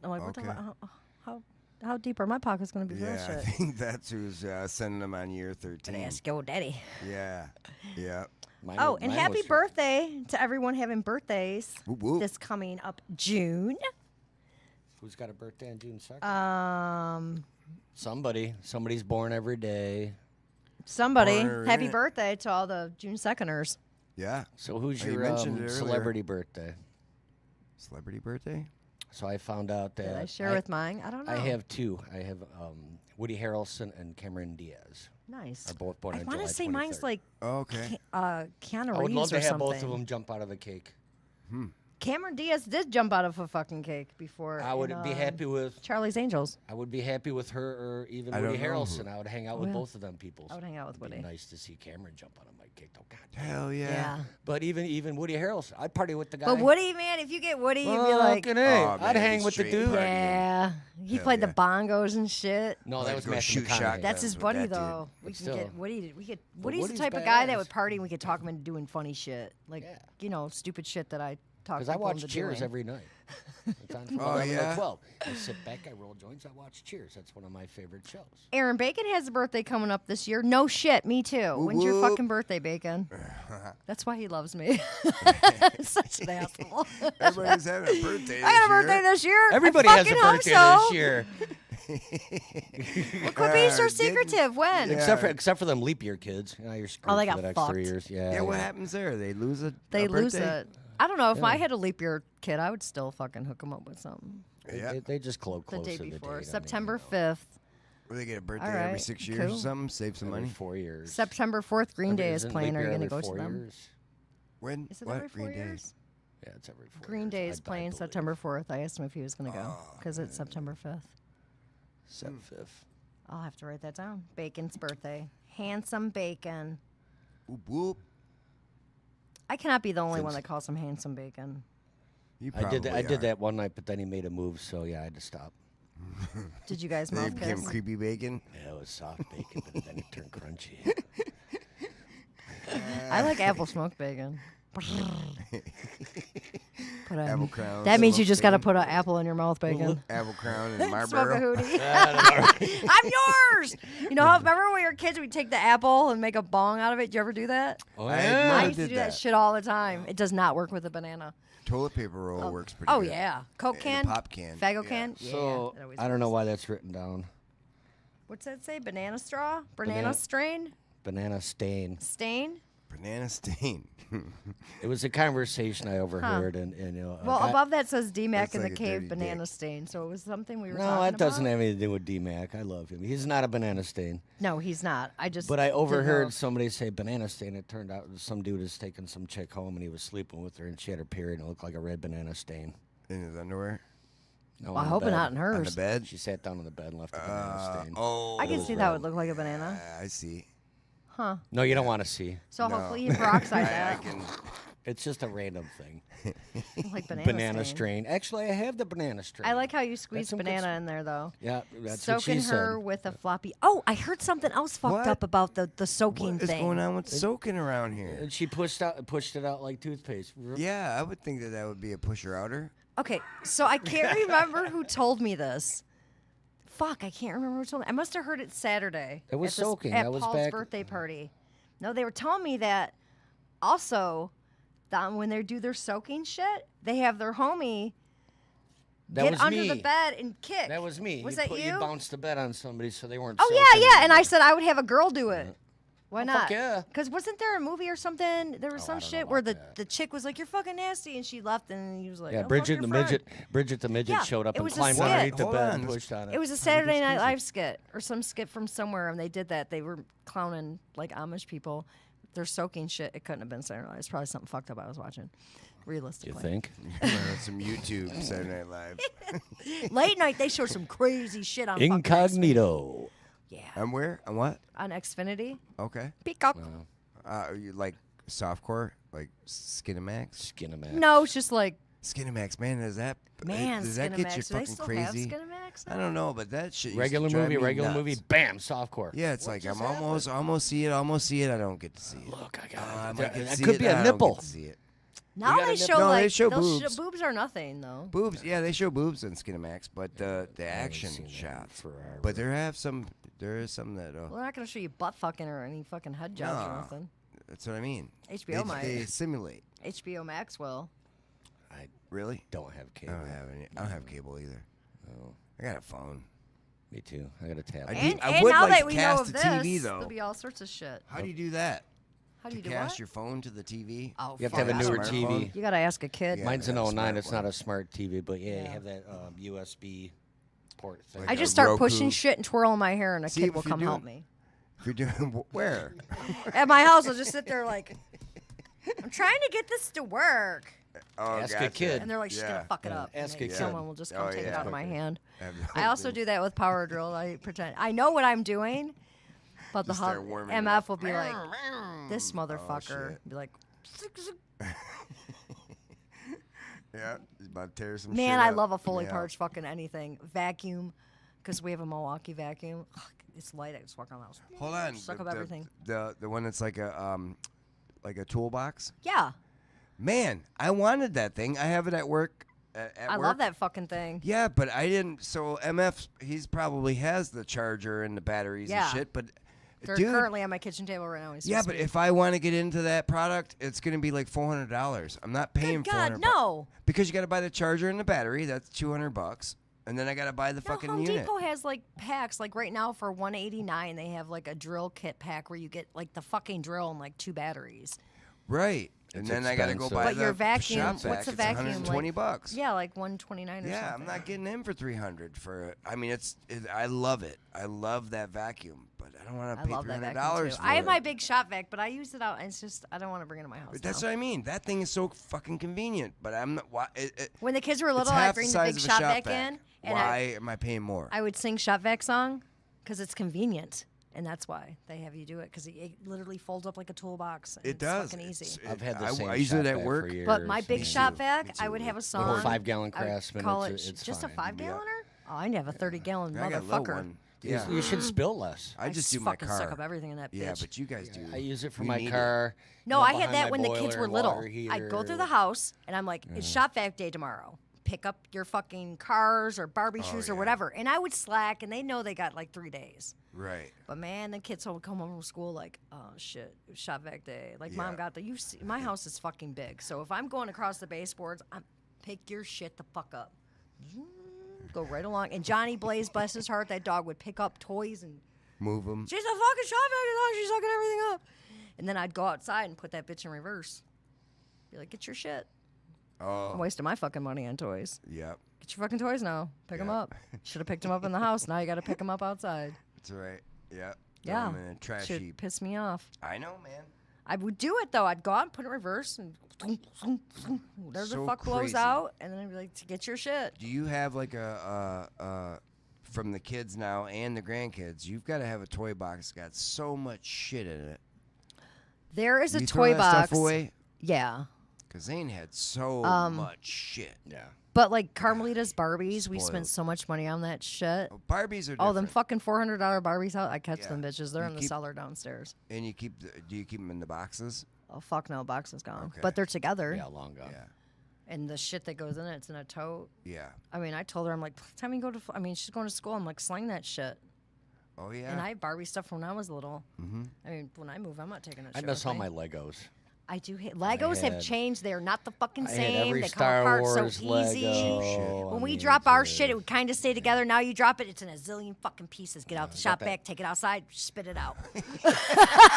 I'm like, what Okay. the how deep are my pockets going to be for Yeah, that I shit? think that's who's sending them on year 13. But ask your daddy. Yeah. Yeah. Mine- Oh, and mine happy was- birthday to everyone having birthdays Whoop, whoop. this coming up June. Who's got a birthday on June 2nd? Somebody's born every day. Somebody, Or happy in it. birthday to all the June 2nders. Yeah. So who's Oh, you your mentioned it earlier. celebrity birthday? Celebrity birthday? So I found out that Did I share with mine? I don't know. I have two. I have Woody Harrelson and Cameron Diaz Nice. are both born I on want July to say mine's 23rd. like Okay. Keanu I would love Reeves to or have something. both of them jump out of a cake. Cameron Diaz did jump out of a fucking cake before. I would in, be happy with. Charlie's Angels. I would be happy with her or even I Woody don't know who. Harrelson. I would hang out with yeah. both of them people. I would hang out with It'd be Woody. nice to see Cameron jump out of my cake. Oh God. Hell yeah. Yeah. But even Woody Harrelson, I'd party with the guy. But Woody, man, if you get Woody, you'd be like, Fucking A. Oh, I'd man, hang he's with the straight dude. party. yeah. He Hell played yeah. the bongos and shit. No, Like that was go Matthew shoot McConaughey. shotguns. That's his with buddy, that dude. though. We But can still. get Woody. Woody's the Woody's type of guy that badass. would party, and we could talk him into doing funny shit, like Yeah. stupid shit that I talk. Because I people watch into Cheers doing. every night. It's on from Oh, 11 yeah? to 12. I sit back, I roll joints, I watch Cheers. That's one of my favorite shows. Aaron Bacon has a birthday coming up this year. No shit, me too. When's your whoop. fucking birthday, Bacon? That's why he loves me. Such an asshole. Everybody's having a birthday. I got a this birthday year. this year. Everybody I has a fucking hope birthday so. this year. What could be so getting- secretive? When? Yeah. Except for them leap year kids. You know, you're screwed Oh, they for got the next 3 fucked. years. Yeah. Yeah, what happens there? They lose a They lose birthday? it. I don't know. If I had a leap year kid, I would still fucking hook him up with something. They, Yeah. they just close The to day the before. date. September I mean, 5th. Where they get a birthday All right, every 6 years or cool. something, save some Every money. 4 years. September 4th, Green Day is Isn't playing. leap Are you year going to every go to 4 them? years? When? Is it what? every 4 Green Day? years? Yeah, it's every 4 Green years. Day is playing believe. September 4th. I asked him if he was going to go because it's September 5th. Sep 5th. I'll have to write that down. Bacon's birthday. Handsome Bacon. Whoop, whoop. I cannot be the only one Vince. that calls him Handsome Bacon. You I probably did. I did are. that one night, but then he made a move, so yeah, I had to stop. Did you guys Then mouth it became kiss? creepy bacon. Yeah, it was soft bacon, but then it turned crunchy. I like apple smoked bacon. Put a- Apple crown. that means you smoked just got to bacon. put an apple in your mouth, bacon. Apple crown and Smoke a Marlboro. hootie. I'm yours. You know, remember when we were kids, we'd take the apple and make a bong out of it? Did you ever do that? Oh, I yeah. I never used to did do that that. shit all the time. It does not work with a banana. Toilet paper roll works pretty Oh, good. yeah. Coke And can? a pop can. Fago Yeah. can? So yeah. that always I don't know works. why that's written down. What's that say? Banana straw? Banana Banana- strain? Banana stain. Stain? Banana stain. It was a conversation I overheard, and you know. a Well, guy- above that says D-Mac That's in like the a cave dirty banana dick. stain. So it was something we were No, talking that doesn't about? have anything to do with D-Mac. I love him. He's not a banana stain. No, he's not. I just But I didn't know overheard if- somebody say banana stain. It turned out some dude was taking some chick home, and he was sleeping with her, and she had her period, and it looked like a red banana stain. In his underwear. No, Well, I on the hope bed. not in On the hers. bed. She sat down on the bed and left a banana stain. Oh. I can see that would look like a banana. I see. Huh. No, you don't want to see. So No. hopefully you peroxide I that. can. It's just a random thing. Like Banana strain. Actually, I have the banana strain. I like how you squeeze some good banana in there, though. Yeah, that's what Soaking she her said. with a floppy. Oh, I heard something else fucked What? up about the soaking What is thing. going on with soaking around here? And she pushed it out like toothpaste. Yeah, I would think that that would be a pusher outer. Okay, so I can't remember who told me this. Fuck, I can't remember who told me. I must have heard it Saturday. It was at this- soaking. At That was Paul's back- birthday party. No, they were telling me that also that when they do their soaking shit, they have their homie That get was under me. the bed and kick. That was me. Was you that you? You bounced the bed on somebody so they weren't. Oh soaking yeah, yeah. And I anymore. said I would have a girl do it. Why Oh, not? fuck yeah. Because wasn't there a movie or something? There was Oh, I some don't know shit where the, about that. the chick was like, "You're fucking nasty," and she left, and he was like, Yeah, "Oh, fuck Bridget your the friend." midget. Bridget the midget Yeah, showed up it and was a climbed skit. underneath the Hold bed on. and pushed on it. It was a Saturday Night Live skit or some skit from somewhere, and they did that. They were clowning like Amish people. They're soaking shit. It couldn't have been Saturday Night Live. It's probably something fucked up I was watching. You Realistically, think? Some YouTube Saturday Night Live. late night they showed some crazy shit on fucking Incognito. Yeah, On where? On what? on Xfinity. Okay. Pick up. You like softcore, like Skinamax? Skinamax. No, it's just like Skinamax, man, does that man. get you Skinamax. Do they fucking still crazy? have Skinamax? I don't know, but that shit. used to Regular drive movie, me regular nuts. movie, bam, softcore. Yeah, it's like I'm almost see it. I don't get to see it. Look, I I got might get it. to That see could it, be I a don't get nipple. to see it. Now got they a show nip- No, like they show they'll boobs. boobs are nothing though. Boobs, yeah, they show boobs in Skinamax, but the action seen that shots. forever. But there is some that. Well, they're not gonna show you butt fucking or any fucking head jobs or No. nothing. That's what I mean. HBO might. They simulate. HBO Max will. I Really? don't have I cable. don't have any. I don't have cable either. Oh, I got a phone. me too. I got a tab. I do- And, I and would now like that to we know cast of the this, TV, though. there'll be all sorts of shit. How do you do that? How do you To do cast what? your phone to the TV? Oh, You have to fuck, have a I newer don't smartphone? know. TV. You gotta ask a kid. Yeah. Mine's an I got a 09. It's smart not a smart TV, but yeah, Yeah. you have that USB port thing. Like I a just start Roku. pushing shit and twirling my hair, and a See, kid if will you're come help doing- me. If you're doing where? At my house, I'll just sit there like, I'm trying to get this to work. Oh, Ask a gotcha. kid. And they're like, she's gonna fuck it Yeah. up. Ask And a someone kid. will just come Oh, take it yeah. out of my hand. Have I also do that with power drill. I pretend I know what I'm doing, but the Just start warming it MF up. will be like, this motherfucker. shit. Be like, Yeah, he's about to tear some man, shit I up. love a fully Yeah. parched fucking anything. Vacuum, because we have a Milwaukee vacuum. Ugh, it's light. I just walk around the house. Hold on. Suck up everything. The one that's like a toolbox. Yeah, Man, I wanted that thing. I have it at work. At I work. love that fucking thing. Yeah, but I didn't. So MF, he's probably has the charger and the batteries Yeah. and shit. But They're dude, currently on my kitchen table right now. He's yeah, supposed but to be- if I want to get into that product, it's gonna be like $400. I'm not paying Good God, $400 no. because you got to buy the charger and the battery. That's $200, and then I got to buy the No, fucking Home unit. Depot has like packs. Like right now for $189, they have like a drill kit pack where you get like the fucking drill and like 2 batteries. Right. And It's then I gotta go expensive. buy But the your vacuum, shop what's vac. a It's vacuum? 120 like, bucks. Yeah, like 129 or Yeah, something. I'm not getting in for 300 for. I mean, I love it. I love that vacuum, but I don't want I to pay love that $300 vacuum too. for I have it. my big shop vac, but I use it out. And it's just I don't want to bring it to my house. But that's now. what I mean. That thing is so fucking convenient. But I'm not. Why? When the kids were It's little, half I'd bring the size big of a shop shop vac in, and Why am I paying more? I would sing shop vac song because it's convenient. And that's why they have you do it, because it literally folds up like a toolbox. And It does. It's fucking easy. I've had the same I use shop it at vac work. for years. But my big Me shop too. vac, Me I too. would have a The song. whole 5-gallon I would Craftsman. call it's it just fine. a 5-galloner? Oh, I have a 30-gallon I got a low motherfucker. one. You- Yeah. You should spill less. I just do my fucking car. suck up everything in that bitch. Yeah, but you guys do. I use it for You my need it. car. No, you know, I had behind that my when the kids boiler were and little. water I'd go through heater. the house, and I'm like, it's shop vac day tomorrow. Pick up your fucking cars or Barbie shoes or yeah. whatever. And I would slack, and they know they got like 3 days. Right. But man, the kids would come home from school like, oh shit, it was shop vac day. Like mom Yeah. got the. You see, my house is fucking big, so if I'm going across the baseboards, I'm pick your shit the fuck up. Go right along. And Johnny Blaze, bless his heart, that dog would pick up toys and Move them. she's a fucking shop vac dog. She's sucking everything up. And then I'd go outside and put that bitch in reverse. Be like, get your shit. I'm Oh. wasting my fucking money on toys. Yep. Get your fucking toys now. Pick them Yeah. up. Should have picked them up in the house. Now you got to pick them up outside. That's right. Yep. Yeah. Throw 'em in a trash Should heap. piss me off. I know, man. I would do it though. I'd go out and put it in reverse and whatever So the fuck blows crazy. out, and then I'd be like, to get your shit. Do you have like from the kids now and the grandkids? You've got to have a toy box that's got so much shit in it. There is a you throw toy that box. stuff away? Yeah. Cause Zane had so much shit. Yeah. But like Carmelita's Barbies, we Spoiled. spent so much money on that shit. Oh, Barbies are different. Oh, them fucking $400 Barbies out. I catch Yeah. them bitches. They're You in the keep- cellar downstairs. And you keep? Do you keep them in the boxes? Oh fuck no, box is gone. Okay. But they're together, Yeah, long gone. Yeah. and the shit that goes in it's in a tote. Yeah. I mean, I told her, I'm like, by the time you go to, she's going to school. I'm like, sling that shit. Oh yeah. And I had Barbie stuff from when I was little. Mm-hmm. I mean, when I move, I'm not taking that I shit. miss with all me. my Legos. I do hate Legos have had- changed. They're not the fucking I had same. every They Star come apart Wars so easy. Lego. When I we mean, drop our it's, shit, it would kind of stay together. Now you drop it, it's in a zillion fucking pieces. Get out the shop that- vac, take it outside, spit it out.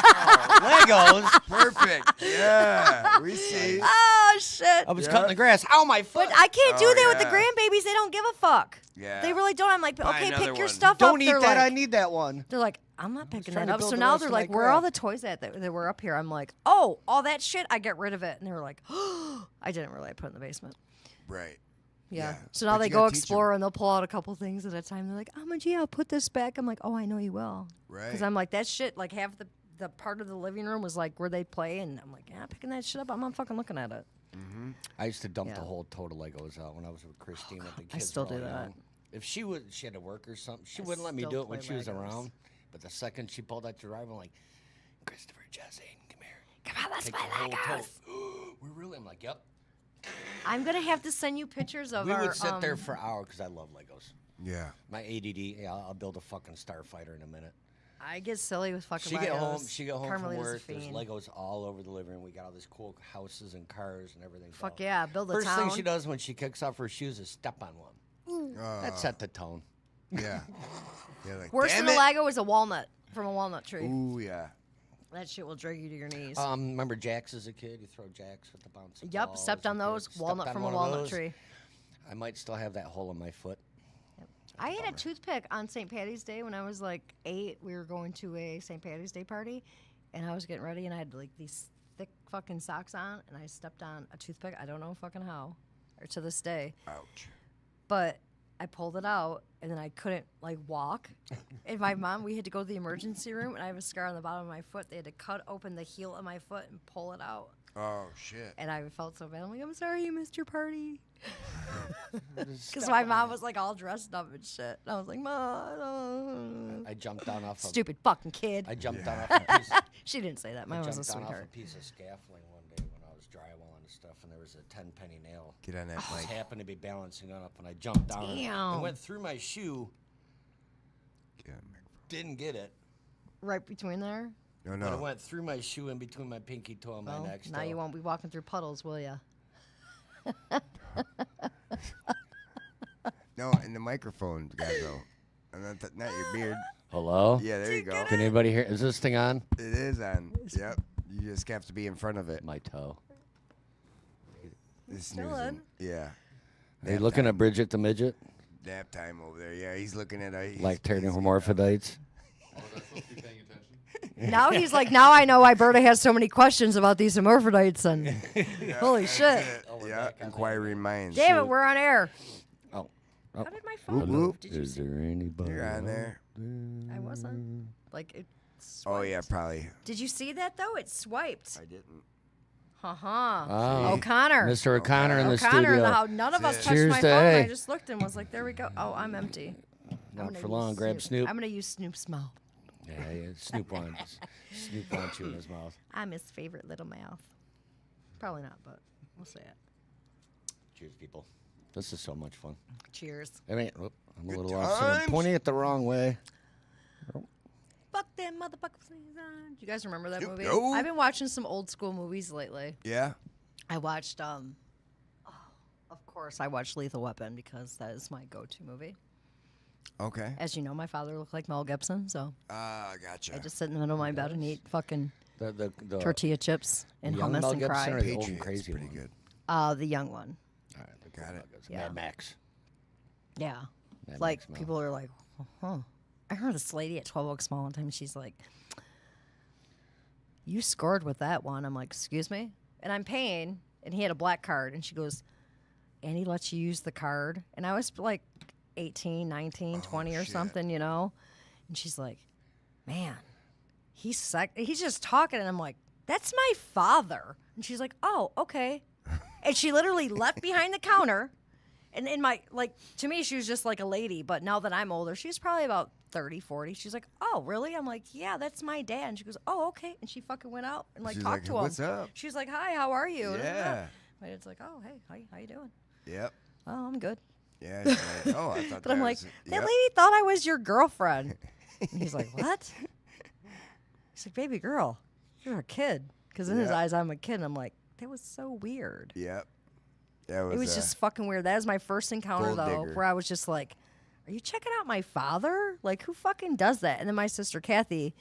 Legos. Perfect. Yeah. We see. Oh shit! I was cutting the grass. Ow, my foot. But I can't do Oh, that with the yeah. grandbabies. They don't give a fuck. Yeah. They really don't. I'm like, Buy okay, another pick your one. stuff Don't up. eat They're that. like, I need that one. They're like, I'm not picking trying that to up. build So the now rest they're of my like, where are all craft. the toys at that were up here? I'm like, oh, all that shit, I get rid of it. And they were like, oh, I didn't really put it in the basement. Right. Yeah. Yeah. So now But they you go gotta teach 'em. explore and they'll pull out a couple things at a time. They're like, Gee, I'll put this back. I'm like, oh, I know you will. Right. Because I'm like, that shit, like half the part of the living room was like where they play. And I'm like, yeah, picking that shit up. I'm not fucking looking at it. I used to dump the Yeah. whole tote of Legos out when I was with Christine. At the I kids still were all do that. young. If she had to work or something, she I wouldn't let me still do it when play she was Legos. around. But the second she pulled out the driver, I'm like, Christopher, Jesse, come here. Come on, let's Take play the whole Legos. tote. We're really? I'm like, yep. I'm going to have to send you pictures of We our. would sit there for hours because I love Legos. Yeah. My ADD, yeah, I'll build a fucking starfighter in a minute. I get silly with fucking She Legos. get home from Carmelita's a work. There's fiend. Legos all over the living room. We got all these cool houses and cars and everything. Fuck built. yeah, build a First town. thing she does when she kicks off her shoes is step on one. That set the tone. Yeah. Yeah. Like, Worse damn than a it. Lego is a walnut from a walnut tree. Ooh yeah. That shit will drag you to your knees. Remember Jacks as a kid? You throw Jacks with the bouncing Yep, balls stepped on and those. kids. Walnut Stepped from on a one of walnut those. tree. I might still have that hole in my foot. I had a toothpick on St. Patty's Day when I was like 8. We were going to a St. Patty's Day party, and I was getting ready, and I had like these thick fucking socks on, and I stepped on a toothpick. I don't know fucking how, or to this day. Ouch. But I pulled it out, and then I couldn't like walk. And my mom, we had to go to the emergency room, and I have a scar on the bottom of my foot. They had to cut open the heel of my foot and pull it out. Oh shit. And I felt so bad. I'm like, I'm sorry you missed your party. Because my mom was like all dressed up and shit. And I was like, Mom. I jumped down off. Stupid fucking kid. I jumped down off a piece. She didn't say that. I Mine was a jumped down off sweetheart. a piece of scaffolding one day when I was drywalling and stuff, and there was a 10-penny nail. Get on that I just mic. happened to be balancing on up, and I jumped down. and Damn. it went through my shoe. Get on the microphone. Didn't get it. Right between there. No, But it no. went through my shoe in between my pinky toe and my Well, next now toe. you won't be walking through puddles, will ya? No, in the microphone, Gazo. And not, not your beard. Hello? Yeah, there you go. Can anybody hear? Is this thing on? It is on. Yep. You just have to be in front of it. My toe. Snoozing. Yeah. Are you looking at Bridget the midget? Nap time over there. Yeah, he's looking at Like turning hermaphrodites. Now he's like, now I know why Berta has so many questions about these hermaphrodites and holy shit. Yeah, inquiring minds. Damn it, we're on air. Oh. How did my phone Whoop, move? whoop. Did you Is see? there anybody? You're on there. I wasn't. Like it Oh, yeah, swiped. probably. Did you see that though? It swiped. I didn't. Ha Oh. O'Connor. Mr. O'Connor in the O'Connor in studio. the house. None of us touched Cheers my to phone. A. I just looked and was like, there we go. Oh, I'm empty. Not gonna for use long. Grab Snoop. I'm gonna use Snoop's mouth. Yeah, Snoop wants you in his mouth. I'm his favorite little mouth. Probably not, but we'll say it. Cheers, people. This is so much fun. Cheers. I mean, whoop, I'm a Good little off. So I'm times. pointing it the wrong way. Fuck them motherfuckers. Do you guys remember that movie? no. I've been watching some old school movies lately. Yeah. I watched, of course, I watched Lethal Weapon because that is my go-to movie. Okay. As you know, my father looked like Mel Gibson, so Gotcha. I just sit in the middle of my bed and eat fucking The tortilla chips and young hummus Mel and Gibson cry. or the old and Patriots, crazy pretty one? good. The young one. All right, the Got good it. Mel Gibson. Yeah. Mad Max. Yeah. Mad Like, Max Mel. people are like, huh. I heard this lady at 12 Oaks Mall one time, she's like, you scored with that one. I'm like, excuse me? And I'm paying, and he had a black card, and she goes, and he lets you use the card. And I was like 18, 19, 20 or shit. something, you know? And she's like, man, he's just talking, and I'm like, that's my father. And she's like, oh, okay. And she literally left behind the counter. And in my, like, to me, she was just like a lady. But now that I'm older, she's probably about 30, 40. She's like, oh, really? I'm like, yeah, that's my dad. And she goes, oh, okay. And she fucking went out and, like, She's talked like, to him. "What's up?" She's like, hi, how are you? Yeah. My dad's like, oh, hey, how you doing? Yep. Oh, I'm good. Yeah. She's like, oh, I thought But I'm that like, was, that yep. lady thought I was your girlfriend. And he's like, what? He's like, baby girl, you're a kid. Because in his Yeah. eyes, I'm a kid. And I'm like, that was so weird. Yep. That It was just fucking weird. That was my first encounter, Gold though, digger. where I was just like, are you checking out my father? Like, who fucking does that? And then my sister Kathy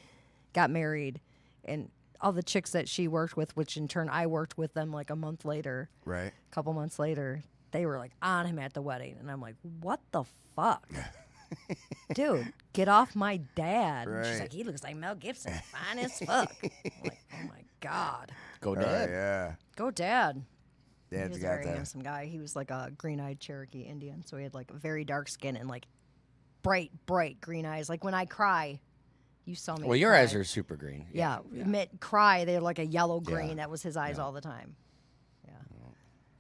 got married, and all the chicks that she worked with, which in turn I worked with them like a month later, right. a couple months later, they were like on him at the wedding. And I'm like, what the fuck? Dude, get off my dad. And she's Right. like, he looks like Mel Gibson, fine as fuck. I'm like, oh my God. Go Oh, Dad. yeah. Go dad. He Dad's was a got very that. handsome guy. He was like a green-eyed Cherokee Indian, so he had like very dark skin and like bright green eyes. Like when I cry, you saw me. Well, your cry. eyes are super green. Yeah, cry. They're like a yellow green. Yeah. That was his eyes Yeah. all the time.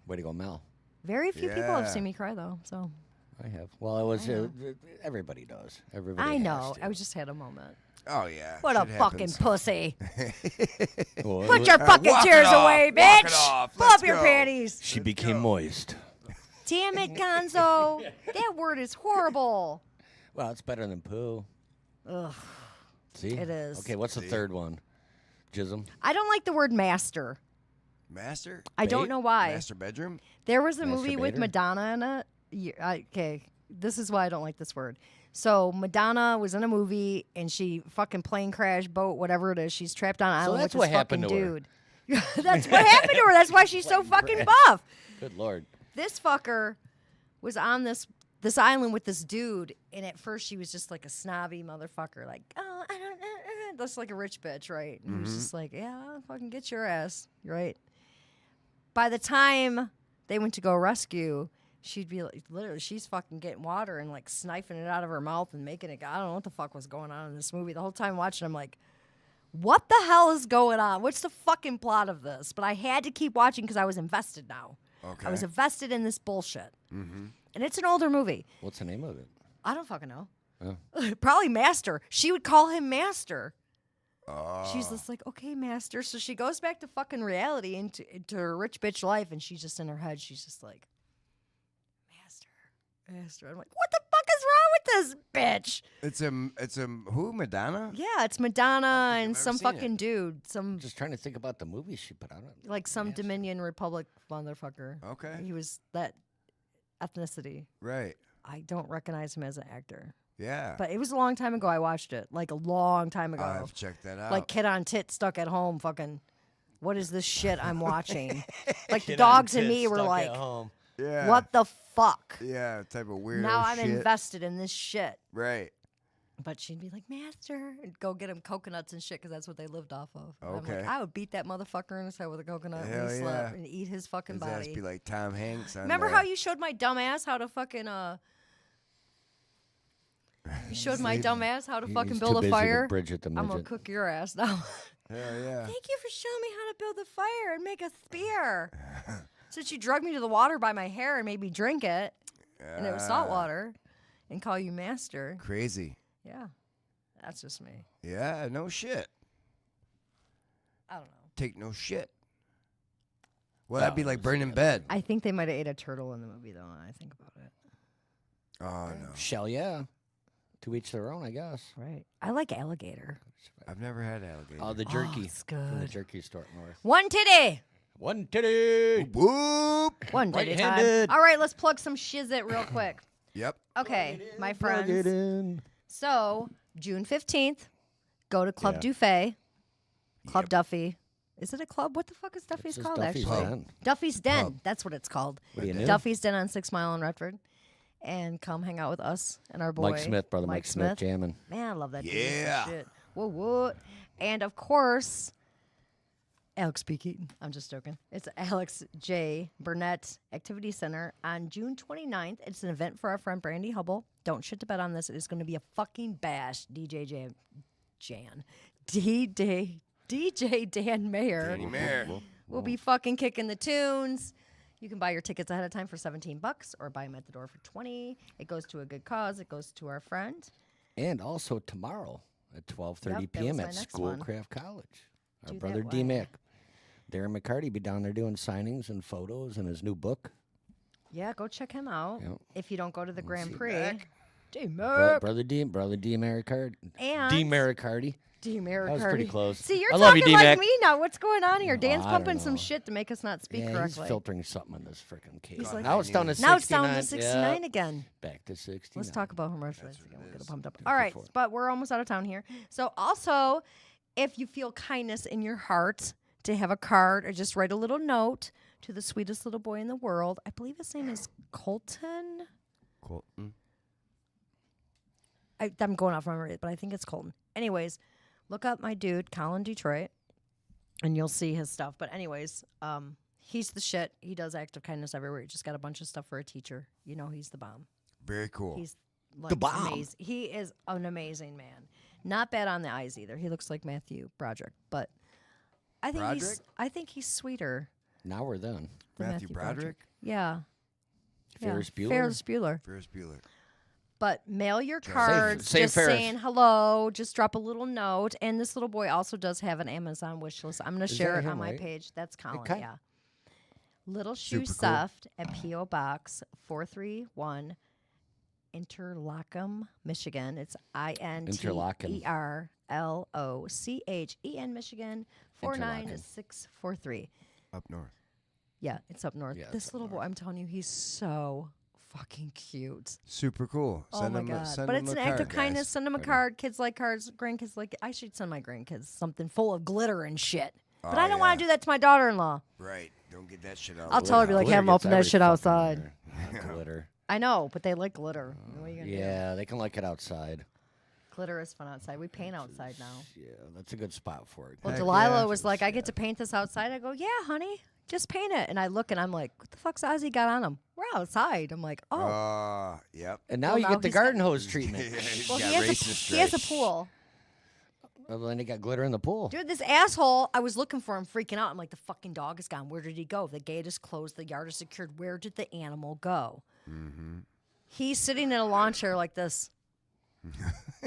Way to go, Mel. Very few people have Yeah. seen me cry though. So I have. Well, it was. everybody does. Everybody. I has know. to. I was just had a moment. Oh, yeah. What a Shit fucking happens. pussy! Well, Put your fucking walk it tears off, away, walk bitch! it off, Pull let's up your go. panties. She became moist. Damn it, Gonzo! That word is horrible. Well, it's better than poo. Ugh. See, It is. Okay, what's the third one? Jism. I don't like the word master. Master? I don't Bait? know why. Master bedroom? There was a movie with Masturbator? Madonna in it. Okay, this is why I don't like this word. So Madonna was in a movie and she fucking plane crash, boat, whatever it is. She's trapped on an island that's with what this fucking happened to her. dude. That's what happened to her. That's why she's so fucking buff. Good lord. This fucker was on this island with this dude, and at first she was just like a snobby motherfucker, like, oh, I don't, that's like a rich bitch, right? And he was just like, yeah, I'll fucking get your ass, right? By the time they went to go rescue, she'd be like, literally, she's fucking getting water and like sniping it out of her mouth and making it. I don't know what the fuck was going on in this movie. The whole time watching, I'm like, what the hell is going on? What's the fucking plot of this? But I had to keep watching because I was invested now. Okay. I was invested in this bullshit. And it's an older movie. What's the name of it? I don't fucking know. Oh. Probably Master. She would call him Master. Oh. She's just like, okay, Master. So she goes back to fucking reality into her rich bitch life, and she's just in her head. She's just like, Master. I'm like, what the fuck is wrong with this bitch? It's a who? Madonna? Yeah, it's Madonna think and I've some ever seen fucking it. dude, some Just trying to think about the movie she put out. like some Dominion Republic motherfucker. Okay. He was that ethnicity. Right. I don't recognize him as an actor. Yeah. But it was a long time ago I watched it. Like a long time ago. I'll have to check that out. Like kid on tit stuck at home fucking What is this shit I'm watching? Like the Kid on dogs and tits me were stuck like, at home. Yeah. what the fuck? Yeah, type of weirdo Now I'm shit. invested in this shit. Right. But she'd be like, Master, and go get him coconuts and shit because that's what they lived off of. And I'm Okay. like, I would beat that motherfucker in his head with a coconut Hell when he yeah. slept and eat his fucking His ass body. be like Tom Hanks. On Remember how you showed my dumb ass how to fucking you showed my dumb ass how to fucking He's build too a busy fire? with Bridget the I'm gonna midget. cook your ass now. Hell yeah. Thank you for showing me how to build a fire and make a spear. Since you drugged me to the water by my hair and made me drink it, and it was salt water, and call you master. Crazy. Yeah, that's just me. Yeah, no shit. I don't know. Take no shit. Well, that'd be like burning bed. I think they might have ate a turtle in the movie, though, when I think about it. Oh, no. Shell, yeah. To each their own, I guess. Right. I like alligator. I've never had alligator. Oh, the jerky it's from the good. jerky store up north. One titty. One titty. Whoop. One titty time. Right-handed. All right, let's plug some shizit real quick. Yep. Okay, my Plug it friends. in. So, June 15th, go to Club Yeah. Dufay. Club Duffy. Is it a club? What the fuck is Duffy's It's just called, Duffy's actually? Den. Duffy's Den. Pub. That's what it's called. What do you know? Duffy's Den on 6 Mile in Redford. And come hang out with us and our boy. Mike Smith, brother Mike Smith, jamming. Man, I love that dude. Yeah. Shit. Whoa, whoa. And of course, Alex P. Keaton. I'm just joking. It's Alex J. Burnett Activity Center on June 29th. It's an event for our friend Brandy Hubble. Don't shit to bet on this. It is going to be a fucking bash. DJ Dan Mayer Danny Mayer. will be fucking kicking the tunes. You can buy your tickets ahead of time for $17 or buy them at the door for $20. It goes to a good cause. It goes to our friend. And also tomorrow at 12:30 Yep, that p.m. was my at next Schoolcraft College. Our Do brother that D. way. Mick. Darren McCarty be down there doing signings and photos and his new book. Yeah, go check him out. Yep. If you don't go to the Grand Prix. D. Brother D. Maricardi. And D. Maricardi. D. That was pretty close. See, you're I love you, talking like D-Mac. me now. What's going on here? No, Dan's I don't pumping some know. shit to make us not speak Yeah, correctly. he's filtering something in this freaking case. He's like- now it's down to 69. Now it's down to 69 Yeah. again. Back to 69. Let's talk about commercials again. We'll get it pumped up. Good All right, for it. but we're almost out of town here. So also, if you feel kindness in your heart to have a card or just write a little note to the sweetest little boy in the world, I believe his name is Colton. Colton. I'm going off memory, but I think it's Colton. Anyways, look up my dude, Colin Detroit, and you'll see his stuff. But anyways, he's the shit. He does acts of kindness everywhere. He just got a bunch of stuff for a teacher. You know, he's the bomb. Very cool. He's like The bomb. amazing. He is an amazing man. Not bad on the eyes either. He looks like Matthew Broderick, but I think he's sweeter Now we're done. than Matthew Broderick? Yeah. Ferris Bueller? Ferris Bueller. Ferris Bueller. But mail your cards, say just Ferris. saying hello. Just drop a little note. And this little boy also does have an Amazon wish list. I'm going to Is share that it on him, my right? page. That's Colin, Okay. yeah. Little Shoe Super cool. Stuffed at P.O. Box 431, Interlochen, Michigan. It's INTERLOCHEN, Michigan, 49643. Up north. Yeah, it's up north. Yeah, it's This up little boy, I'm telling you, he's so fucking cute. Super cool. Oh Send my him god! send But him it's a an act card, of kindness. guys. Send them a card. Kids like cards. Grandkids like. I should send my grandkids something full of glitter and shit. But I don't want to do that to my daughter-in-law. Right. Don't get that shit out. I'll tell her, be like, have them open that shit outside. Glitter. I know, but they like glitter. What are you gonna do? Yeah, they can like it outside. Glitter is fun outside. We paint outside now. Yeah, that's a good spot for it. Well, Heck Delilah yeah. was like, I get to paint this outside. I go, yeah, honey, just paint it. And I look and I'm like, what the fuck's Ozzy got on him? We're outside. I'm like, oh. Yep. And now Well, you now get the he's got- garden hose treatment. He's well, got he racing has a stripes. pool. Well, then they got glitter in the pool. Dude, this asshole, I was looking for him, freaking out. I'm like, the fucking dog is gone. Where did he go? The gate is closed. The yard is secured. Where did the animal go? Mm-hmm. He's sitting in a lawn chair like this,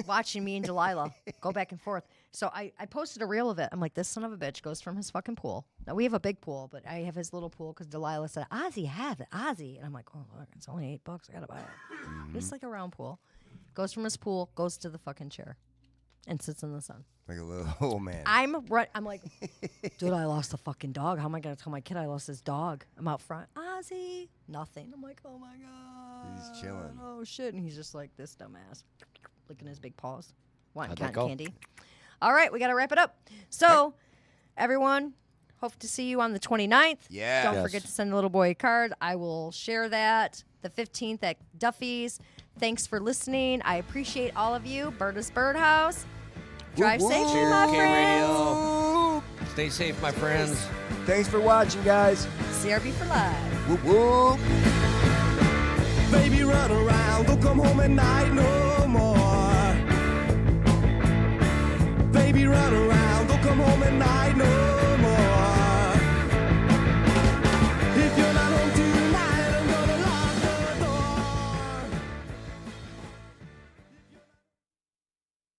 watching me and Delilah go back and forth. So I posted a reel of it. I'm like, this son of a bitch goes from his fucking pool. Now, we have a big pool, but I have his little pool because Delilah said, Ozzy, have it, Ozzy. And I'm like, oh, look, it's only $8. I got to buy it. Just like a round pool. Goes from his pool, goes to the fucking chair, and sits in the sun. Like a little old man. I'm like, dude, I lost the fucking dog. How am I gonna tell my kid I lost his dog? I'm out front. Ozzy, nothing. I'm like, oh my god. He's chilling. Oh shit, and he's just like this dumbass, licking his big paws, wanting How'd that cotton go? candy. All right, we gotta wrap it up. So, everyone, Hope to see you on the 29th. Yeah. Don't Yes. forget to send the little boy a card. I will share that. The 15th at Duffy's. Thanks for listening. I appreciate all of you. Berta's Birdhouse. Drive safely, Cheers, my K friends. Radio. Stay safe, my friends. Thanks for watching, guys. CRB for life. Whoop, whoop. Baby, run around, don't come home at night no more. Baby, run around, don't come home at night no more.